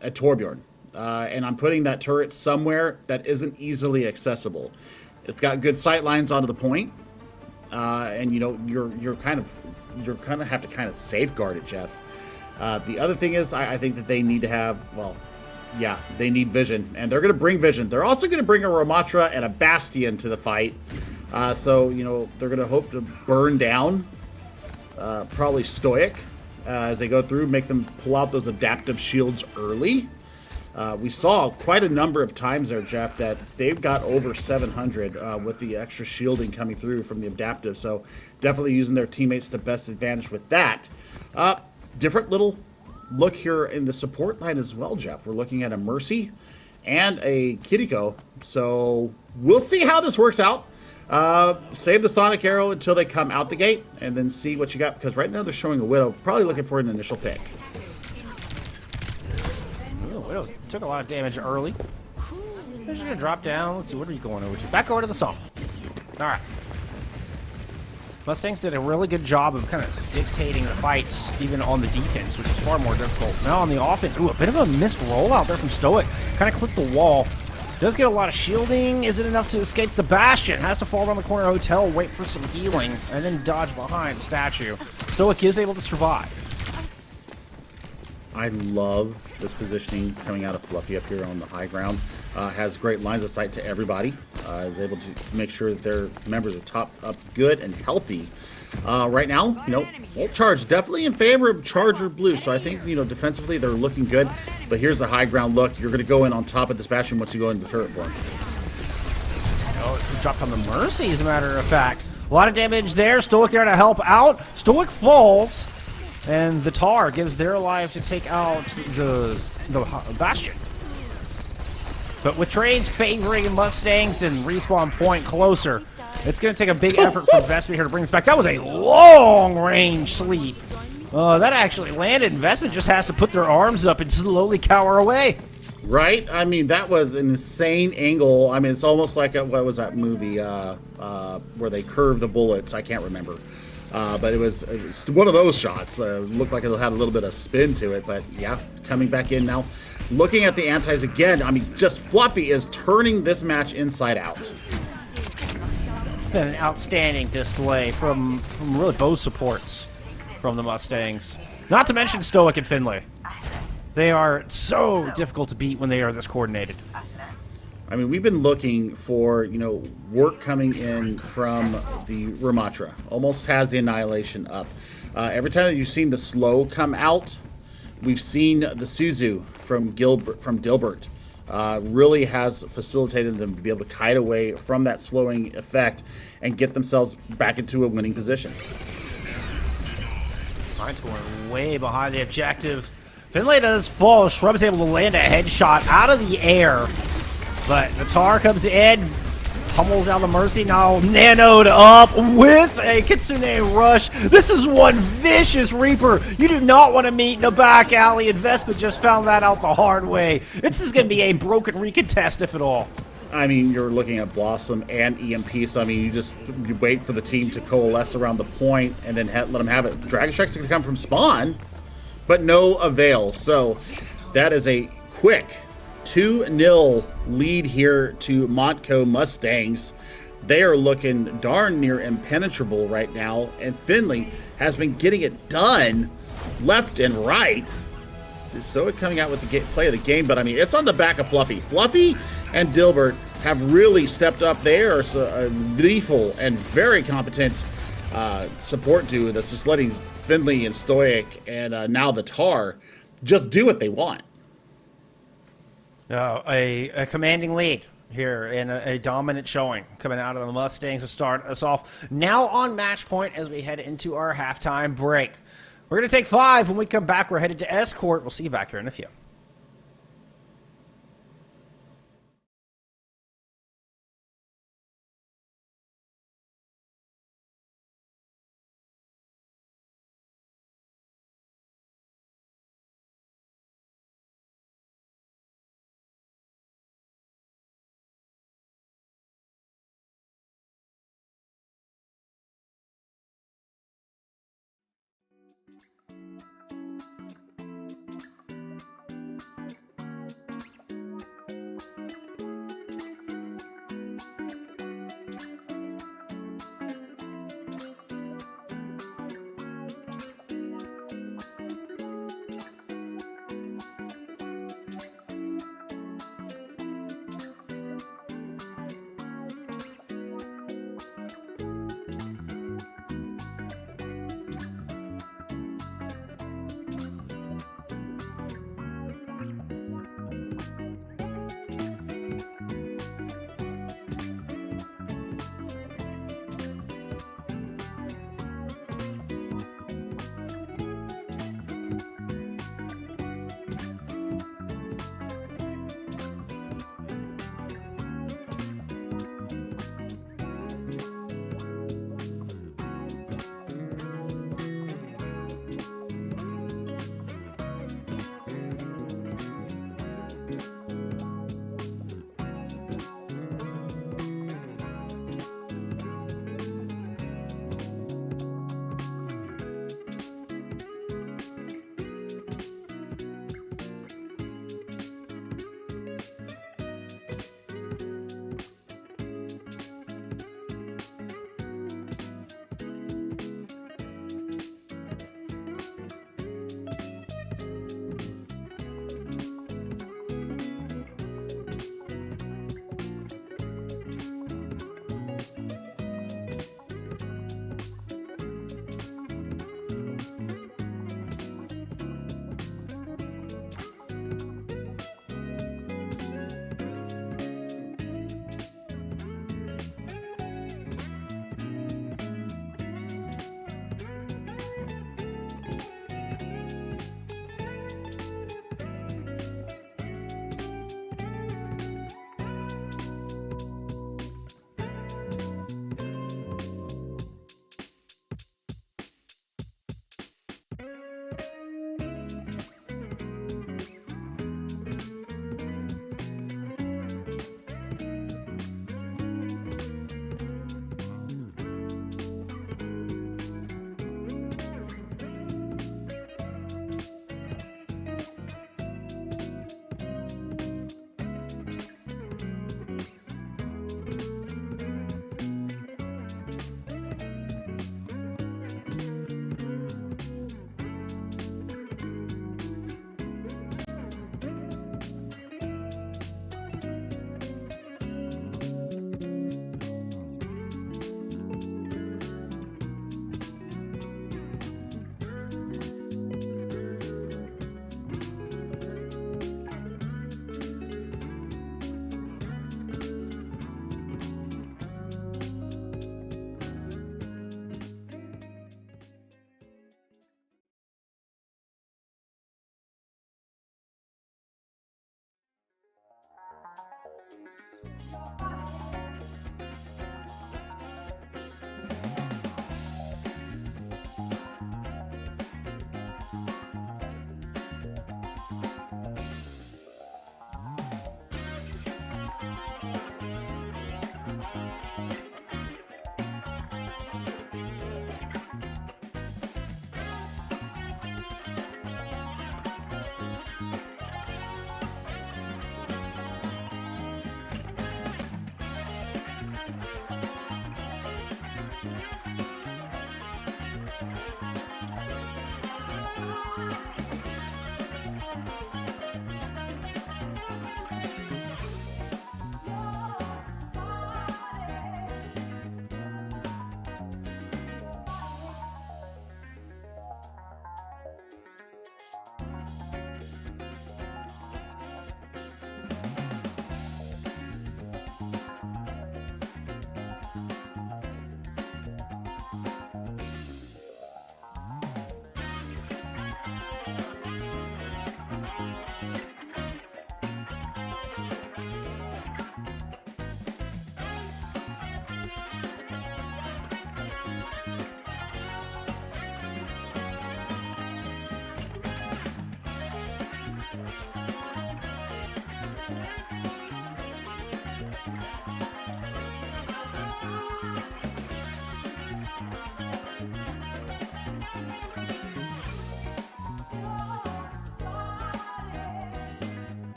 a Torbjorn, and I'm putting that turret somewhere that isn't easily accessible. It's got good sight lines onto the point, and you know you're kind of have to kind of safeguard it, Jeff. The other thing is, I think that they need to have, well, yeah, they need vision, and they're going to bring vision. They're also going to bring a Ramatra and a Bastion to the fight. So, you know, they're going to hope to burn down probably Stoic as they go through, make them pull out those adaptive shields early. We saw quite a number of times there, Jeff, that they've got over 700 with the extra shielding coming through from the adaptive. So definitely using their teammates to best advantage with that. Different little look here in the support line as well, Jeff. We're looking at a Mercy and a Kiriko. So we'll see how this works out. Save the Sonic Arrow until they come out the gate and then see what you got, because right now they're showing a Widow, probably looking for an initial pick. Ooh, Widow took a lot of damage early. They're just going to drop down. Let's see, what are you going over to? Back over to the song. All right. Mustangs did a really good job of kind of dictating the fights, even on the defense, which is far more difficult. Now on the offense, ooh, a bit of a missed rollout there from Stoic. Kind of clipped the wall. Does get a lot of shielding. Is it enough to escape the Bastion? Has to fall around the corner hotel, wait for some healing, and then dodge behind Statue. Stoic is able to survive. I love this positioning coming out of Fluffy up here on the high ground. Has great lines of sight to everybody. Is able to make sure that their members are topped up good and healthy. Right now, you know, Volt Charge definitely in favor of Charger Blue. So I think, you know, defensively they're looking good. But here's the high ground look. You're going to go in on top of this Bastion once you go into the turret form. Oh, dropped on the Mercy, as a matter of fact. A lot of damage there. Stoic there to help out. Stoic falls. And the Tar gives their life to take out the Bastion. But with trades favoring Mustangs and respawn point closer, it's going to take a big effort from Vespid here to bring this back. That was a long-range sleep. That actually landed. Vespid just has to put their arms up and slowly cower away. Right? I mean, that was an insane angle. I mean, it's almost like what was that movie where they curve the bullets? I can't remember. But it was one of those shots. Looked like it had a little bit of spin to it. But yeah, coming back in now. Looking at the antis again, I mean, just Fluffy is turning this match inside out. Been an outstanding display from really both supports from the Mustangs. Not to mention Stoic and Finley. They are so difficult to beat when they are this coordinated. I mean, we've been looking for, work coming in from the Ramatra. Almost has the Annihilation up. Every time that you've seen the slow come out, we've seen the Suzu from Dilbert. Really has facilitated them to be able to kite away from that slowing effect and get themselves back into a winning position. Alright, going way behind the objective. Finlay does fall. Shrub is able to land a headshot out of the air. But the Tar comes in, pummels down the Mercy, now nanoed up with a Kitsune Rush. This is one vicious Reaper you do not want to meet in a back alley. Investment just found that out the hard way. This is going to be a broken recontest, if at all. I mean, you're looking at Blossom and EMP, so I mean, you wait for the team to coalesce around the point and then let them have it. Dragon Strike's going to come from spawn, but no avail. So that is a quick 2-0 lead here to Montco Mustangs. They are looking darn near impenetrable right now, and Finley has been getting it done left and right. Stoic coming out with the play of the game, but I mean, it's on the back of Fluffy. Fluffy and Dilbert have really stepped up. They are a lethal and very competent support duo that's just letting Finley and Stoic and now the Tar just do what they want. A commanding lead here and a dominant showing coming out of the Mustangs to start us off. Now on match point as we head into our halftime break. We're going to take 5. When we come back, we're headed to Escort. We'll see you back here in a few.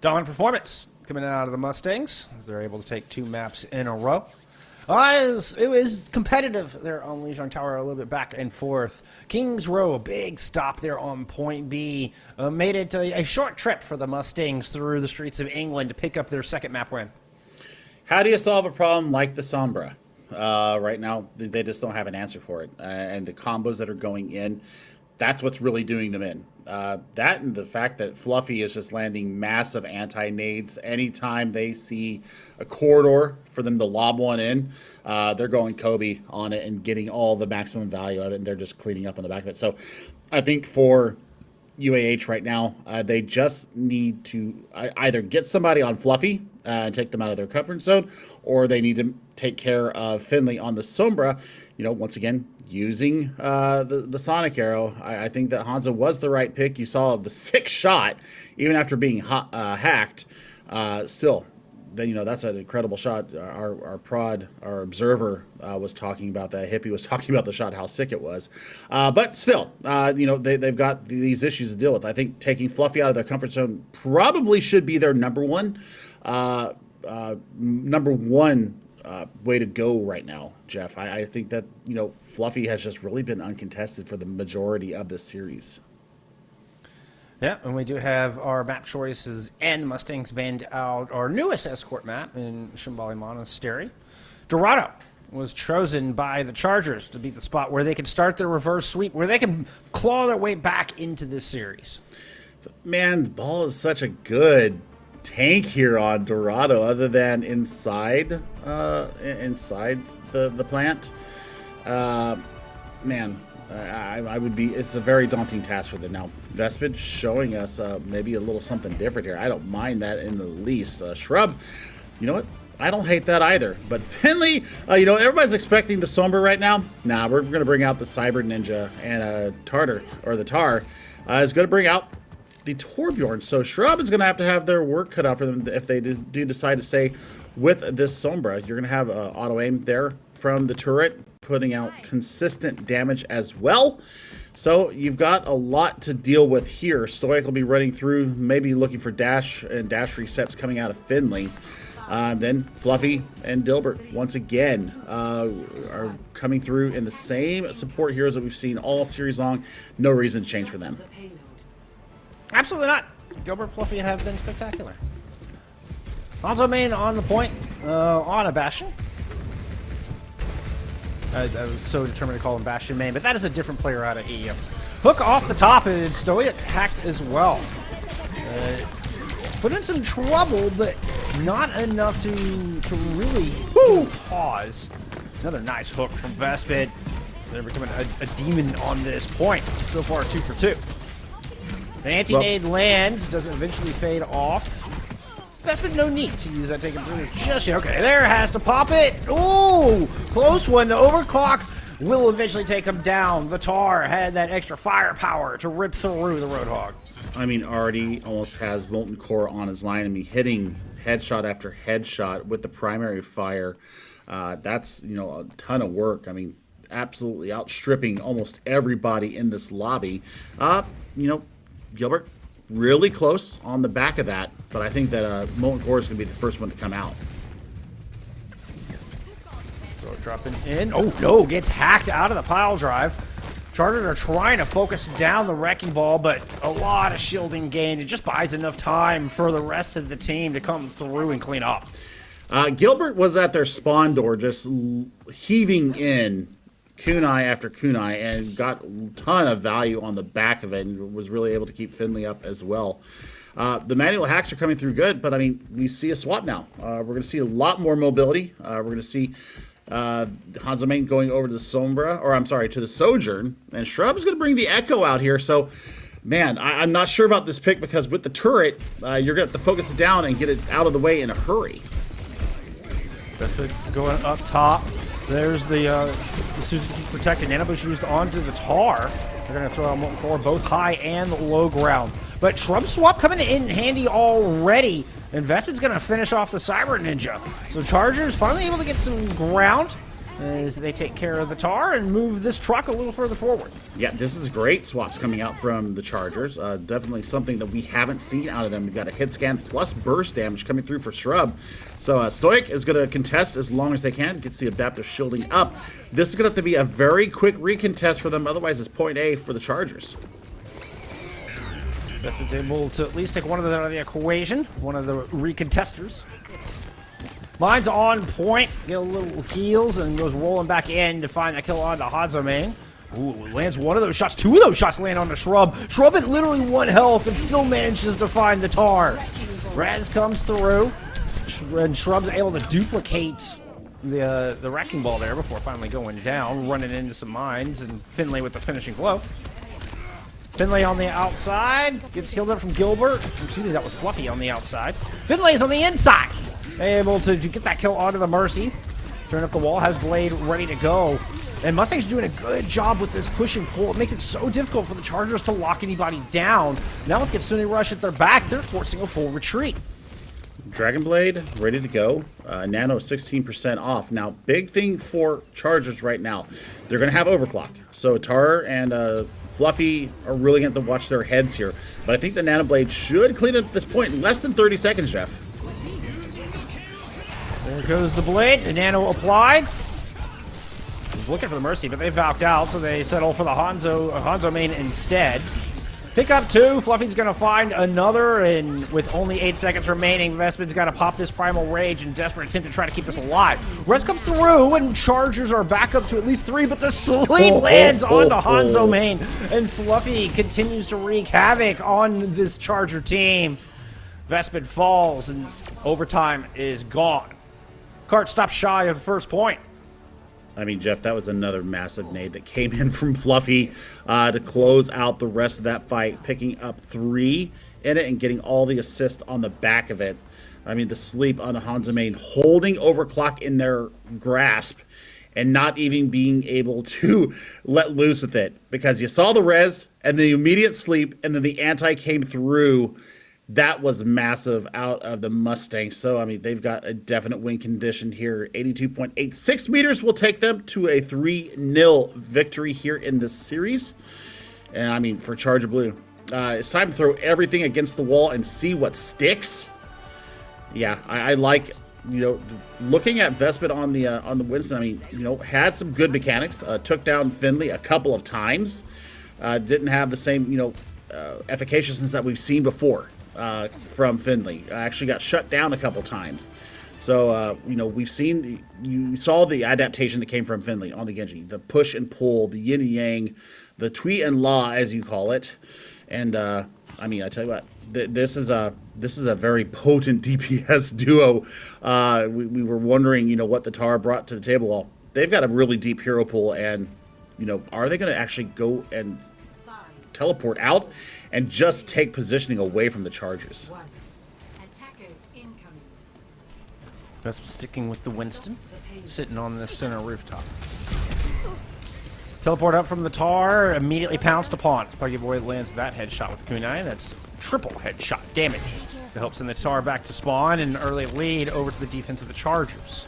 Dominant performance coming out of the Mustangs as they're able to take 2 maps in a row. It was competitive there on Lijiang Tower, a little bit back and forth. Kings Row, a big stop there on point B, made it a short trip for the Mustangs through the streets of England to pick up their second map win. How do you solve a problem like the Sombra? Right now, they just don't have an answer for it. And the combos that are going in, that's what's really doing them in. That and the fact that Fluffy is just landing massive anti-nades anytime they see a corridor for them to lob one in. They're going Kobe on it and getting all the maximum value out of it, and they're just cleaning up on the back of it. So I think for UAH right now, they just need to either get somebody on Fluffy and take them out of their comfort zone, or they need to take care of Finley on the Sombra. You know, once again, using the Sonic Arrow. I think that Hanzo was the right pick. You saw the 6th shot, even after being hacked. Still, you know, that's an incredible shot. Our observer was talking about that. Hippie was talking about the shot, how sick it was. But still, you know, they've got these issues to deal with. I think taking Fluffy out of their comfort zone probably should be their number one way to go right now, Jeff. I think that, you know, Fluffy has just really been uncontested for the majority of this series. Yeah, and we do have our map choices and Mustangs banned out our newest escort map in Shambhala Monastery. Dorado was chosen by the Chargers to be the spot where they can start their reverse sweep, where they can claw their way back into this series. Man, the ball is such a good tank here on Dorado, other than inside the plant. Man, I would be. It's a very daunting task for them now. Vespid showing us maybe a little something different here. I don't mind that in the least. Shrub, you know what? I don't hate that either. But Finley, you know, everybody's expecting the Sombra right now. Nah, we're going to bring out the Cyber Ninja, and Tartar, or the Tar, is going to bring out the Torbjorn. So Shrub is going to have their work cut out for them if they do decide to stay with this Sombra. You're going to have auto aim there from the turret, putting out consistent damage as well. So you've got a lot to deal with here. Stoic will be running through, maybe looking for dash and dash resets coming out of Finley. Then Fluffy and Dilbert, once again, are coming through in the same support heroes that we've seen all series long. No reason to change for them. Absolutely not. Gilbert and Fluffy have been spectacular. Hanzo main on the point, on a Bastion. I was so determined to call him Bastion main, but that is a different player out of EM. Hook off the top, and Stoic hacked as well. Put in some trouble, but not enough to really pause. Another nice hook from Vespid. They're becoming a demon on this point. So far, 2 for 2. The anti-nade lands, doesn't eventually fade off. Vespid, no need to use that taken through just yet. Okay, there has to pop it. Ooh, close one. The overclock will eventually take him down. The Tar had that extra firepower to rip through the Roadhog. I mean, already almost has Molten Core on his line. I mean, hitting headshot after headshot with the primary fire. That's, you know, a ton of work. I mean, absolutely outstripping almost everybody in this lobby. You know, Gilbert, really close on the back of that, but I think that Molten Core is going to be the first one to come out. So dropping in. Oh, no, gets hacked out of the pile drive. Chargers are trying to focus down the Wrecking Ball, but a lot of shielding gained. It just buys enough time for the rest of the team to come through and clean up. Gilbert was at their spawn door just heaving in kunai after kunai and got a ton of value on the back of it and was really able to keep Finley up as well. The manual hacks are coming through good, but I mean, we see a swap now. We're going to see a lot more mobility. We're going to see Hanzo main going over to the Sombra, or I'm sorry, to the Sojourn, and Shrub is going to bring the Echo out here. So, man, I'm not sure about this pick because with the turret, you're going to have to focus it down and get it out of the way in a hurry. Best pick going up top. There's the Suzuki protected nanobush used onto the Tar. They're going to throw out Molten Core both high and low ground. But Shrub swap coming in handy already. Investment's going to finish off the Cyber Ninja. So Chargers finally able to get some ground. as they take care of the tar and move this truck a little further forward. Yeah, this is great swaps coming out from the Chargers. Definitely something that we haven't seen out of them. We've got a hit scan plus burst damage coming through for Shrub. So Stoic is going to contest as long as they can. Gets the adaptive shielding up. This is going to have to be a very quick recontest for them. Otherwise, it's point A for the Chargers. Vespid's able to at least take one of them out of the equation. One of the recontesters. Mine's on point, get a little heals, and goes rolling back in to find that kill on the Hanzo main. Ooh, lands one of those shots. Two of those shots land on the Shrub. Shrub at literally 1 health and still manages to find the tar. Raz comes through, and Shrub's able to duplicate the wrecking ball there before finally going down, running into some mines, and Finlay with the finishing blow. Finlay on the outside, gets healed up from Gilbert. Excuse me, that was Fluffy on the outside. Finlay's on the inside. Able to get that kill onto the Mercy. Turn up the wall, has Blade ready to go. And Mustang's doing a good job with this push and pull. It makes it so difficult for the Chargers to lock anybody down. Now with Kitsune Rush at their back, they're forcing a full retreat. Dragon Blade ready to go. Nano 16% off. Now, big thing for Chargers right now. They're going to have overclock. So Tar and Fluffy are really going to have to watch their heads here. But I think the Nano Blade should clean it at this point in less than 30 seconds, Jeff. There goes the blade. The Nano applied. He's looking for the Mercy, but they valked out, so they settle for the Hanzo main instead. Pick up 2. Fluffy's going to find another, and with only 8 seconds remaining, Vespid's got to pop this Primal Rage in desperate attempt to try to keep this alive. Res comes through, and Chargers are back up to at least 3, but the sleep lands onto Hanzo main, and Fluffy continues to wreak havoc on this Charger team. Vespid falls, and overtime is gone. Cart stops shy of the first point. I mean, Jeff, that was another massive nade that came in from Fluffy to close out the rest of that fight, picking up 3 in it and getting all the assists on the back of it. I mean, the sleep on the Hanzo main, holding overclock in their grasp and not even being able to let loose with it, because you saw the res and the immediate sleep, and then the anti came through. That was massive out of the Mustang. So, I mean, they've got a definite win condition here. 82.86 meters will take them to a 3-0 victory here in this series. And, I mean, for Charger Blue, it's time to throw everything against the wall and see what sticks. Yeah, I like, looking at Vespid on the Winston. I mean, had some good mechanics. Took down Finley a couple of times. Didn't have the same, efficaciousness that we've seen before. From Finley. Actually got shut down a couple times. So, we've seen, you saw the adaptation that came from Finley on the Genji. The push and pull, the yin and yang, the tweet and law, as you call it. And, I mean, I tell you what, this is a very potent DPS duo. We were wondering, what the Tar brought to the table. Well, they've got a really deep hero pool, and, are they going to actually go and teleport out and just take positioning away from the Chargers? Best sticking with the Winston, sitting on the center rooftop. Teleport up from the Tar, immediately pounced upon. Spuggy Boy lands that headshot with the Kunai. That's triple headshot damage. That helps send the Tar back to spawn and an early lead over to the defense of the Chargers.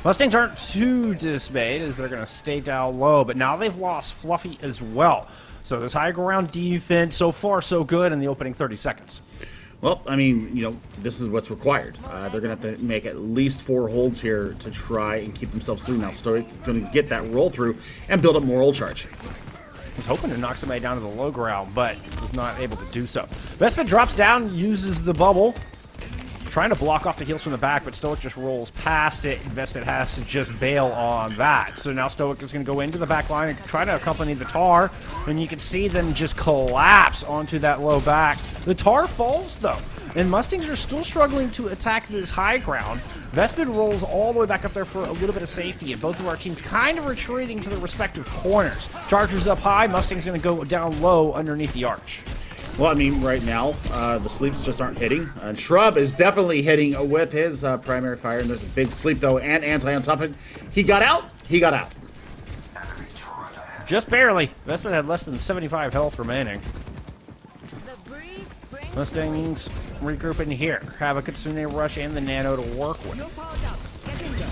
Mustangs aren't too dismayed as they're going to stay down low, but now they've lost Fluffy as well. So this high ground defense, so far so good in the opening 30 seconds. Well, I mean, this is what's required. They're going to have to make at least 4 holds here to try and keep themselves through. Now, Stoic going to get that roll through and build up more ult charge. Was hoping to knock somebody down to the low ground, but was not able to do so. Vespid drops down, uses the bubble, trying to block off the heals from the back, but Stoic just rolls past it, and Vespid has to just bail on that. So now Stoic is going to go into the back line and try to accompany the Tar, and you can see them just collapse onto that low back. The Tar falls, though, and Mustangs are still struggling to attack this high ground. Vespid rolls all the way back up there for a little bit of safety, and both of our teams kind of retreating to their respective corners. Chargers up high, Mustangs going to go down low underneath the arch. Well, I mean, right now, the sleeps just aren't hitting. And Shrub is definitely hitting with his primary fire, and there's a big sleep, though, and anti on top of it. He got out. He got out. Just barely. Vespid had less than 75 health remaining. Mustangs regrouping here. Have a Kitsune Rush and the Nano to work with.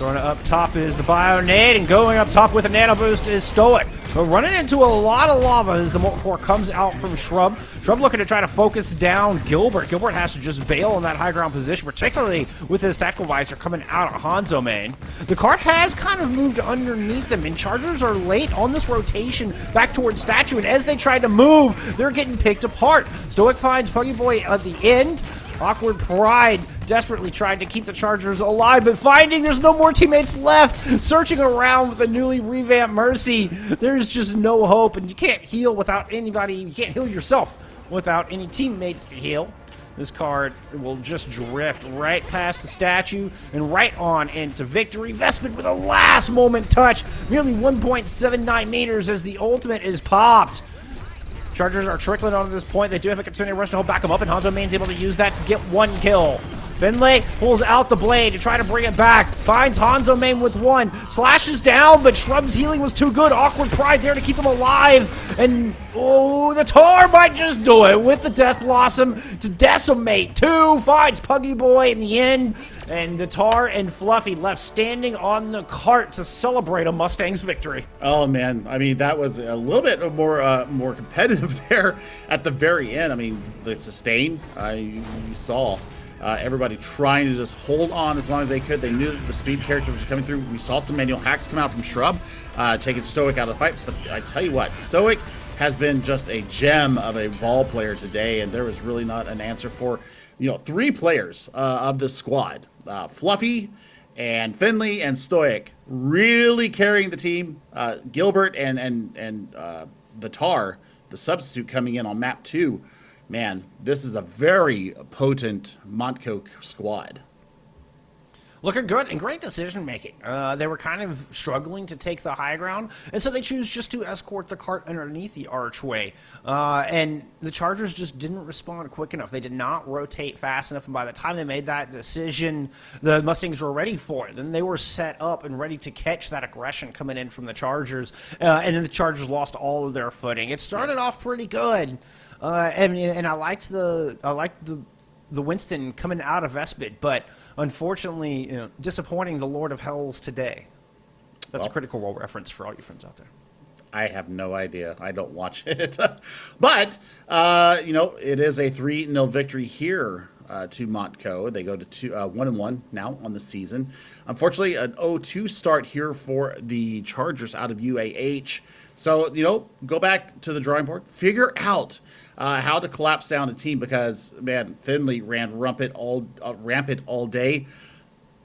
Throwing it up top is the Bionade, and going up top with a Nano Boost is Stoic. But running into a lot of lava as the Molten Core comes out from Shrub. Shrub looking to try to focus down Gilbert. Gilbert has to just bail in that high ground position, particularly with his tactical visor coming out of Hanzo main. The cart has kind of moved underneath them, and Chargers are late on this rotation back towards Statue, and as they try to move, they're getting picked apart. Stoic finds Puggy Boy at the end. Awkward Pride desperately tried to keep the Chargers alive, but finding there's no more teammates left, searching around with a newly revamped Mercy, there's just no hope, and you can't heal without anybody, you can't heal yourself without any teammates to heal. This card will just drift right past the statue and right on into victory. Vespid with a last moment touch, nearly 1.79 meters as the ultimate is popped. Chargers are trickling on to this point. They do have a Kitsune Rush to hold back them up, and Hanzo Main's able to use that to get one kill. Finlay pulls out the blade to try to bring it back. Finds Hanzo Main with one. Slashes down, but Shrub's healing was too good. Awkward Pride there to keep him alive. And, oh, the Tar might just do it with the Death Blossom to decimate. Two finds Puggy Boy in the end. And the Tar and Fluffy left standing on the cart to celebrate a Mustang's victory. Oh man, I mean that was a little bit more competitive there at the very end. I mean the sustain, you saw everybody trying to just hold on as long as they could. They knew that the speed character was coming through. We saw some manual hacks come out from Shrub, taking Stoic out of the fight. But I tell you what, Stoic has been just a gem of a ball player today, and there was really not an answer for, three players of this squad. Fluffy and Finley and Stoic really carrying the team. Gilbert and the Tar, the substitute coming in on map 2. Man, this is a very potent Montco squad. Looking good and great decision making. They were kind of struggling to take the high ground, and so they choose just to escort the cart underneath the archway. And the Chargers just didn't respond quick enough. They did not rotate fast enough, and by the time they made that decision, the Mustangs were ready for it. Then they were set up and ready to catch that aggression coming in from the Chargers, and then the Chargers lost all of their footing. It started off pretty good, and I liked the Winston coming out of Vespid, but unfortunately, disappointing the Lord of Hells today. That's a Critical Role reference for all you friends out there. I have no idea. I don't watch it. But, it is a 3-0 victory here to Montco. They go to 1-1 now on the season. Unfortunately, an 0-2 start here for the Chargers out of UAH. So, go back to the drawing board. Figure out how to collapse down a team because, man, Finley ran rampant all day.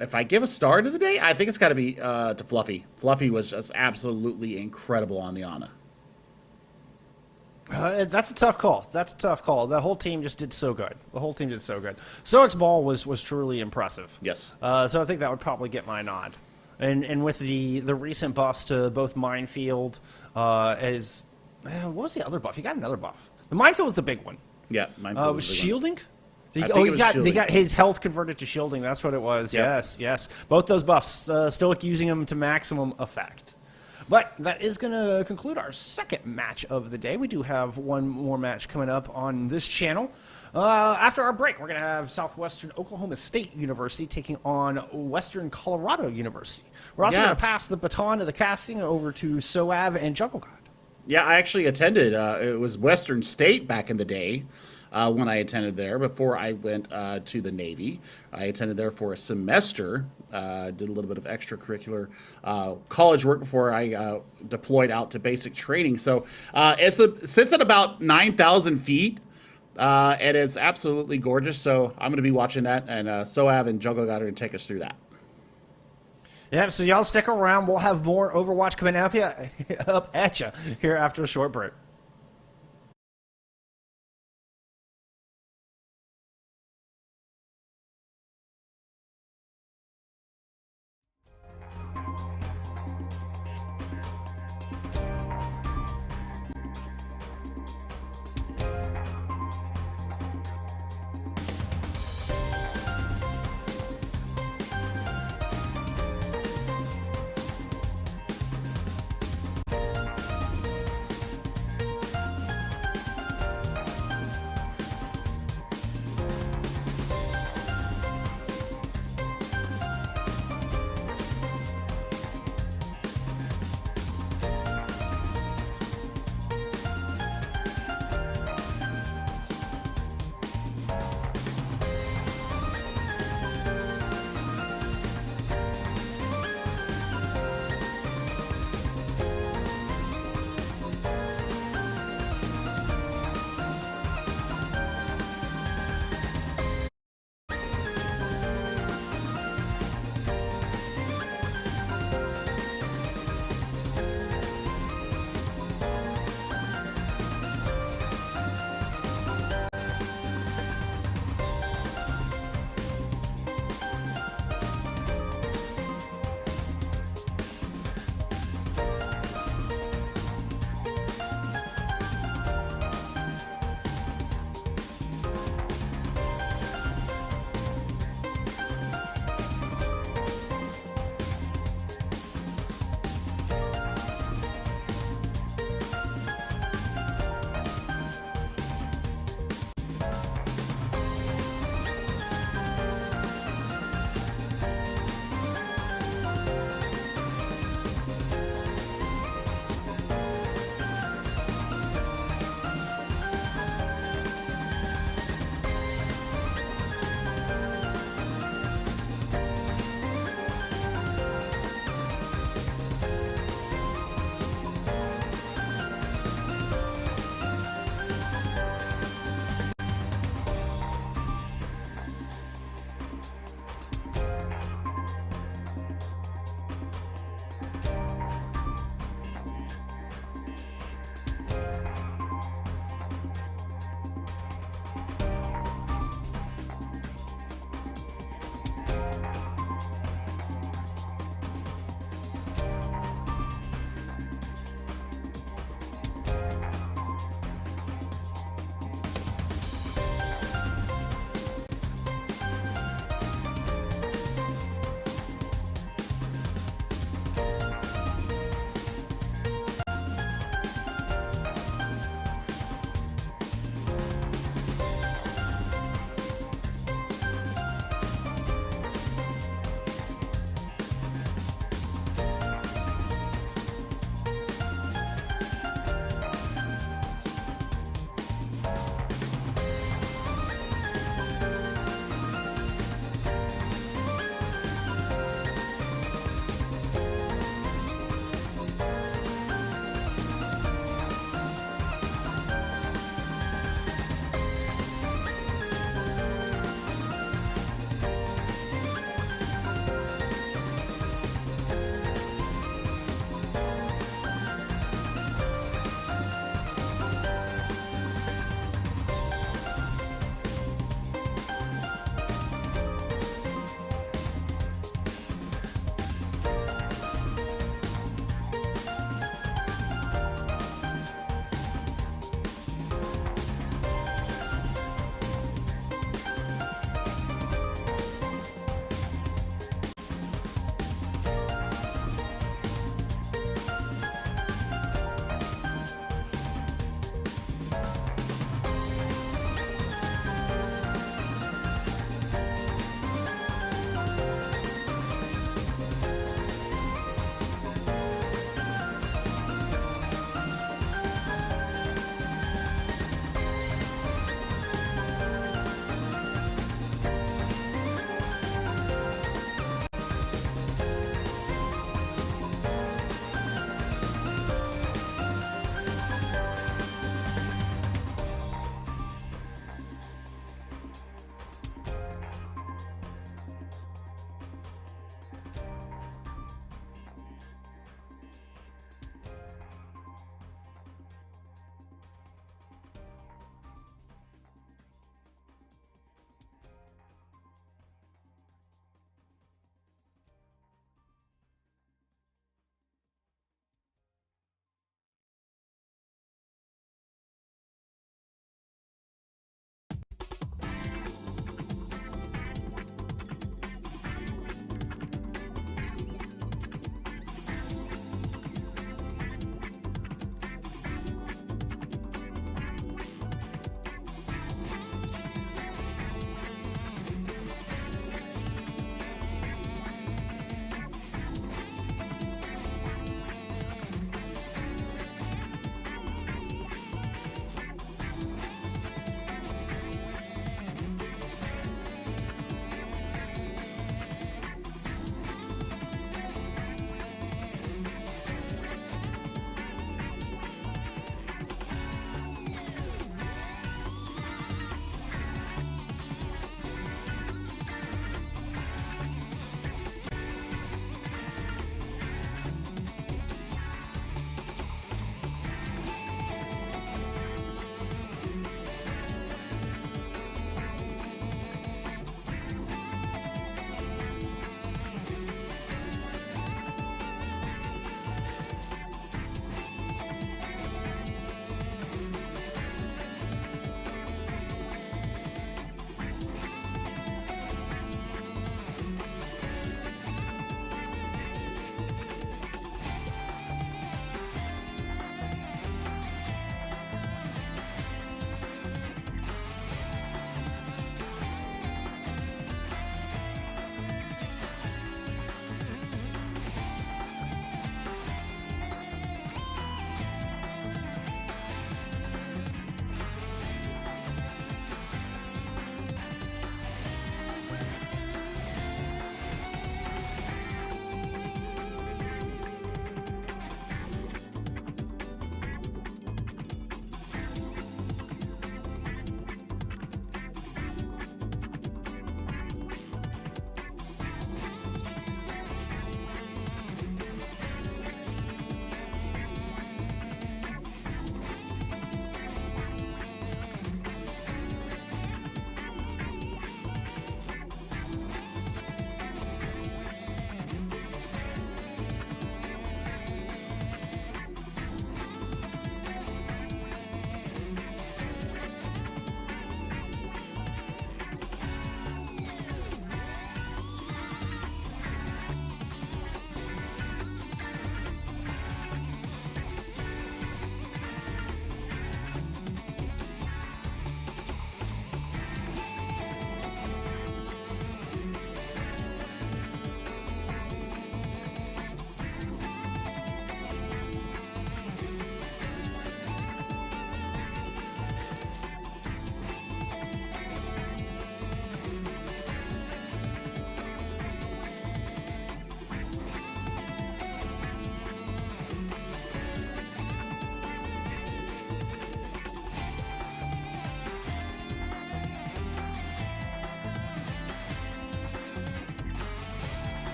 If I give a star to the day, I think it's got to be to Fluffy. Fluffy was just absolutely incredible on the Ana. That's a tough call. The whole team just did so good. Stoic's ball was truly impressive. Yes. So I think that would probably get my nod. And with the recent buffs to both Minefield, what was the other buff? He got another buff. The Minefield was the big one. Yeah, Minefield was shielding? He shielding. got his health converted to shielding. That's what it was. Yep. Yes. Both those buffs, Stoic using them to maximum effect. But that is going to conclude our second match of the day. We do have one more match coming up on this channel. After our break, we're going to have Southwestern Oklahoma State University taking on Western Colorado University. We're also going to pass the baton of the casting over to Soav and Jungle God. Yeah, I actually attended. It was Western State back in the day when I attended there before I went to the Navy. I attended there for a semester, did a little bit of extracurricular college work before I deployed out to basic training. So it sits at about 9,000 feet. And it's absolutely gorgeous. So I'm going to be watching that. And Soav and Jungle God are going to take us through that. Yeah, so y'all stick around. We'll have more Overwatch coming up at you here after a short break.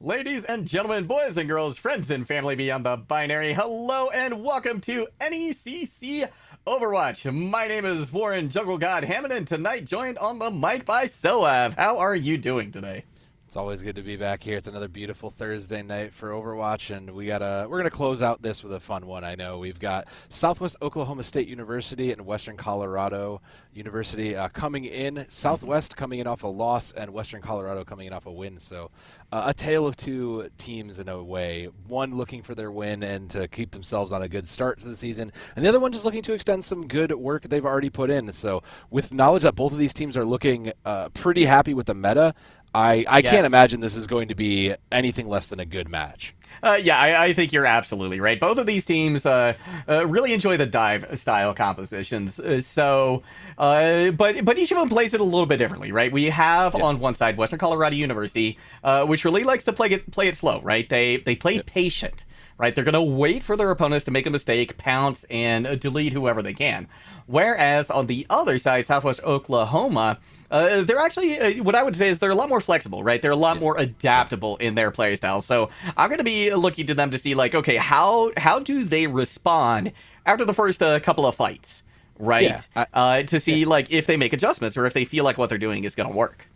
Ladies and gentlemen, boys and girls, friends and family beyond the binary, hello and welcome to NECC Overwatch. My name is Warren Jungle God Hammond, and tonight joined on the mic by Soav. How are you doing today? It's always good to be back here. It's another beautiful Thursday night for Overwatch, and we're gonna close out this with a fun one. I know we've got Southwest Oklahoma State University and Western Colorado University coming in. Southwest coming in off a loss, and Western Colorado coming in off a win. So a tale of two teams in a way. One looking for their win and to keep themselves on a good start to the season, and the other one just looking to extend some good work they've already put in. So with knowledge that both of these teams are looking pretty happy with the meta, I can't imagine this is going to be anything less than a good match. I think you're absolutely right. Both of these teams really enjoy the dive style compositions. But each of them plays it a little bit differently, right? We have on one side Western Colorado University, which really likes to play it slow, right? They play patient, right? They're going to wait for their opponents to make a mistake, pounce, and delete whoever they can. Whereas on the other side, Southwest Oklahoma, they're actually, what I would say is they're a lot more flexible, right? They're a lot more adaptable in their play style. So I'm going to be looking to them to see, like, okay, how do they respond after the first couple of fights, right? To see, like, if they make adjustments or if they feel like what they're doing is going to work.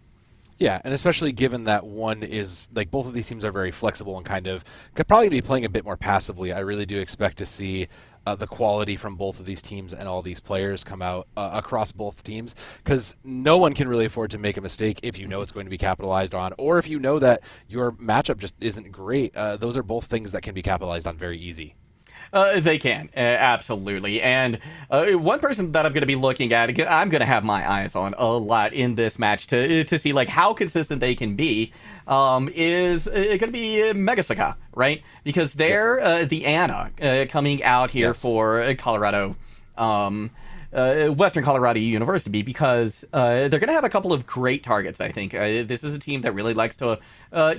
Yeah, and especially given that one is, like, both of these teams are very flexible and kind of could probably be playing a bit more passively. I really do expect to see the quality from both of these teams and all these players come out across both teams, because no one can really afford to make a mistake if you know it's going to be capitalized on, or if you know that your matchup just isn't great. Those are both things that can be capitalized on very easy. They can, absolutely. And one person that I'm going to be looking at, I'm going to have my eyes on a lot in this match to see, like, how consistent they can be, is going to be NECC, right? Because they're the Anna coming out here for Colorado, Western Colorado University, because they're going to have a couple of great targets, I think. This is a team that really likes to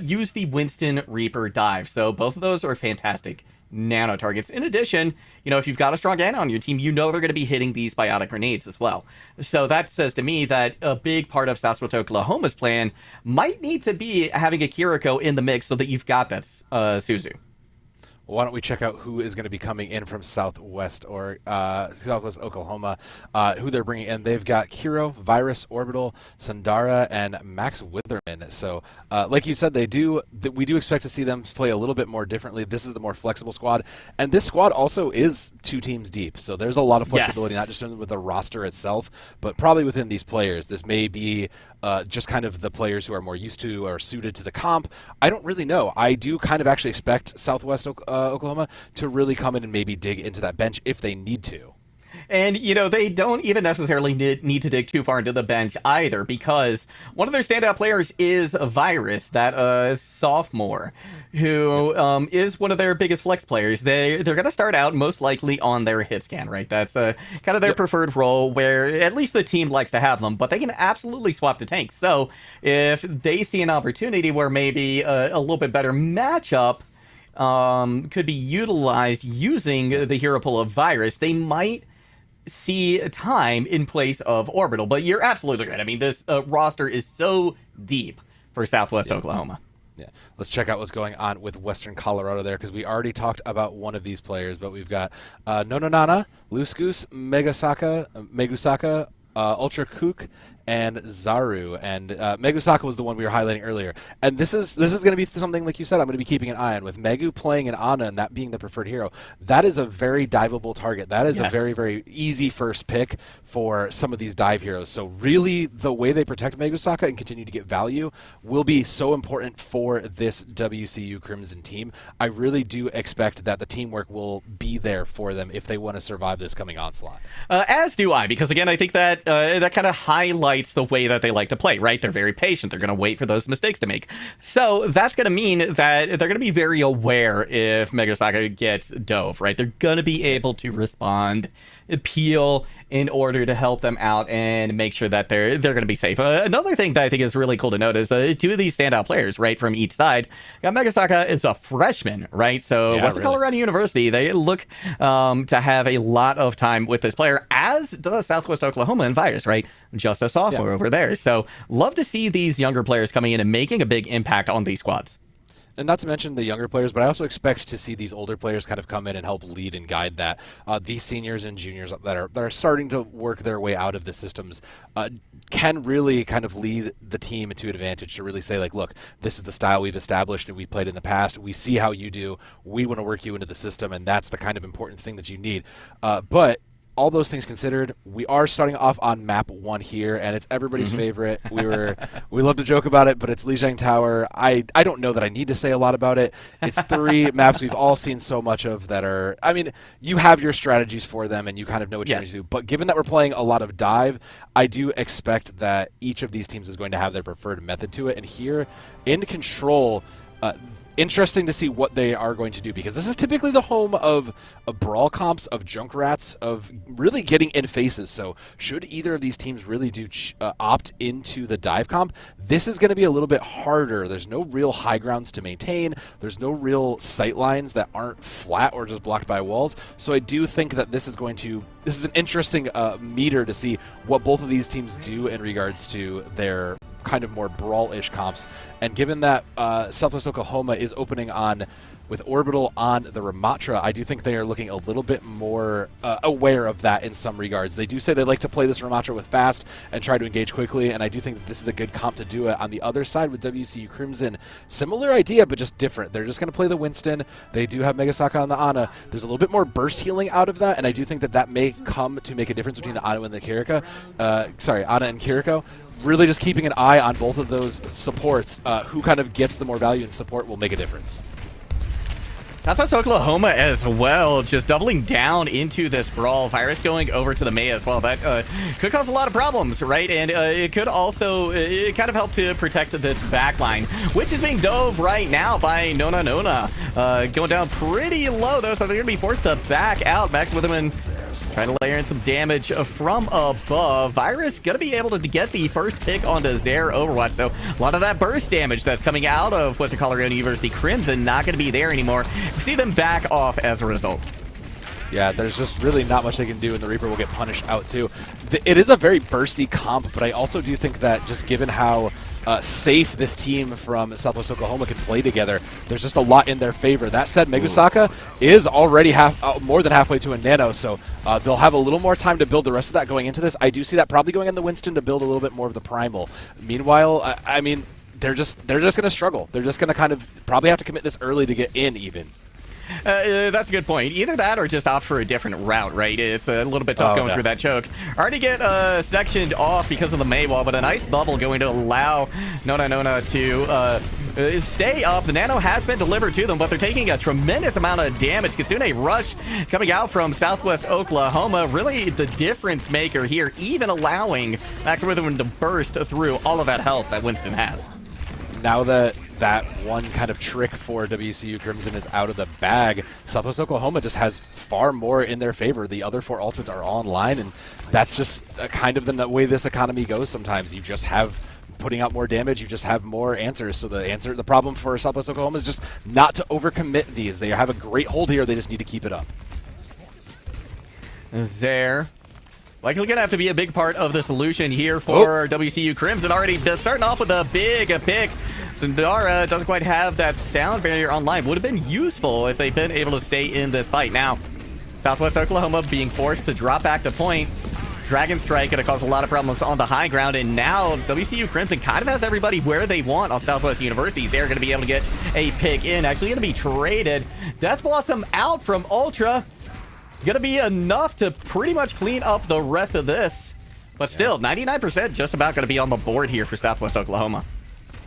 use the Winston Reaper dive, so both of those are fantastic nano targets. In addition, you know, if you've got a strong Anna on your team, you know they're going to be hitting these biotic grenades as well. So that says to me that a big part of Southwest Oklahoma's plan might need to be having a Kiriko in the mix so that you've got that Suzu. Well, why don't we check out who is going to be coming in from Southwest Oklahoma, who they're bringing in. They've got Kiro, Virus, Orbital, Sundara, and Max Witherman. So, like you said, we do expect to see them play a little bit more differently. This is the more flexible squad, and this squad also is two teams deep. So there's a lot of flexibility, not just with the roster itself, but probably within these players. This may be just kind of the players who are more used to or suited to the comp. I don't really know. I do kind of actually expect Southwest Oklahoma to really come in and maybe dig into that bench if they need to. And, you know, they don't even necessarily need to dig too far into the bench either, because one of their standout players is Virus, that sophomore, who is one of their biggest flex players. They're going to start out most likely on their hit scan, right? That's kind of their preferred role, where at least the team likes to have them, but they can absolutely swap to tanks. So if they see an opportunity where maybe a little bit better matchup could be utilized using the hero pool of Virus, they might see time in place of Orbital. But you're absolutely right. I mean, this roster is so deep for Southwest Oklahoma. Yeah, let's check out what's going on with Western Colorado there, because we already talked about one of these players, but we've got Nononana, Luskus, Megusaka, Ultra Kook, and Zaru. And Megusaka was the one we were highlighting earlier. And this is going to be something, like you said, I'm going to be keeping an eye on. With Megu playing an Ana and that being the preferred hero, that is a very diveable target. That is a very, very easy first pick for some of these dive heroes. So really, the way they protect Megusaka and continue to get value will be so important for this WCU Crimson team. I really do expect that the teamwork will be there for them if they want to survive this coming onslaught. As do I, because again, I think that that kind of highlights the way that they like to play, right? They're very patient. They're going to wait for those mistakes to make. So that's going to mean that they're going to be very aware if Megusaka gets dove, right? They're going to be able to respond, peel in order to help them out and make sure that they're going to be safe. Another thing that I think is really cool to note is two of these standout players, right, from each side. Megusaka is a freshman, right? So Western Colorado University, they look to have a lot of time with this player, as does Southwest Oklahoma and Virus, right? Just a sophomore over there. So love to see these younger players coming in and making a big impact on these squads. And not to mention the younger players, but I also expect to see these older players kind of come in and help lead and guide that. These seniors and juniors that are starting to work their way out of the systems can really kind of lead the team to advantage to really say, like, look, this is the style we've established and we played in the past. We see how you do. We want to work you into the system, and that's the kind of important thing that you need. But all those things considered, we are starting off on map 1 here, and it's everybody's favorite. We love to joke about it, but it's Lijiang Tower. I don't know that I need to say a lot about it. It's 3 maps we've all seen so much of that are, I mean, you have your strategies for them, and you kind of know what you're going to do. But given that we're playing a lot of dive, I do expect that each of these teams is going to have their preferred method to it. And here, in Control, interesting to see what they are going to do, because this is typically the home of brawl comps, of Junkrats, of really getting in faces. So should either of these teams really do opt into the dive comp, this is going to be a little bit harder. There's no real high grounds to maintain. There's no real sight lines that aren't flat or just blocked by walls. So I do think that this is an interesting meter to see what both of these teams do in regards to their kind of more brawl-ish comps. And given that Southwest Oklahoma is opening on with Orbital on the Ramatra, I do think they are looking a little bit more aware of that in some regards. They do say they like to play this Ramatra with fast and try to engage quickly, and I do think that this is a good comp to do it. On the other side with WCU Crimson, similar idea, but just different. They're just going to play the Winston. They do have Megasaka on the Ana. There's a little bit more burst healing out of that, and I do think that that may come to make a difference between the Ana and the Kiriko. Ana and Kiriko. Really just keeping an eye on both of those supports. Who kind of gets the more value in support will make a difference. Southwest Oklahoma as well, just doubling down into this brawl. Virus going over to the Mei as well. That could cause a lot of problems, right? And it could also kind of help to protect this backline, which is being dove right now by Nona. Going down pretty low, though, so they're going to be forced to back out. Max Witherman trying to layer in some damage from above. Virus going to be able to get the first pick onto Zaire Overwatch. So a lot of that burst damage that's coming out of Western Colorado University Crimson not going to be there anymore. We see them back off as a result. Yeah, there's just really not much they can do, and the Reaper will get punished out too. It is a very bursty comp, but I also do think that just given how safe this team from Southwest Oklahoma can play together, there's just a lot in their favor. That said, Megusaka is already more than halfway to a nano, so they'll have a little more time to build the rest of that going into this. I do see that probably going in the Winston to build a little bit more of the primal. Meanwhile, I mean, they're just going to struggle. They're just going to kind of probably have to commit this early to get in even. That's a good point. Either that or just opt for a different route, right? It's a little bit tough going through that choke. Already get sectioned off because of the Mei wall, but a nice bubble going to allow Nona to stay up. The nano has been delivered to them, but they're taking a tremendous amount of damage. Kitsune Rush coming out from Southwest Oklahoma, really the difference maker here, even allowing Max Witherman to burst through all of that health that Winston has. Now that one kind of trick for WCU Crimson is out of the bag, Southwest Oklahoma just has far more in their favor. The other 4 ultimates are online, and that's just kind of the way this economy goes sometimes. You just have putting out more damage, you just have more answers. So the problem for Southwest Oklahoma is just not to overcommit these. They have a great hold here, they just need to keep it up. Zaire likely going to have to be a big part of the solution here for WCU Crimson. Already starting off with a big pick. Zendara doesn't quite have that sound barrier online. Would have been useful if they'd been able to stay in this fight. Now, Southwest Oklahoma being forced to drop back to point. Dragon Strike going to cause a lot of problems on the high ground, and now WCU Crimson kind of has everybody where they want on Southwest University. They're going to be able to get a pick in. Actually going to be traded. Death Blossom out from Ultra. Going to be enough to pretty much clean up the rest of this. But still, 99% just about going to be on the board here for Southwest Oklahoma.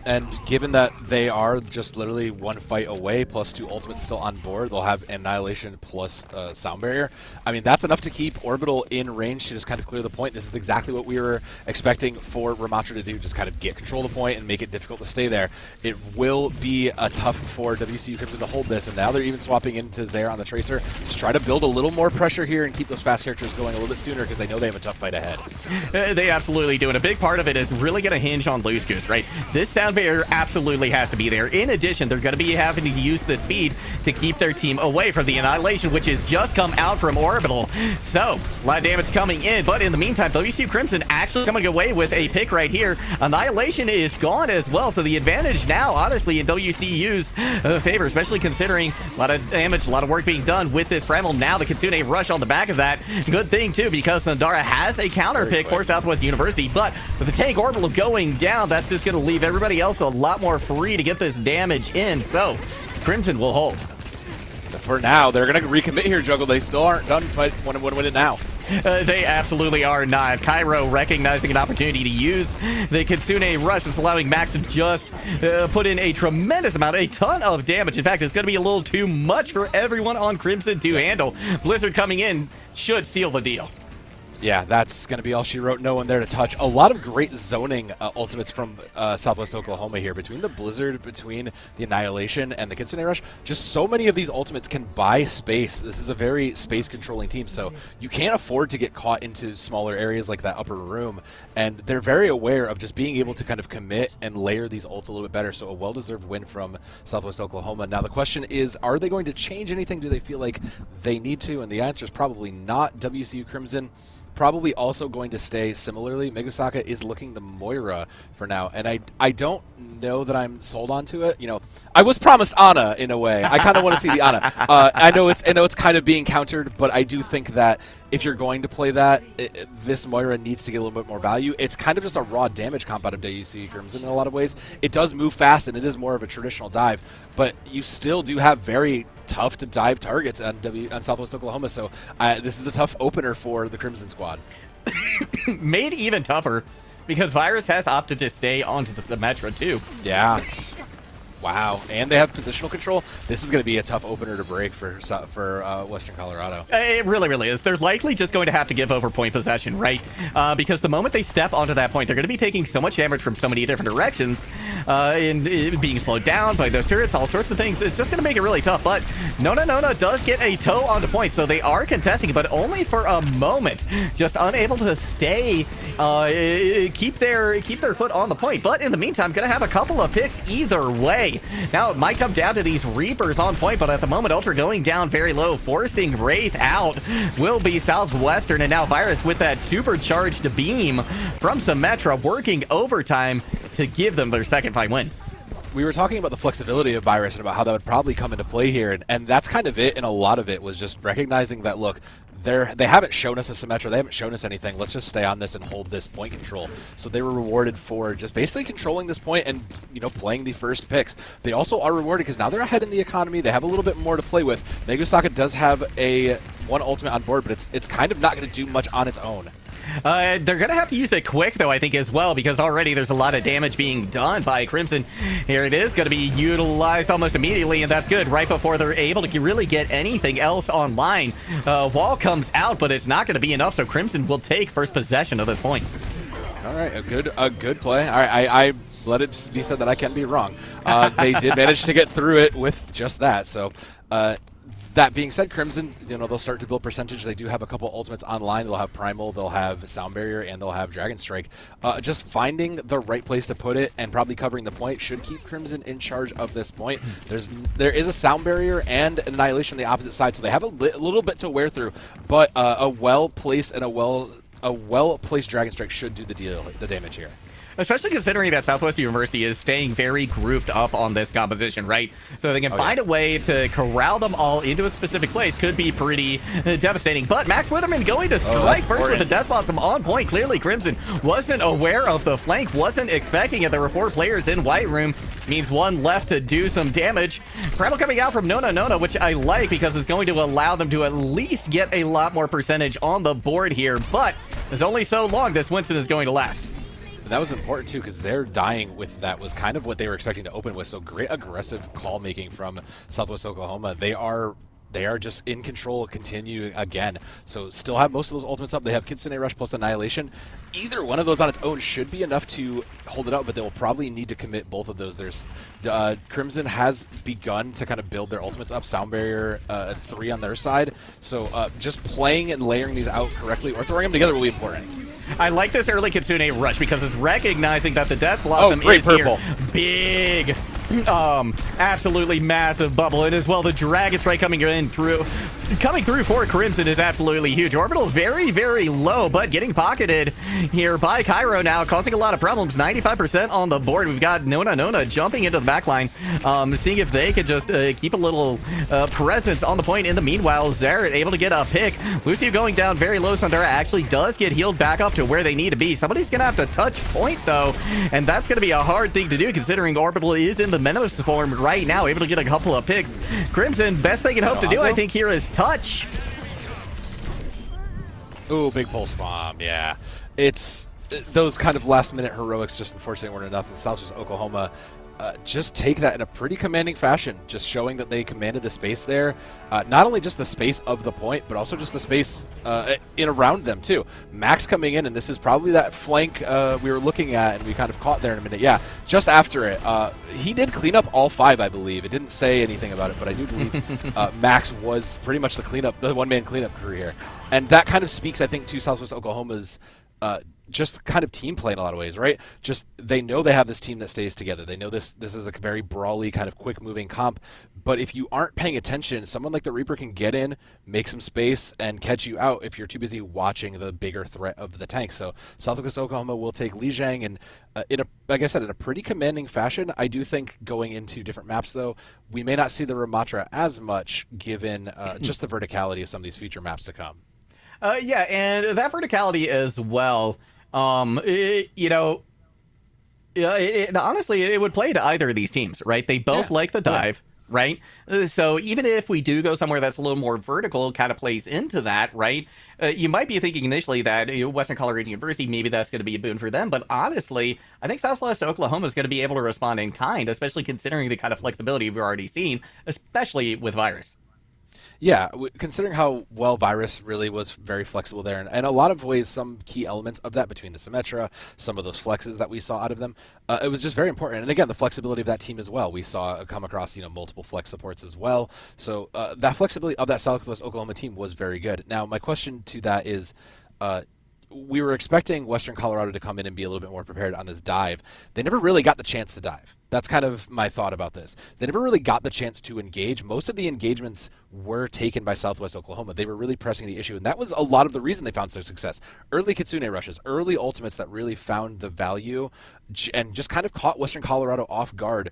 And given that they are just literally 1 fight away, plus 2 ultimates still on board, they'll have Annihilation plus Sound Barrier. I mean, that's enough to keep Orbital in range to just kind of clear the point. This is exactly what we were expecting for Ramatra to do, just kind of get control of the point and make it difficult to stay there. It will be tough for WCU Crimson to hold this, and now they're even swapping into Zaire on the Tracer. Just try to build a little more pressure here and keep those fast characters going a little bit sooner, because they know they have a tough fight ahead. They absolutely do, and a big part of it is really going to hinge on Loose Goose, right? This sound barrier absolutely has to be there. In addition, they're going to be having to use the speed to keep their team away from the Annihilation, which has just come out from Orbital. So, a lot of damage coming in, but in the meantime, WCU Crimson actually coming away with a pick right here. Annihilation is gone as well, so the advantage now, honestly, in WCU's favor, especially considering a lot of damage, a lot of work being done with this Primal. Now the Kitsune rush on the back of that. Good thing, too, because Sandara has a counter pick for Southwest University, but with the tank Orbital going down, that's just going to leave everybody else a lot more free to get this damage in, so Crimson will hold. For now, they're going to recommit here, Juggle. They still aren't done, but want to win it now. They absolutely are not. Cairo recognizing an opportunity to use the Kitsune Rush. It's allowing Max to just put in a tremendous amount, a ton of damage. In fact, it's going to be a little too much for everyone on Crimson to handle. Blizzard coming in should seal the deal. Yeah, that's going to be all she wrote. No one there to touch. A lot of great zoning ultimates from Southwest Oklahoma here. Between the Blizzard, between the Annihilation, and the Kitsune Rush, just so many of these ultimates can buy space. This is a very space-controlling team, so you can't afford to get caught into smaller areas like that upper room. And they're very aware of just being able to kind of commit and layer these ults a little bit better, so a well-deserved win from Southwest Oklahoma. Now, the question is, are they going to change anything? Do they feel like they need to? And the answer is probably not. WCU Crimson probably also going to stay similarly. Megusaka is looking the Moira for now, and I don't know that I'm sold onto it. You know, I was promised Ana in a way. I kind of want to see the Ana. I know it's kind of being countered, but I do think that if you're going to play that, this Moira needs to get a little bit more value. It's kind of just a raw damage comp out of WC Crimson in a lot of ways. It does move fast, and it is more of a traditional dive, but you still do have very tough to dive targets on Southwest Oklahoma, so this is a tough opener for the Crimson squad. Made even tougher because Virus has opted to stay onto the Symmetra too. Yeah. Wow, and they have positional control. This is going to be a tough opener to break for Western Colorado. It really, really is. They're likely just going to have to give over point possession, right? Because the moment they step onto that point, they're going to be taking so much damage from so many different directions, and being slowed down by those turrets, all sorts of things. It's just going to make it really tough, but Nona does get a toe on the point, so they are contesting, but only for a moment. Just unable to stay, keep their foot on the point, but in the meantime, going to have a couple of picks either way. Now, it might come down to these Reapers on point, but at the moment, Ultra going down very low, forcing Wraith out will be Southwestern, and now Virus with that supercharged beam from Symmetra working overtime to give them their second fight win. We were talking about the flexibility of Virus and about how that would probably come into play here, and that's kind of it, and a lot of it was just recognizing that, look, they haven't shown us a Symmetra, they haven't shown us anything, let's just stay on this and hold this point control. So they were rewarded for just basically controlling this point and, you know, playing the first picks. They also are rewarded because now they're ahead in the economy, they have a little bit more to play with. Megusaka does have one ultimate on board, but it's kind of not going to do much on its own. They're going to have to use it quick, though, I think, as well, because already there's a lot of damage being done by Crimson. Here it is, going to be utilized almost immediately, and that's good. Right before they're able to really get anything else online. Wall comes out, but it's not going to be enough, so Crimson will take first possession of this point. All right, a good play. All right, I let it be said that I can be wrong. They did manage to get through it with just that, so... that being said, Crimson, you know, they'll start to build percentage. They do have a couple ultimates online. They'll have Primal, they'll have Sound Barrier, and they'll have Dragon Strike. Just finding the right place to put it and probably covering the point should keep Crimson in charge of this point. There is a Sound Barrier and an Annihilation on the opposite side, so they have a little bit to wear through. But a well-placed and a well-placed Dragon Strike should do the damage here. Especially considering that Southwest University is staying very grouped up on this composition, right? So they can find a way to corral them all into a specific place. Could be pretty devastating. But Max Witherman going to strike first with the Death Blossom on point. Clearly, Crimson wasn't aware of the flank, wasn't expecting it. There were 4 players in White Room. Means 1 left to do some damage. Primal coming out from Nona, which I like because it's going to allow them to at least get a lot more percentage on the board here. But there's only so long this Winston is going to last. And that was important, too, because their dying with that was kind of what they were expecting to open with. So great aggressive call making from Southwest Oklahoma. They are they are just in control, continuing again. So still have most of those ultimates up. They have Kitsune Rush plus Annihilation. Either one of those on its own should be enough to hold it out, but they will probably need to commit both of those. There's Crimson has begun to kind of build their ultimates up. Sound Barrier at 3 on their side. So just playing and layering these out correctly or throwing them together will be important. I like this early Kitsune Rush because it's recognizing that the Death Blossom great is purple. here. Big, absolutely massive bubble, and as well the Dragon Strike coming through for Crimson is absolutely huge. Orbital very, very low, but getting pocketed here by Cairo now, causing a lot of problems. 95% on the board. We've got Nona jumping into the backline, seeing if they could just keep a little presence on the point. In the meanwhile, Xerath able to get a pick. Lucio going down very low. Sundara actually does get healed back up to where they need to be. Somebody's gonna have to touch point though, and that's gonna be a hard thing to do considering Orbital is in the Menos form right now, able to get a couple of picks. Crimson, best they can hope to do, I think, here is touch. Ooh, big pulse bomb, yeah. It's those kind of last-minute heroics just unfortunately weren't enough. And Southwest Oklahoma just take that in a pretty commanding fashion, just showing that they commanded the space there. Not only just the space of the point, but also just the space in around them, too. Max coming in, and this is probably that flank we were looking at, and we kind of caught there in a minute. Yeah, just after it. He did clean up all 5, I believe. It didn't say anything about it, but I do believe Max was pretty much the one-man cleanup crew here. And that kind of speaks, I think, to Southwest Oklahoma's just kind of team play in a lot of ways, right? Just they know they have this team that stays together. They know this is a very brawly, kind of quick-moving comp. But if you aren't paying attention, someone like the Reaper can get in, make some space, and catch you out if you're too busy watching the bigger threat of the tank. So Southwest Oklahoma will take Li Jiang, and like I said, in a pretty commanding fashion. I do think going into different maps, though, we may not see the Ramatra as much, given just the verticality of some of these future maps to come. Yeah, and that verticality as well. Honestly, it would play to either of these teams, right? They both like the dive, right? So even if we do go somewhere that's a little more vertical, kind of plays into that, right? You might be thinking initially that Western Colorado University, maybe that's going to be a boon for them. But honestly, I think Southwest Oklahoma is going to be able to respond in kind, especially considering the kind of flexibility we've already seen, especially with Virus. Yeah, considering how well Virus really was very flexible there, and in a lot of ways, some key elements of that between the Symmetra, some of those flexes that we saw out of them, it was just very important. And again, the flexibility of that team as well. We saw come across multiple flex supports as well. So that flexibility of that Southwest Oklahoma team was very good. Now, my question to that is, we were expecting Western Colorado to come in and be a little bit more prepared on this dive. They never really got the chance to dive. That's kind of my thought about this. They never really got the chance to engage. Most of the engagements were taken by Southwest Oklahoma. They were really pressing the issue, and that was a lot of the reason they found their success. Early Kitsune rushes, early ultimates that really found the value and just kind of caught Western Colorado off guard,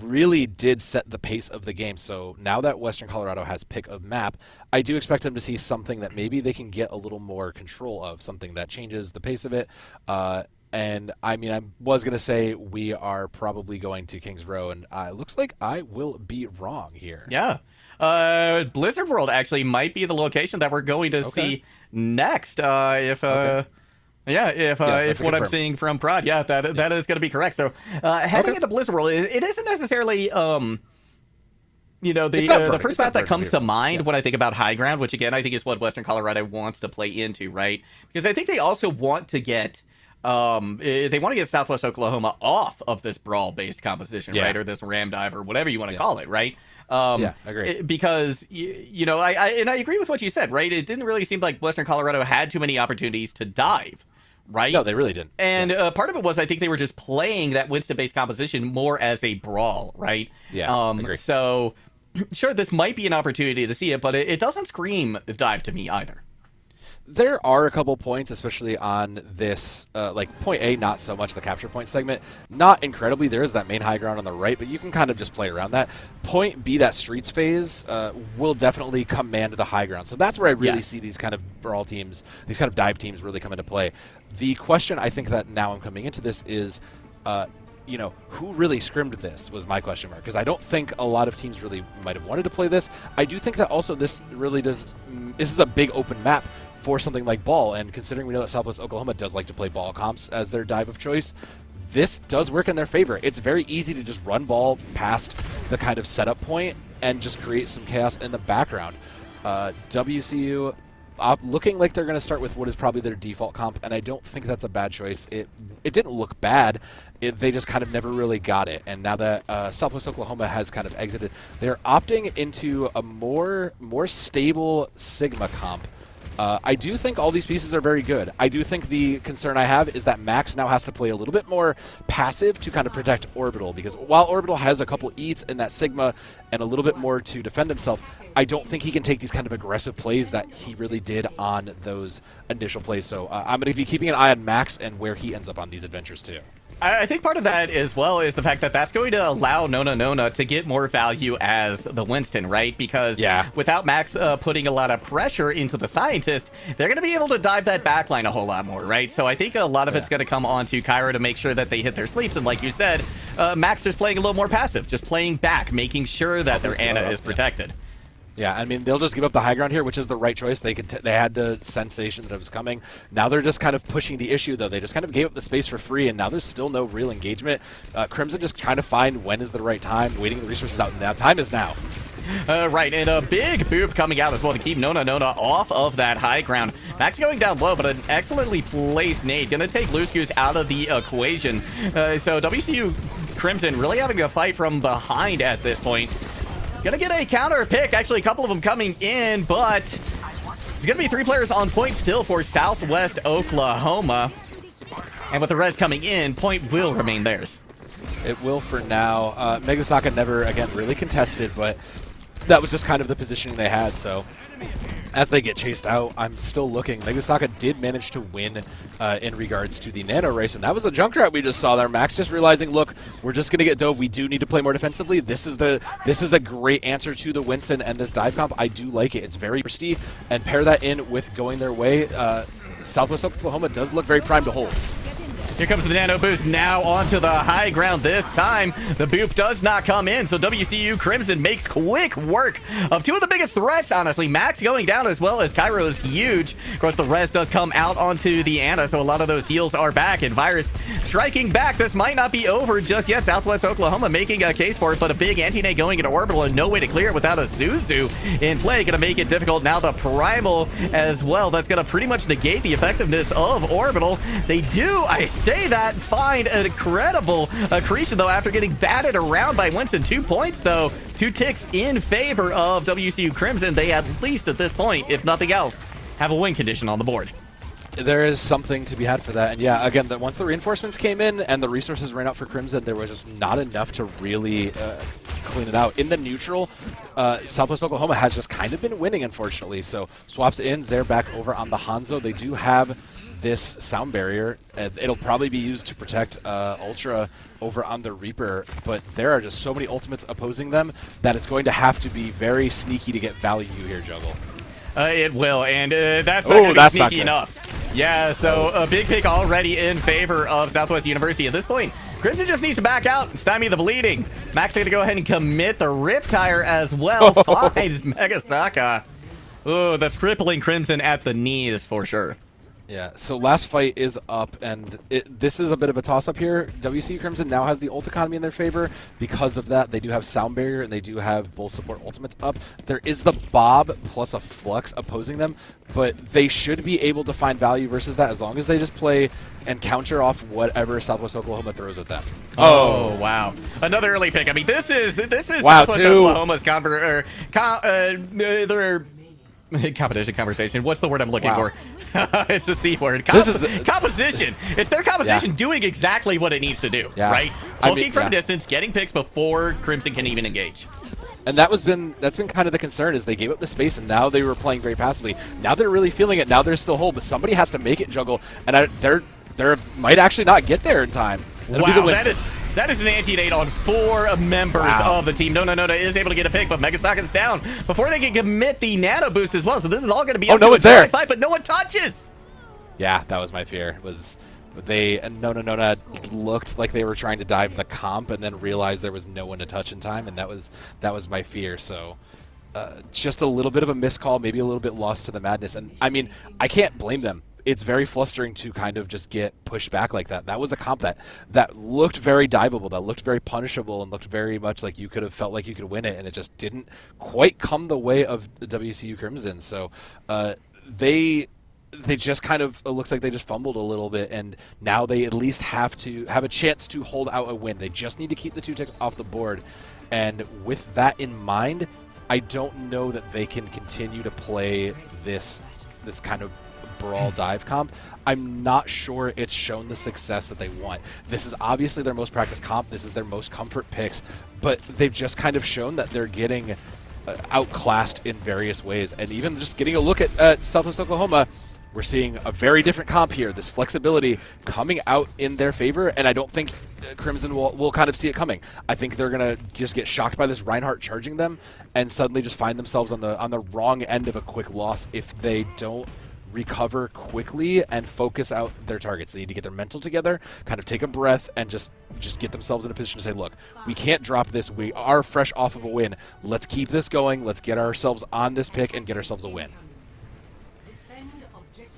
really did set the pace of the game. So now that Western Colorado has pick of map, I do expect them to see something that maybe they can get a little more control of, something that changes the pace of it. And I mean, I was going to say we are probably going to Kings Row, and it looks like I will be wrong here. Yeah. Blizzard World actually might be the location that we're going to see next. If what I'm seeing from Prod, that is going to be correct. So heading into Blizzard World, it isn't necessarily the first map that comes to mind when I think about High Ground, which again I think is what Western Colorado wants to play into, right? Because I think they also want to get Southwest Oklahoma off of this brawl-based composition, right, or this ram dive or whatever you want to call it, right? I agree. Because I agree with what you said, right? It didn't really seem like Western Colorado had too many opportunities to dive, right? No, they really didn't. And part of it was I think they were just playing that Winston-based composition more as a brawl, right? Yeah, agree. So sure, this might be an opportunity to see it, but it doesn't scream dive to me either. There are a couple points, especially on this, like point A, not so much the capture point segment. Not incredibly. There is that main high ground on the right, but you can kind of just play around that. Point B, that streets phase, will definitely command the high ground. So that's where I really see these kind of brawl teams, these kind of dive teams really come into play. The question I think that now I'm coming into this is, who really scrimmed this was my question mark, because I don't think a lot of teams really might have wanted to play this. I do think that also this really does, this is a big open map for something like ball, and considering we know that Southwest Oklahoma does like to play ball comps as their dive of choice, this does work in their favor. It's very easy to just run ball past the kind of setup point and just create some chaos in the background. WCU looking like they're going to start with what is probably their default comp, and I don't think that's a bad choice. It didn't look bad. They just kind of never really got it. And now that Southwest Oklahoma has kind of exited, they're opting into a more stable Sigma comp. I do think all these pieces are very good. I do think the concern I have is that Max now has to play a little bit more passive to kind of protect Orbital, because while Orbital has a couple eats in that Sigma and a little bit more to defend himself, I don't think he can take these kind of aggressive plays that he really did on those initial plays. So I'm going to be keeping an eye on Max and where he ends up on these adventures too. I think part of that as well is the fact that that's going to allow Nona to get more value as the Winston, right? Because without Max putting a lot of pressure into the Scientist, they're going to be able to dive that backline a whole lot more, right? So I think a lot of it's going to come on to Cairo to make sure that they hit their sleeps. And like you said, Max just playing a little more passive, just playing back, making sure that their Ana is protected. Yeah, I mean, they'll just give up the high ground here, which is the right choice. They had the sensation that it was coming. Now they're just kind of pushing the issue, though. They just kind of gave up the space for free, and now there's still no real engagement. Crimson just trying to find when is the right time, waiting the resources out, and that time is now. Right, and a big boop coming out as well to keep Nona off of that high ground. Max going down low, but an excellently placed nade. Gonna take Loose Goose out of the equation. So WCU Crimson really having to fight from behind at this point. Gonna get a counter pick, actually a couple of them coming in, but it's gonna be 3 players on point still for Southwest Oklahoma. And with the res coming in, point will remain theirs. It will for now. Megasaka never, again, really contested, but that was just kind of the positioning they had, so as they get chased out, I'm still looking. Megasaka did manage to win in regards to the Nano race, and that was the Junkrat we just saw there. Max just realizing, look, we're just going to get dove. We do need to play more defensively. This is a great answer to the Winston and this dive comp. I do like it. It's very risky, and pair that in with going their way. Southwest Oklahoma does look very primed to hold. Here comes the Nano Boost now onto the high ground this time. The boop does not come in, so WCU Crimson makes quick work of 2 of the biggest threats, honestly. Max going down as well as Cairo is huge. Of course, the res does come out onto the Ana, so a lot of those heals are back, and Virus striking back. This might not be over just yet. Southwest Oklahoma making a case for it, but a big anti-nade going into Orbital and no way to clear it without a Zuzu in play. Gonna make it difficult. Now the Primal as well. That's gonna pretty much negate the effectiveness of Orbital. They do, I say that, find an incredible accretion though after getting batted around by Winston. 2 points though, 2 ticks in favor of WCU Crimson. They at least at this point, if nothing else, have a win condition on the board. There is something to be had for that, and yeah, again, once the reinforcements came in and the resources ran out for Crimson, there was just not enough to really clean it out. In the neutral, Southwest Oklahoma has just kind of been winning, unfortunately, so swaps in, they're back over on the Hanzo. They do have this sound barrier. It'll probably be used to protect Ultra over on the Reaper, but there are just so many ultimates opposing them that it's going to have to be very sneaky to get value here, Juggle. It will, and that's not going to be sneaky enough. Yeah, so a big pick already in favor of Southwest University. At this point, Crimson just needs to back out and stymie the bleeding. Max going to go ahead and commit the Riptire as well. Finds Megasaka. Oh, that's crippling Crimson at the knees for sure. Yeah, so last fight is up, and this is a bit of a toss-up here. WC Crimson now has the ult economy in their favor. Because of that, they do have Sound Barrier, and they do have both support ultimates up. There is the Bob plus a Flux opposing them, but they should be able to find value versus that as long as they just play and counter off whatever Southwest Oklahoma throws at them. Oh wow. Another early pick. I mean, this is wow, Southwest Oklahoma's competition conversation. What's the word I'm looking for? It's a C word. Composition. It's their composition doing exactly what it needs to do, right? Poking from distance, getting picks before Crimson can even engage. And that's been kind of the concern, is they gave up the space and now they were playing very passively. Now they're really feeling it. Now they're still whole, but somebody has to make it, Juggle, and they might actually not get there in time. It'll be the Winston. That is an anti-nade on 4 members of the team. Nona is able to get a pick, but Megasaka's down before they can commit the Nano Boost as well. So this is all going to be no one's there. Fight, but no one touches. Yeah, that was my fear. Nona looked like they were trying to dive the comp and then realized there was no one to touch in time, and that was my fear. So just a little bit of a miscall, maybe a little bit lost to the madness. And I mean, I can't blame them. it's very flustering to kind of just get pushed back like that. That was a comp that looked very diveable, that looked very punishable, and looked very much like you could have felt like you could win it, and it just didn't quite come the way of the WCU Crimson. So they just kind of, it looks like they just fumbled a little bit, and now they at least have to have a chance to hold out a win. They just need to keep the 2 ticks off the board, and with that in mind, I don't know that they can continue to play this kind of brawl dive comp. I'm not sure it's shown the success that they want. This is obviously their most practiced comp. This is their most comfort picks, but they've just kind of shown that they're getting outclassed in various ways. And even just getting a look at Southwest Oklahoma, we're seeing a very different comp here. This flexibility coming out in their favor, and I don't think Crimson will kind of see it coming. I think they're gonna just get shocked by this Reinhardt charging them, and suddenly just find themselves on the wrong end of a quick loss if they don't recover quickly and focus out their targets. They need to get their mental together, kind of take a breath, and just get themselves in a position to say, look, we can't drop this. We are fresh off of a win. Let's keep this going. Let's get ourselves on this pick and get ourselves a win.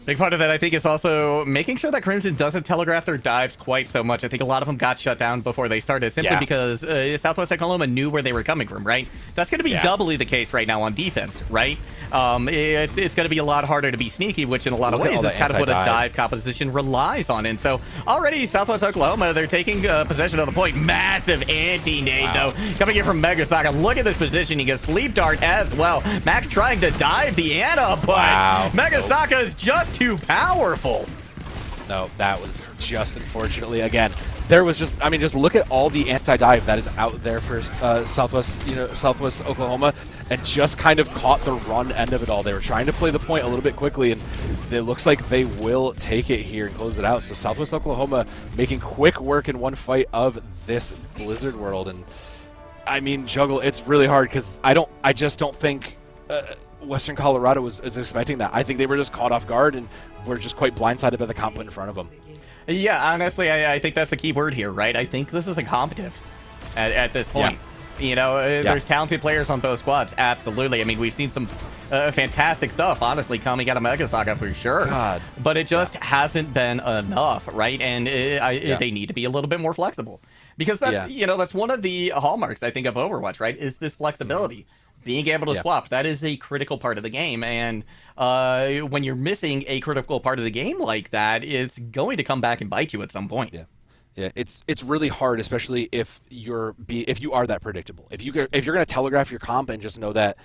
Big part of that, I think, is also making sure that Crimson doesn't telegraph their dives quite so much. I think a lot of them got shut down before they started, simply because Southwest Oklahoma knew where they were coming from, right? That's going to be doubly the case right now on defense, right? It's going to be a lot harder to be sneaky, which in a lot of ways is kind of what a dive composition relies on. And so already Southwest Oklahoma, they're taking possession of the point. Massive anti-nade, though, coming in from Megasaka. Look at this positioning. A sleep dart as well. Max trying to dive the Ana, but Megasaka is just too powerful. No, that was just, unfortunately, again, there was just, I mean, just look at all the anti-dive that is out there for Southwest Oklahoma, and just kind of caught the run end of it all. They were trying to play the point a little bit quickly, and it looks like they will take it here and close it out. So Southwest Oklahoma making quick work in one fight of this Blizzard world. And I mean, Juggle, it's really hard because I just don't think Western Colorado was expecting that. I think they were just caught off guard and were just quite blindsided by the comp in front of them. Yeah, honestly, I think that's the key word here, right? I think this is incompetitive at this point. Yeah. You know, there's talented players on both squads, absolutely. I mean, we've seen some fantastic stuff, honestly, coming out of Megasaka for sure. God. But it just hasn't been enough, right? And they need to be a little bit more flexible. Because that's, you know, that's one of the hallmarks, I think, of Overwatch, right? Is this flexibility. Being able to swap, that is a critical part of the game. And when you're missing a critical part of the game like that, it's going to come back and bite you at some point. Yeah, it's really hard, especially if you are that predictable. If you're going to telegraph your comp and just know that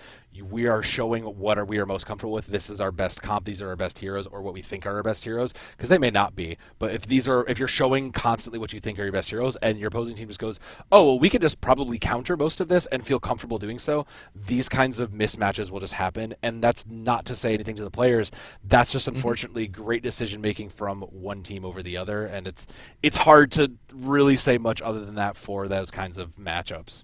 we are showing what we are most comfortable with. This is our best comp. These are our best heroes, or what we think are our best heroes, because they may not be. But if you're showing constantly what you think are your best heroes, and your opposing team just goes, oh well, we could just probably counter most of this and feel comfortable doing so. These kinds of mismatches will just happen, and that's not to say anything to the players. That's just unfortunately great decision making from one team over the other, and it's hard to really say much other than that for those kinds of matchups.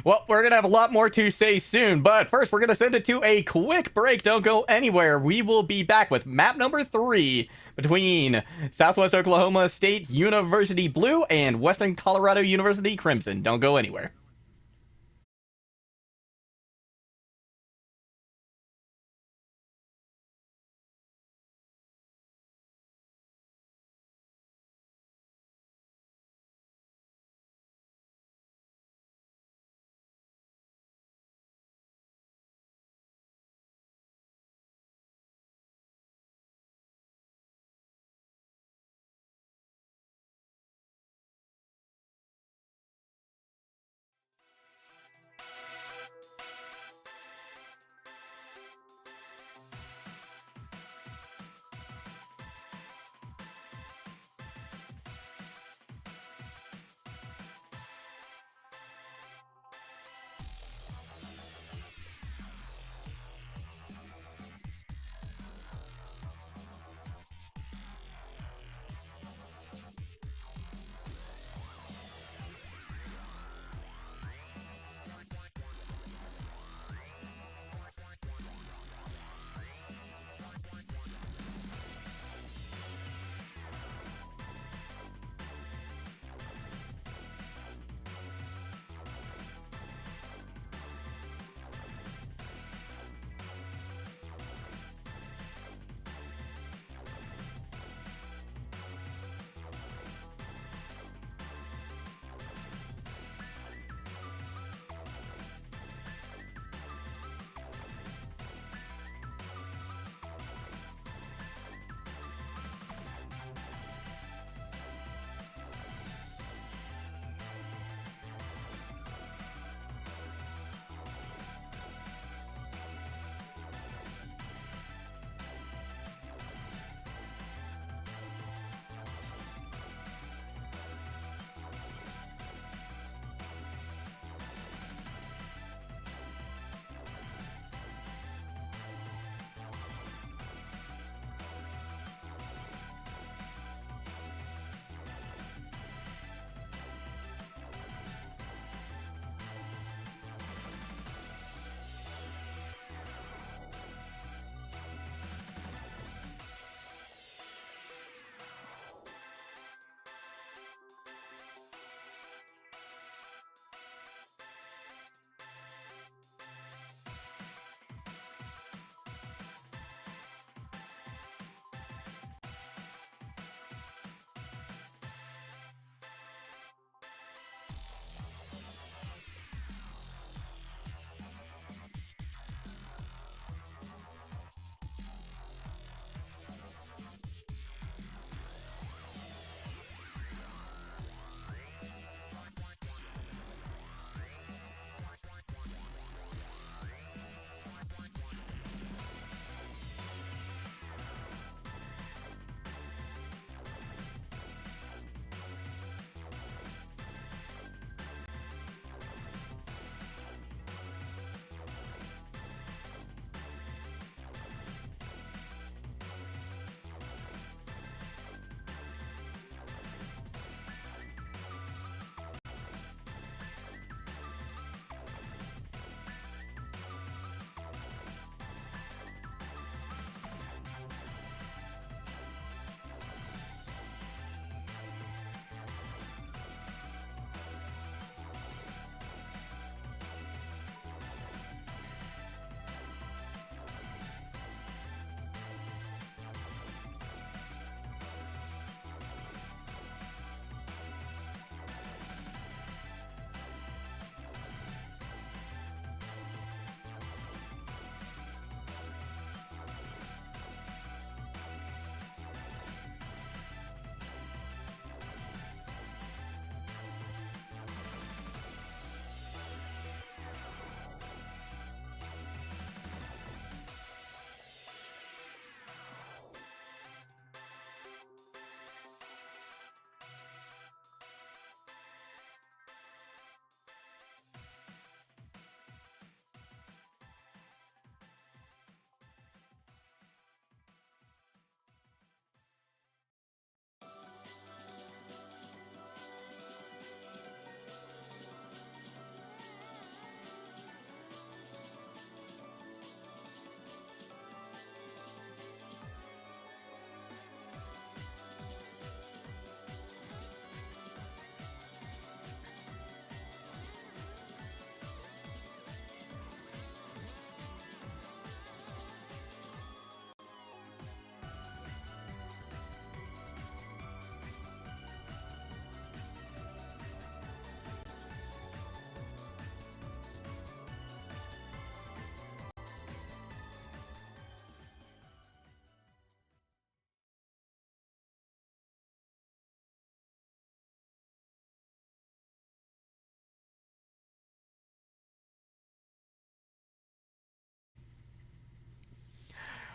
Well, we're going to have a lot more to say soon, but first we're going to send it to a quick break. Don't go anywhere. We will be back with map number 3 between Southwest Oklahoma State University Blue and Western Colorado University Crimson. Don't go anywhere.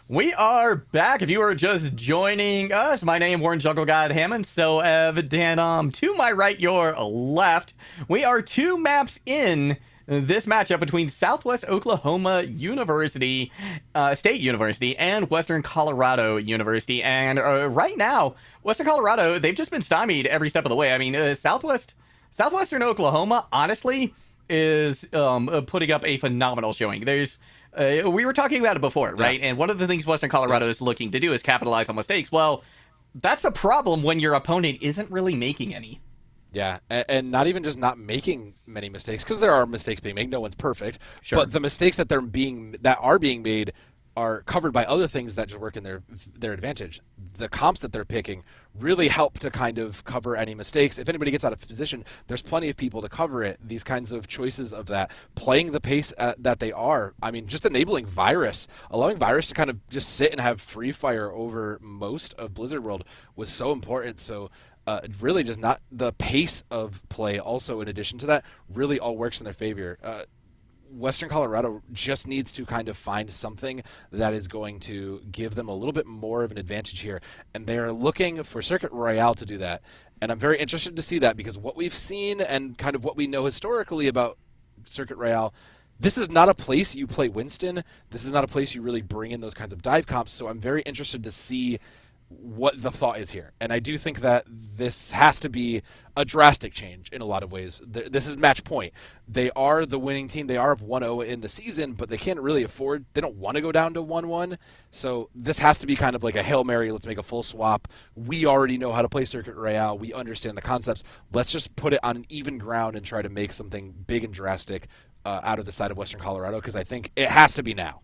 We are back. If you are just joining us, my name Warren Jungle God Hammond. So evident, to my right, your left, we are 2 maps in this matchup between Southwest Oklahoma University, State University, and Western Colorado University. And right now, Western Colorado, they've just been stymied every step of the way. I mean, Southwestern Oklahoma, honestly, is putting up a phenomenal showing. We were talking about it before, right? Yeah. And one of the things Western Colorado is looking to do is capitalize on mistakes. Well, that's a problem when your opponent isn't really making any. Yeah, and not even just not making many mistakes, because there are mistakes being made. No one's perfect. Sure. But the mistakes that are being made are covered by other things that just work in their advantage. The comps that they're picking really help to kind of cover any mistakes. If anybody gets out of position, there's plenty of people to cover it. These kinds of choices of that, playing the pace that they are. I mean, just enabling Virus, allowing Virus to kind of just sit and have free fire over most of Blizzard World was so important. So really just not the pace of play also in addition to that really all works in their favor. Western Colorado just needs to kind of find something that is going to give them a little bit more of an advantage here. And they're looking for Circuit Royale to do that. And I'm very interested to see that, because what we've seen and kind of what we know historically about Circuit Royale, this is not a place you play Winston. This is not a place you really bring in those kinds of dive comps. So I'm very interested to see what the thought is here. And I do think that this has to be a drastic change in a lot of ways. This is match point. They are the winning team. They are up 1-0 in the season, but they can't really afford, they don't want to go down to 1-1. So this has to be kind of like a Hail Mary. Let's make a full swap. We already know how to play Circuit Royale. We understand the concepts. Let's just put it on an even ground and try to make something big and drastic out of the side of Western Colorado, because I think it has to be now.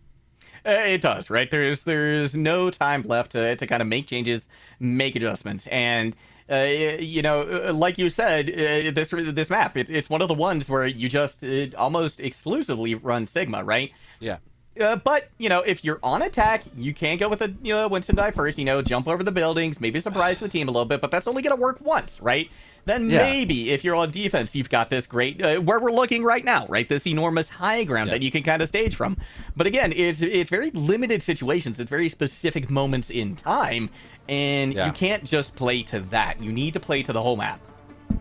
It does, right? There's no time left to kind of make changes, make adjustments, and like you said, this map, it's one of the ones where you just almost exclusively run Sigma, right? Yeah. But if you're on attack, you can go with a Winston dive first. Jump over the buildings, maybe surprise the team a little bit, but that's only gonna work once, right? Then maybe if you're on defense, you've got this great, where we're looking right now, right? This enormous high ground that you can kind of stage from. But again, it's very limited situations. It's very specific moments in time. And you can't just play to that. You need to play to the whole map.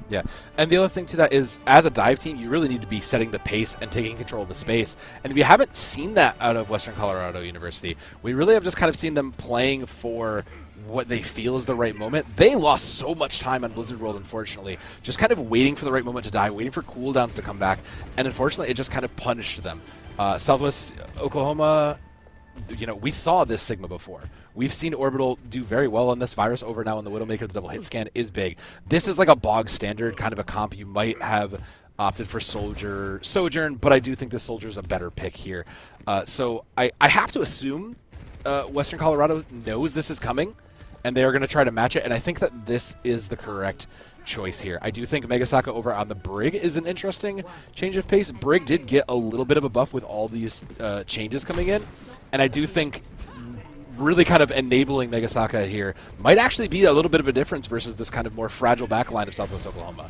Yeah, and the other thing to that is, as a dive team, you really need to be setting the pace and taking control of the space. And we haven't seen that out of Western Colorado University. We really have just kind of seen them playing for what they feel is the right moment. They lost so much time on Blizzard World, unfortunately, just kind of waiting for the right moment to die, waiting for cooldowns to come back, and unfortunately, it just kind of punished them. Southwest Oklahoma, we saw this Sigma before. We've seen Orbital do very well on this. Virus over now on the Widowmaker. The double hit scan is big. This is like a bog standard kind of a comp. You might have opted for Sojourn, but I do think the Soldier's a better pick here. So I have to assume Western Colorado knows this is coming, and they are going to try to match it, and I think that this is the correct choice here. I do think Megasaka over on the Brig is an interesting change of pace. Brig did get a little bit of a buff with all these changes coming in, and I do think really kind of enabling Megasaka here might actually be a little bit of a difference versus this kind of more fragile backline of Southwest Oklahoma.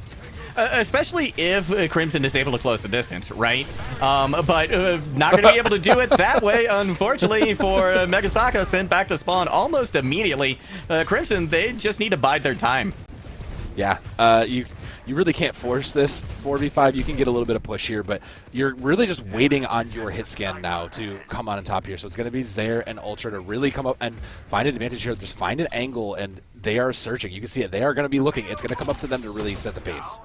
Especially if Crimson is able to close the distance, right? But not going to be able to do it that way, unfortunately, for Megasaka, sent back to spawn almost immediately. Crimson, they just need to bide their time. Yeah, you really can't force this 4v5. You can get a little bit of push here, but you're really just waiting on your hit scan now to come on top here. So it's going to be Zaire and Ultra to really come up and find an advantage here. Just find an angle, and they are searching. You can see it. They are going to be looking. It's going to come up to them to really set the pace.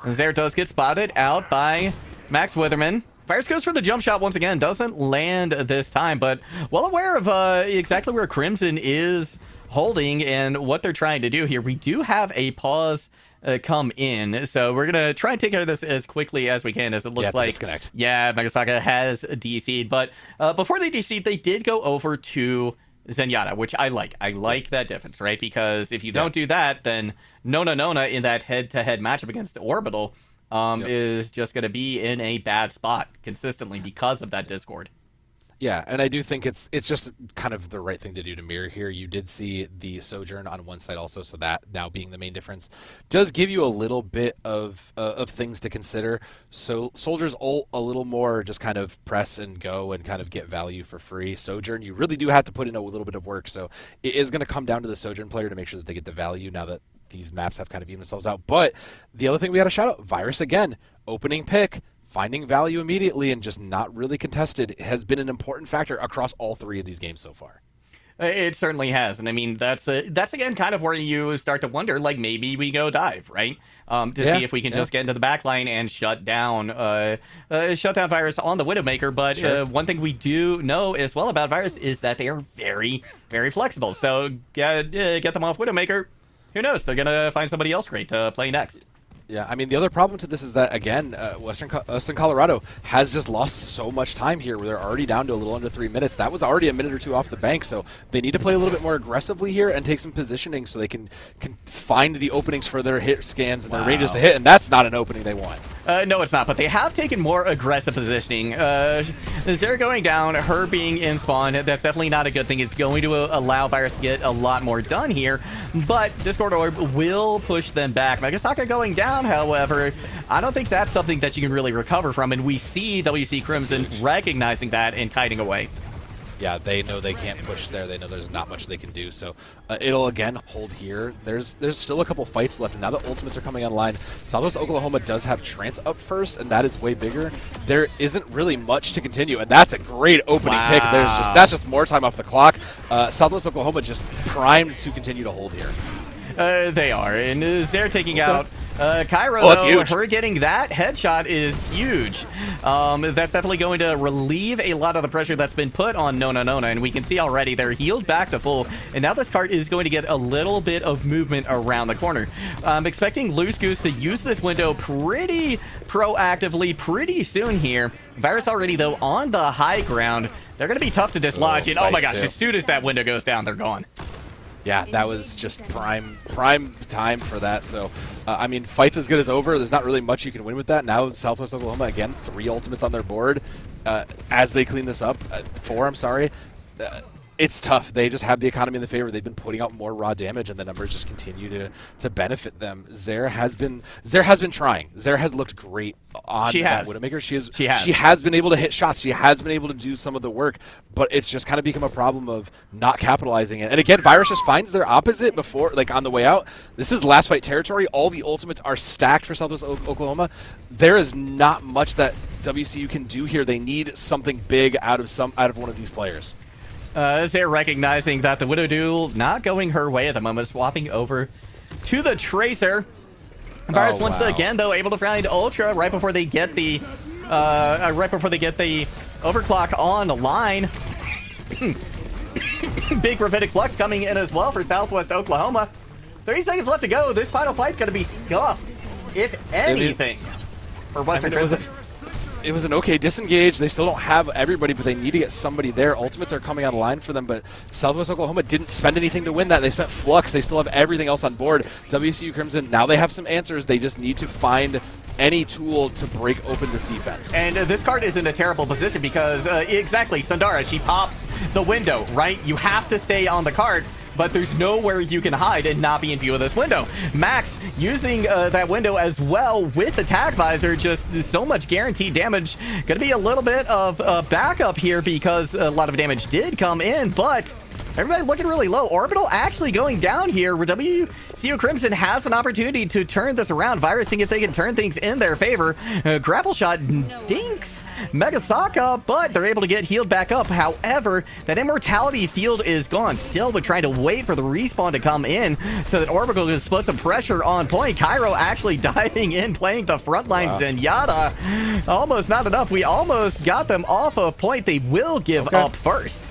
And Zaire does get spotted out by Max Witherman. Fires goes for the jump shot once again. Doesn't land this time, but well aware of exactly where Crimson is holding and what they're trying to do here. We do have a pause come in, so we're gonna try and take care of this as quickly as we can, as it looks like disconnect. Megasaka has DC'd, but before they DC'd, they did go over to Zenyatta, which I like that difference, right? Because if you don't do that, then Nona in that head-to-head matchup against Orbital is just going to be in a bad spot consistently because of that Discord. Yeah, and I do think it's just kind of the right thing to do to mirror here. You did see the Sojourn on one side also, so that now being the main difference does give you a little bit of things to consider. So Soldier's ult a little more just kind of press and go and kind of get value for free. Sojourn, you really do have to put in a little bit of work, so it is going to come down to the Sojourn player to make sure that they get the value now that these maps have kind of evened themselves out. But the other thing we got to shout out, Virus again, opening pick. Finding value immediately and just not really contested has been an important factor across all three of these games so far. It certainly has, and I mean that's again kind of where you start to wonder, like maybe we go dive, right? To see if we can just get into the backline and shut down Virus on the Widowmaker. But one thing we do know as well about Virus is that they are very, very flexible. So get them off Widowmaker. Who knows? They're gonna find somebody else great to play next. Yeah, I mean, the other problem to this is that, again, Western Colorado has just lost so much time here where they're already down to a little under 3 minutes. That was already a minute or two off the bank, so they need to play a little bit more aggressively here and take some positioning so they can find the openings for their hit scans and their ranges to hit, and that's not an opening they want. No, it's not, but they have taken more aggressive positioning. Zera going down, her being in spawn, that's definitely not a good thing. It's going to allow Virus to get a lot more done here, but Discord Orb will push them back. Megasaka going down, however, I don't think that's something that you can really recover from, and we see WC Crimson recognizing that and kiting away. Yeah, they know they can't push there. They know there's not much they can do. So it'll, again, hold here. There's still a couple fights left. And now that ultimates are coming online, Southwest Oklahoma does have Trance up first, and that is way bigger. There isn't really much to continue, and that's a great opening pick. That's just more time off the clock. Southwest Oklahoma just primed to continue to hold here. They are, and Zare taking out Cairo, that's huge. Her getting that headshot is huge. That's definitely going to relieve a lot of the pressure that's been put on Nona, and we can see already they're healed back to full, and now this cart is going to get a little bit of movement around the corner. I'm expecting Loose Goose to use this window pretty proactively pretty soon here. Virus already, though, on the high ground. They're going to be tough to dislodge, and oh my gosh, as soon as that window goes down, they're gone. Yeah, that was just prime time for that. So, I mean, fight's as good as over. There's not really much you can win with that. Now, Southwest Oklahoma, again, 3 ultimates on their board as they clean this up. 4, I'm sorry. It's tough. They just have the economy in the favor. They've been putting out more raw damage, and the numbers just continue to benefit them. Zare has been trying. Zare has looked great on that Widowmaker. She has been able to hit shots. She has been able to do some of the work, but it's just kind of become a problem of not capitalizing it. And again, Virus just finds their opposite before, like on the way out. This is last fight territory. All the ultimates are stacked for Southwest Oklahoma. There is not much that WCU can do here. They need something big out of one of these players. Zare recognizing that the Widow duel not going her way at the moment, swapping over to the Tracer. Virus once again, though, able to find Ultra right before they get the overclock on the line. Big Gravitic Flux coming in as well for Southwest Oklahoma. 30 seconds left to go. This final fight's going to be scuffed, if anything, for Western Crimson. It was an okay disengage. They still don't have everybody, but they need to get somebody there. Ultimates are coming online for them, but Southwest Oklahoma didn't spend anything to win that. They spent Flux. They still have everything else on board. WCU Crimson, now they have some answers. They just need to find any tool to break open this defense. And this card is in a terrible position because, exactly, Sundara, she pops the window, right? You have to stay on the card, but there's nowhere you can hide and not be in view of this window. Max using that window as well with the tag visor, just so much guaranteed damage. Gonna be a little bit of backup here because a lot of damage did come in, but everybody looking really low. Orbital actually going down here where WCU Crimson has an opportunity to turn this around. Virus seeing if they can turn things in their favor. Grapple shot dinks Megasaka, but they're able to get healed back up. However, that immortality field is gone. Still, they're trying to wait for the respawn to come in so that Orbital can put some pressure on point. Cairo actually diving in, playing the front lines. Zenyatta, almost not enough. We almost got them off of point. They will give up first.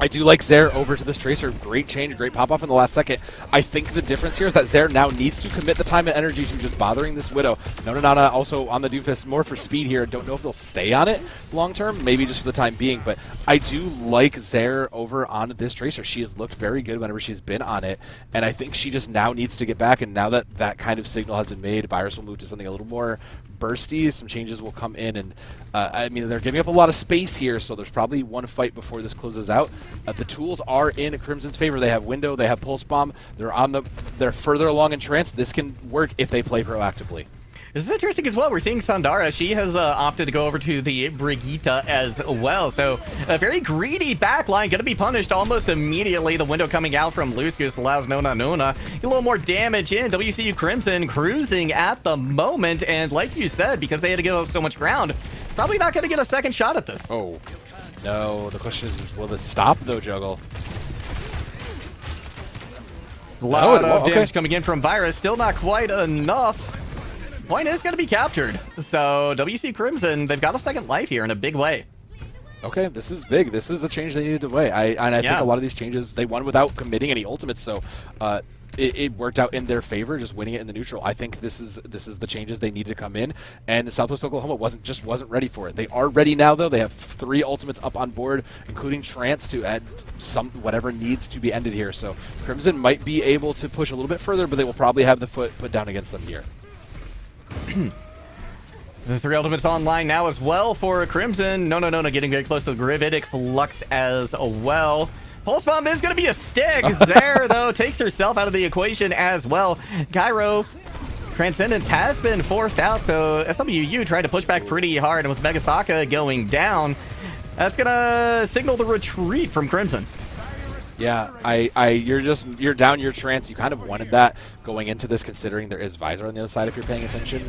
I do like Zare over to this Tracer. Great change, great pop-off in the last second. I think the difference here is that Zare now needs to commit the time and energy to just bothering this Widow. Nona also on the Doomfist, more for speed here. Don't know if they'll stay on it long-term, maybe just for the time being, but I do like Zare over on this Tracer. She has looked very good whenever she's been on it, and I think she just now needs to get back, and now that that kind of signal has been made, Virus will move to something a little more bursty. Some changes will come in, and I mean, they're giving up a lot of space here, so there's probably one fight before this closes out. The tools are in Crimson's favor. They have Window, they have Pulse Bomb. They're further along in Trance. This can work if they play proactively. This is interesting as well. We're seeing Sandara. She has opted to go over to the Brigitte as well. So a very greedy backline, going to be punished almost immediately. The window coming out from Luskus allows Nona a little more damage in. WCU Crimson cruising at the moment. And like you said, because they had to give up so much ground, probably not going to get a second shot at this. Oh, no. The question is, will this stop, though, Juggle? A lot of damage coming in from Virus. Still not quite enough. Point is going to be captured. So WC Crimson, they've got a second life here in a big way. Okay, this is big. This is a change they needed to weigh. I think a lot of these changes, they won without committing any ultimates, so it worked out in their favor, just winning it in the neutral. I think this is the changes they needed to come in, and Southwest Oklahoma wasn't ready for it. They are ready now, though. They have 3 ultimates up on board, including Trance, to add whatever needs to be ended here. So Crimson might be able to push a little bit further, but they will probably have the foot put down against them here. The 3 ultimates online now as well for Crimson. No, getting very close to the Gravitic Flux as well. Pulse Bomb is going to be a stick. Zare, though, takes herself out of the equation as well. Gyro Transcendence has been forced out, so SWU tried to push back pretty hard, and with Megasaka going down, that's going to signal the retreat from Crimson. Yeah, you're down your Trance. You kind of wanted that going into this, considering there is Visor on the other side if you're paying attention.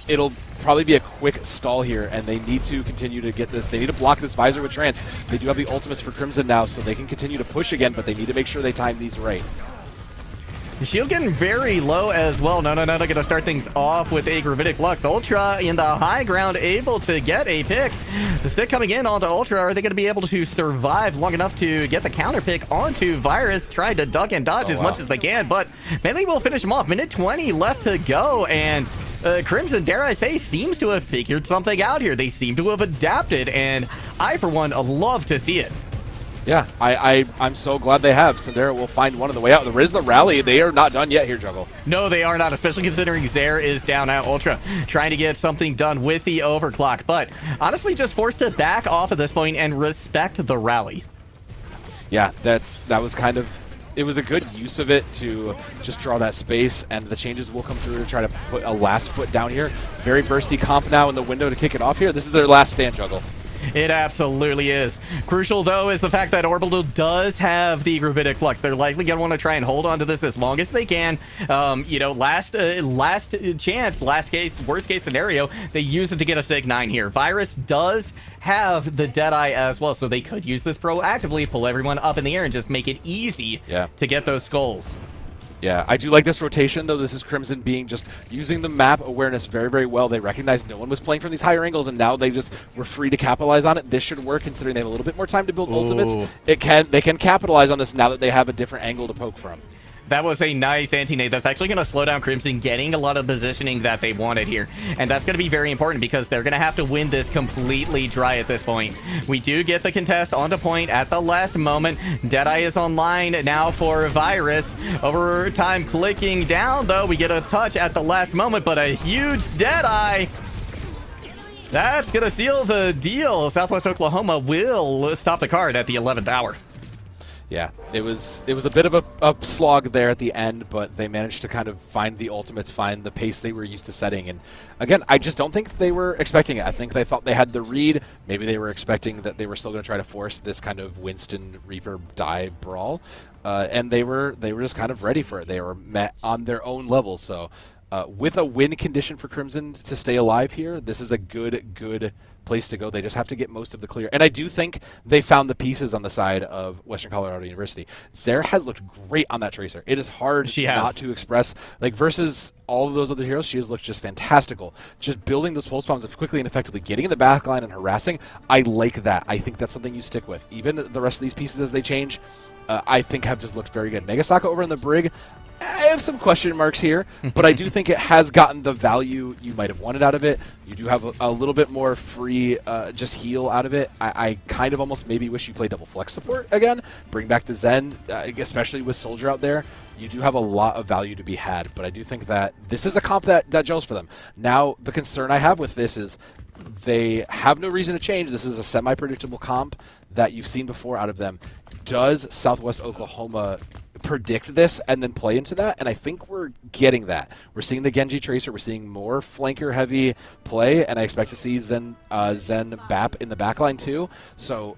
It'll probably be a quick stall here, and they need to continue to get this. They need to block this Visor with Trance. They do have the ultimates for Crimson now, so they can continue to push again, but they need to make sure they time these right. The shield getting very low as well. No, gonna start things off with a Gravitic Flux. Ultra in the high ground, able to get a pick. The stick coming in onto Ultra. Are they gonna be able to survive long enough to get the counter pick onto Virus? Tried to duck and dodge as much as they can, but Melee will finish him off. Minute 20 left to go, and Crimson, dare I say, seems to have figured something out here. They seem to have adapted, and I, for one, love to see it. Yeah, I'm so glad they have. Sandera will find one on the way out. There is the rally. They are not done yet here, Juggle. No, they are not, especially considering Zare is down now. Ultra trying to get something done with the overclock, but honestly just forced to back off at this point and respect the rally. Yeah, that was kind of... It was a good use of it to just draw that space, and the changes will come through to try to put a last foot down here. Very bursty comp now in the window to kick it off here. This is their last stand, Juggle. It absolutely is. Crucial, though, is the fact that Orbital does have the Gravitic Flux. They're likely going to want to try and hold on to this as long as they can. You know, last chance, last case, worst case scenario, they use it to get a Sig 9 here. Virus does have the Deadeye as well, so they could use this proactively, pull everyone up in the air, and just make it easy to get those skulls. Yeah, I do like this rotation, though. This is Crimson using the map awareness very, very well. They recognized no one was playing from these higher angles, and now they just were free to capitalize on it. This should work, considering they have a little bit more time to build ultimates. They can capitalize on this now that they have a different angle to poke from. That was a nice anti-nade. That's actually going to slow down Crimson getting a lot of positioning that they wanted here. And that's going to be very important because they're going to have to win this completely dry at this point. We do get the contest onto point at the last moment. Deadeye is online now for Virus. Overtime clicking down, though. We get a touch at the last moment, but a huge Deadeye. That's going to seal the deal. Southwest Oklahoma will stop the card at the 11th hour. Yeah, it was a bit of a slog there at the end, but they managed to kind of find the ultimates, find the pace they were used to setting. And again, I just don't think they were expecting it. I think they thought they had the read. Maybe they were expecting that they were still going to try to force this kind of Winston Reaper die brawl, and they were just kind of ready for it. They were met on their own level. So with a win condition for Crimson to stay alive here, this is a good place to go. They just have to get most of the clear. And I do think they found the pieces on the side of Western Colorado University. Zare has looked great on that Tracer. It is hard not to express, like, versus all of those other heroes, she has looked just fantastical. Just building those pulse bombs quickly and effectively, getting in the back line and harassing, I like that. I think that's something you stick with. Even the rest of these pieces as they change, I think have just looked very good. Megasaka over in the Brig, have some question marks here, but I do think it has gotten the value you might have wanted out of it. You do have a little bit more free just heal out of it. I kind of almost maybe wish you played double flex support again. Bring back the Zen, especially with Soldier out there. You do have a lot of value to be had, but I do think that this is a comp that gels for them. Now, the concern I have with this is they have no reason to change. This is a semi-predictable comp that you've seen before out of them. Does Southwest Oklahoma predict this and then play into that? And I think we're getting that. We're seeing the Genji Tracer. We're seeing more flanker-heavy play, and I expect to see Zen Bap in the backline too. So,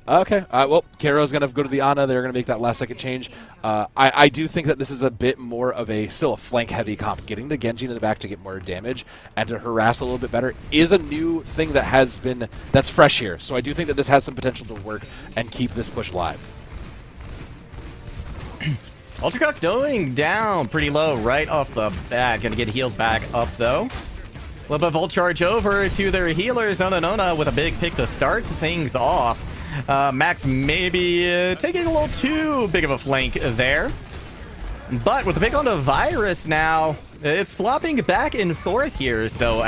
okay. Well, Karo's going to go to the Ana. They're going to make that last-second change. I do think that this is a bit more of still a flank-heavy comp. Getting the Genji in the back to get more damage and to harass a little bit better is a new thing that's fresh here. So I do think that this has some potential to work and keep this push live. Ultracock going down pretty low right off the bat. Gonna get healed back up though. A little bit of Volt Charge over to their healers. Nona with a big pick to start things off. Max maybe taking a little too big of a flank there. But with the pick on the Virus now, it's flopping back and forth here. So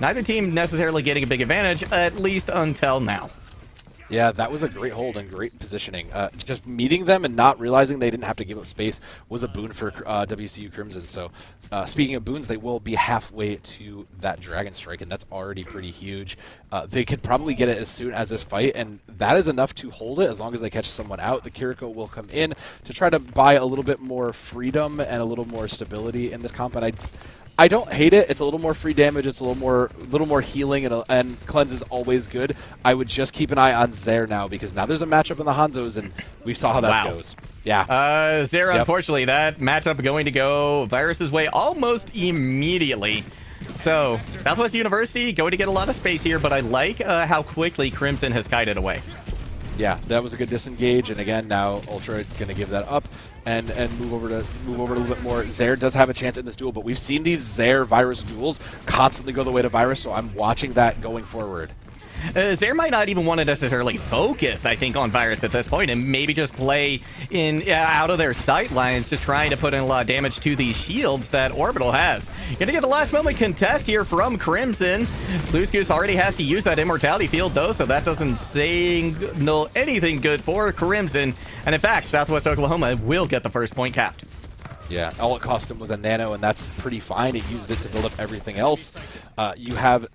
neither team necessarily getting a big advantage, at least until now. Yeah, that was a great hold and great positioning. Just meeting them and not realizing they didn't have to give up space was a boon for WCU Crimson. So speaking of boons, they will be halfway to that Dragon Strike, and that's already pretty huge. They could probably get it as soon as this fight, and that is enough to hold it as long as they catch someone out. The Kiriko will come in to try to buy a little bit more freedom and a little more stability in this comp, and I don't hate it. It's a little more free damage. It's a little more healing, and cleanse is always good. I would just keep an eye on Zaire now because now there's a matchup in the Hanzos, and we saw how that goes. Yeah. Zaire, unfortunately, that matchup going to go Virus's way almost immediately. So Southwest University going to get a lot of space here, but I like how quickly Crimson has kited away. Yeah, that was a good disengage, and again now Ultra going to give that up and move over a little bit more. Zaire does have a chance in this duel, but we've seen these Zaire Virus duels constantly go the way to Virus, so I'm watching that going forward. Zaire might not even want to necessarily focus, I think, on Virus at this point, and maybe just play out of their sight lines, just trying to put in a lot of damage to these shields that Orbital has. Gonna get the last moment contest here from Crimson. Loose Goose already has to use that Immortality Field, though, so that doesn't signal anything good for Crimson. And in fact, Southwest Oklahoma will get the first point capped. Yeah, all it cost him was a nano, and that's pretty fine. He used it to build up everything else. You have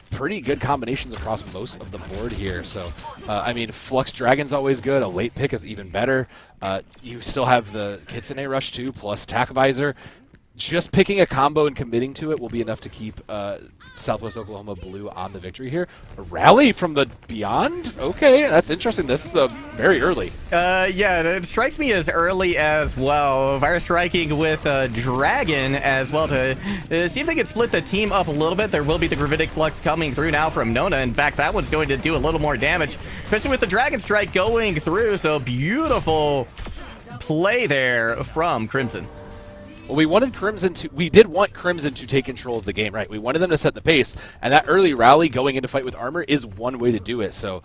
pretty good combinations across most of the board here. So, I mean, Flux Dragon's always good. A late pick is even better. You still have the Kitsune Rush too, plus Tac Visor. Just picking a combo and committing to it will be enough to keep Southwest Oklahoma Blue on the victory here. A rally from the Beyond? Okay, that's interesting. This is very early. Yeah, it strikes me as early as well. Virus striking with Dragon as well to see if they can split the team up a little bit. There will be the Gravitic Flux coming through now from Nona. In fact, that one's going to do a little more damage, especially with the Dragon Strike going through. So beautiful play there from Crimson. Well, we did want Crimson to take control of the game, right? We wanted them to set the pace, and that early rally going into fight with armor is one way to do it. So,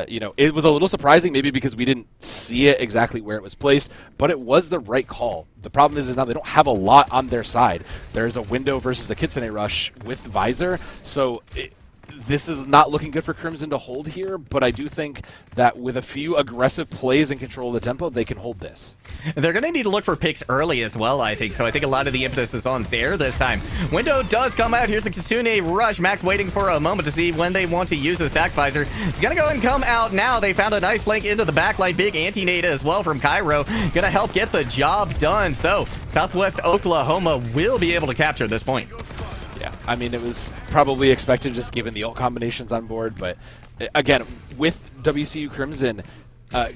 you know, it was a little surprising maybe because we didn't see it exactly where it was placed, but it was the right call. The problem is now they don't have a lot on their side. There's a window versus a Kitsune Rush with Visor, so this is not looking good for Crimson to hold here, but I do think that with a few aggressive plays and control of the tempo, they can hold this. They're going to need to look for picks early as well, I think. So I think a lot of the impetus is on Zaire this time. Window does come out. Here's the Kitsune Rush. Max waiting for a moment to see when they want to use the Stack Visor. He's going to go and come out now. They found a nice flank into the backline. Big anti-nade as well from Cairo. Going to help get the job done. So Southwest Oklahoma will be able to capture this point. Yeah, I mean, it was probably expected just given the ult combinations on board, but again, with WCU Crimson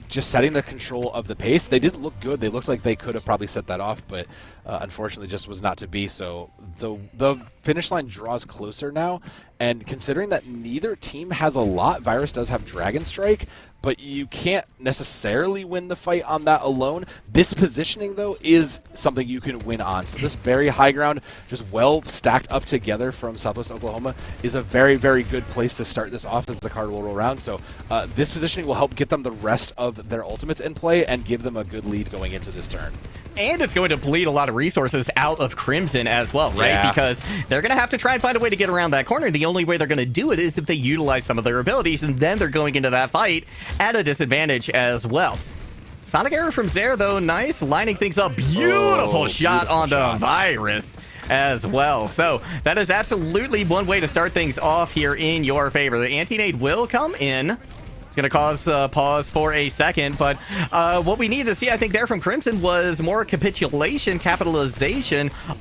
just setting the control of the pace, they did look good. They looked like they could have probably set that off, but unfortunately just was not to be. So the finish line draws closer now, and considering that neither team has a lot, Virus does have Dragon Strike, but you can't necessarily win the fight on that alone. This positioning, though, is something you can win on. So this very high ground, just well stacked up together from Southwest Oklahoma, is a very, very good place to start this off as the card will roll around. So this positioning will help get them the rest of their ultimates in play and give them a good lead going into this turn. And it's going to bleed a lot of resources out of Crimson as well, right? Yeah. Because they're going to have to try and find a way to get around that corner. The only way they're going to do it is if they utilize some of their abilities, and then they're going into that fight at a disadvantage as well. Sonic Arrow from Zare, though, nice, lining things up. Beautiful shot on the Virus as well. So that is absolutely one way to start things off here in your favor. The anti-nade will come in. It's going to cause pause for a second, but what we need to see, I think, there from Crimson was more capitalization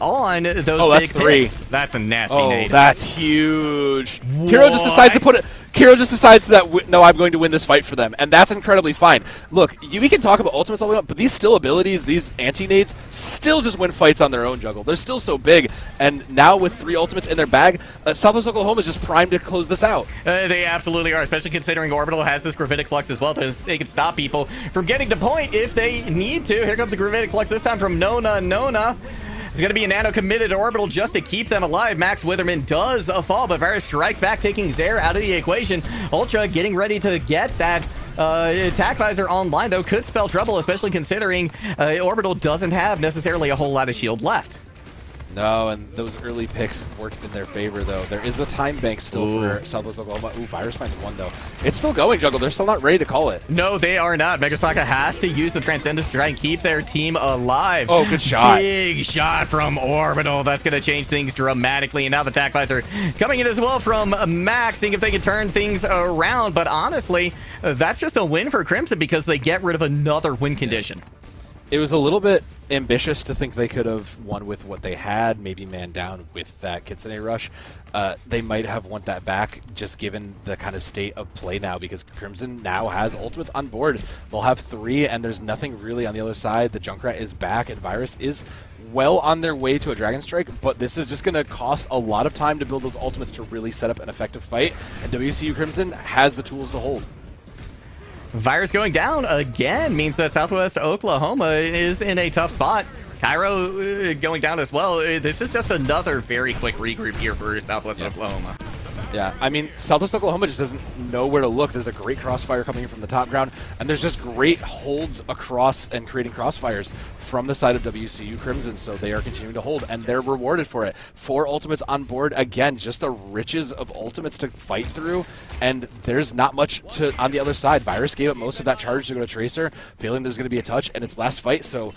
on those that's big 3. picks. That's a nasty Oh, nade. that's huge. Kiro just decides to put it. Kiro just decides that, no, I'm going to win this fight for them, and that's incredibly fine. Look, we can talk about ultimates all we want, but these still abilities, these anti-nades, still just win fights on their own, Juggle. They're still so big, and now with 3 ultimates in their bag, Southwest Oklahoma is just primed to close this out. They absolutely are, especially considering Orbital has this gravitic flux as well. They can stop people from getting to point if they need to. Here comes the gravitic flux, this time from Nona. It's going to be a nano committed to Orbital just to keep them alive. Max Witherman does a fall, but Varus strikes back, taking Zare out of the equation. Ultra getting ready to get that attack visor online, though, could spell trouble, especially considering Orbital doesn't have necessarily a whole lot of shield left. No, and those early picks worked in their favor, though. There is the time bank still for Southwest Oklahoma. Ooh, Virus finds 1, though. It's still going, Juggle. They're still not ready to call it. No, they are not. Megasaka has to use the Transcendence to try and keep their team alive. Oh, good shot. Big shot from Orbital. That's going to change things dramatically. And now the attack visor coming in as well from Max, seeing if they can turn things around. But honestly, that's just a win for Crimson because they get rid of another win condition. It was a little bit ambitious to think they could have won with what they had, maybe man down with that Kitsune rush. They might have won that back just given the kind of state of play now, because Crimson now has ultimates on board. They'll have 3, and there's nothing really on the other side. The Junkrat is back, and Virus is well on their way to a Dragon Strike, but this is just going to cost a lot of time to build those ultimates to really set up an effective fight, and WCU Crimson has the tools to hold. Virus going down again means that Southwest Oklahoma is in a tough spot. Cairo going down as well. This is just another very quick regroup here for Southwest Oklahoma. Yeah, I mean, Southwest Oklahoma just doesn't know where to look. There's a great crossfire coming in from the top ground, and there's just great holds across and creating crossfires from the side of WCU Crimson, so they are continuing to hold, and they're rewarded for it. 4 ultimates on board, again, just the riches of ultimates to fight through, and there's not much to on the other side. Virus gave up most of that charge to go to Tracer, feeling there's going to be a touch, and it's last fight, so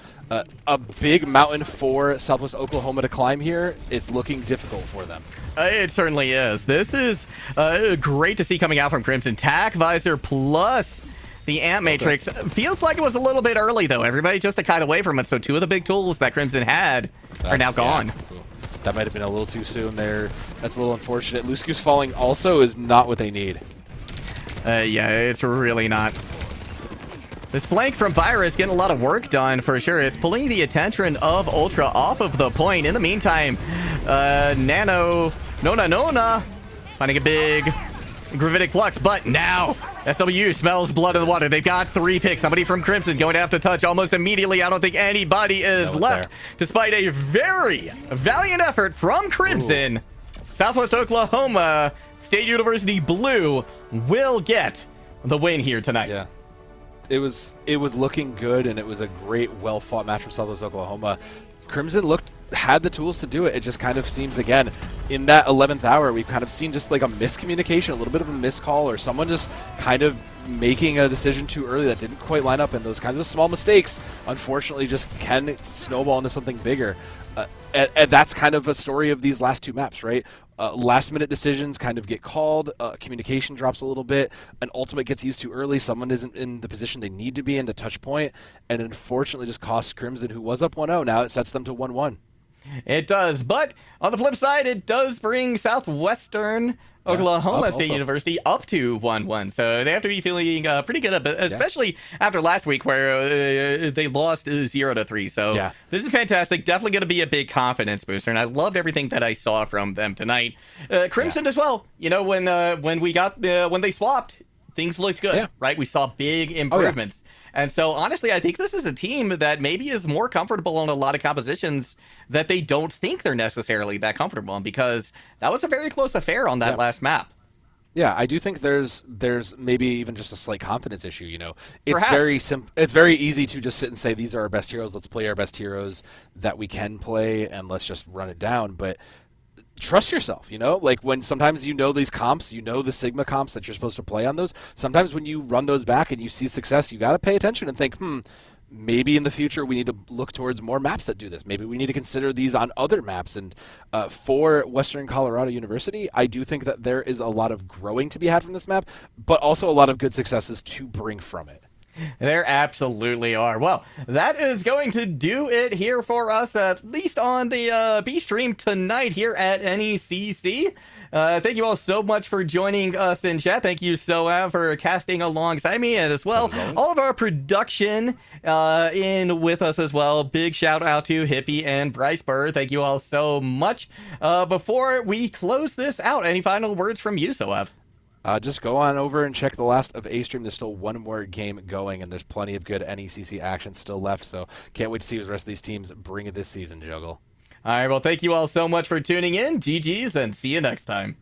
a big mountain for Southwest Oklahoma to climb here. It's looking difficult for them. It certainly is. This is great to see coming out from Crimson. Tac Visor plus the Amp Matrix. Feels like it was a little bit early, though. Everybody just a kite away from it, so 2 of the big tools that Crimson had are now gone. Yeah. That might have been a little too soon there. That's a little unfortunate. Loose Goose falling also is not what they need. Yeah, it's really not. This flank from Virus getting a lot of work done for sure. It's pulling the attention of Ultra off of the point. In the meantime, Nona finding a big gravitic flux, but now SW smells blood in the water. They've got 3 picks. Somebody from Crimson going to have to touch almost immediately. I don't think anybody is left, despite a very valiant effort from Crimson. Ooh. Southwest Oklahoma State University Blue will get the win here tonight. Yeah. It was looking good, and it was a great, well-fought match for Southwest Oklahoma. Crimson had the tools to do it. It just kind of seems, again, in that 11th hour, we've kind of seen just like a miscommunication, a little bit of a miscall, or someone just kind of making a decision too early that didn't quite line up, and those kinds of small mistakes, unfortunately, just can snowball into something bigger. And that's kind of a story of these last 2 maps, right? Last-minute decisions kind of get called, communication drops a little bit, an ultimate gets used too early, someone isn't in the position they need to be in to touch point, and unfortunately just costs Crimson, who was up 1-0, now it sets them to 1-1. It does, but on the flip side, it does bring Southwestern Oklahoma State University up to 1-1, so they have to be feeling pretty good, especially after last week where they lost 0-3. So this is fantastic. Definitely going to be a big confidence booster, and I loved everything that I saw from them tonight. Crimson as well. You know, when they swapped, things looked good, right? We saw big improvements. And so, honestly, I think this is a team that maybe is more comfortable on a lot of compositions that they don't think they're necessarily that comfortable in, because that was a very close affair on that last map. Yeah, I do think there's maybe even just a slight confidence issue. You know, it's Perhaps. it's very easy to just sit and say these are our best heroes. Let's play our best heroes that we can play, and let's just run it down. But trust yourself, you know, like when sometimes you know these comps, you know the Sigma comps that you're supposed to play on those. Sometimes when you run those back and you see success, you got to pay attention and think, maybe in the future we need to look towards more maps that do this. Maybe we need to consider these on other maps. And for Western Colorado University, I do think that there is a lot of growing to be had from this map, but also a lot of good successes to bring from it. There absolutely are. Well, that is going to do it here for us, at least on the B stream tonight here at NECC. Thank you all so much for joining us in chat. Thank you, Soav, for casting alongside me, and as well, all of our production in with us as well. Big shout out to Hippie and Bryce Burr. Thank you all so much. Before we close this out, any final words from you, Soav? Just go on over and check the last of A-Stream. There's still one more game going, and there's plenty of good NECC action still left, so can't wait to see what the rest of these teams bring it this season, Juggle. All right, well, thank you all so much for tuning in. GG's, and see you next time.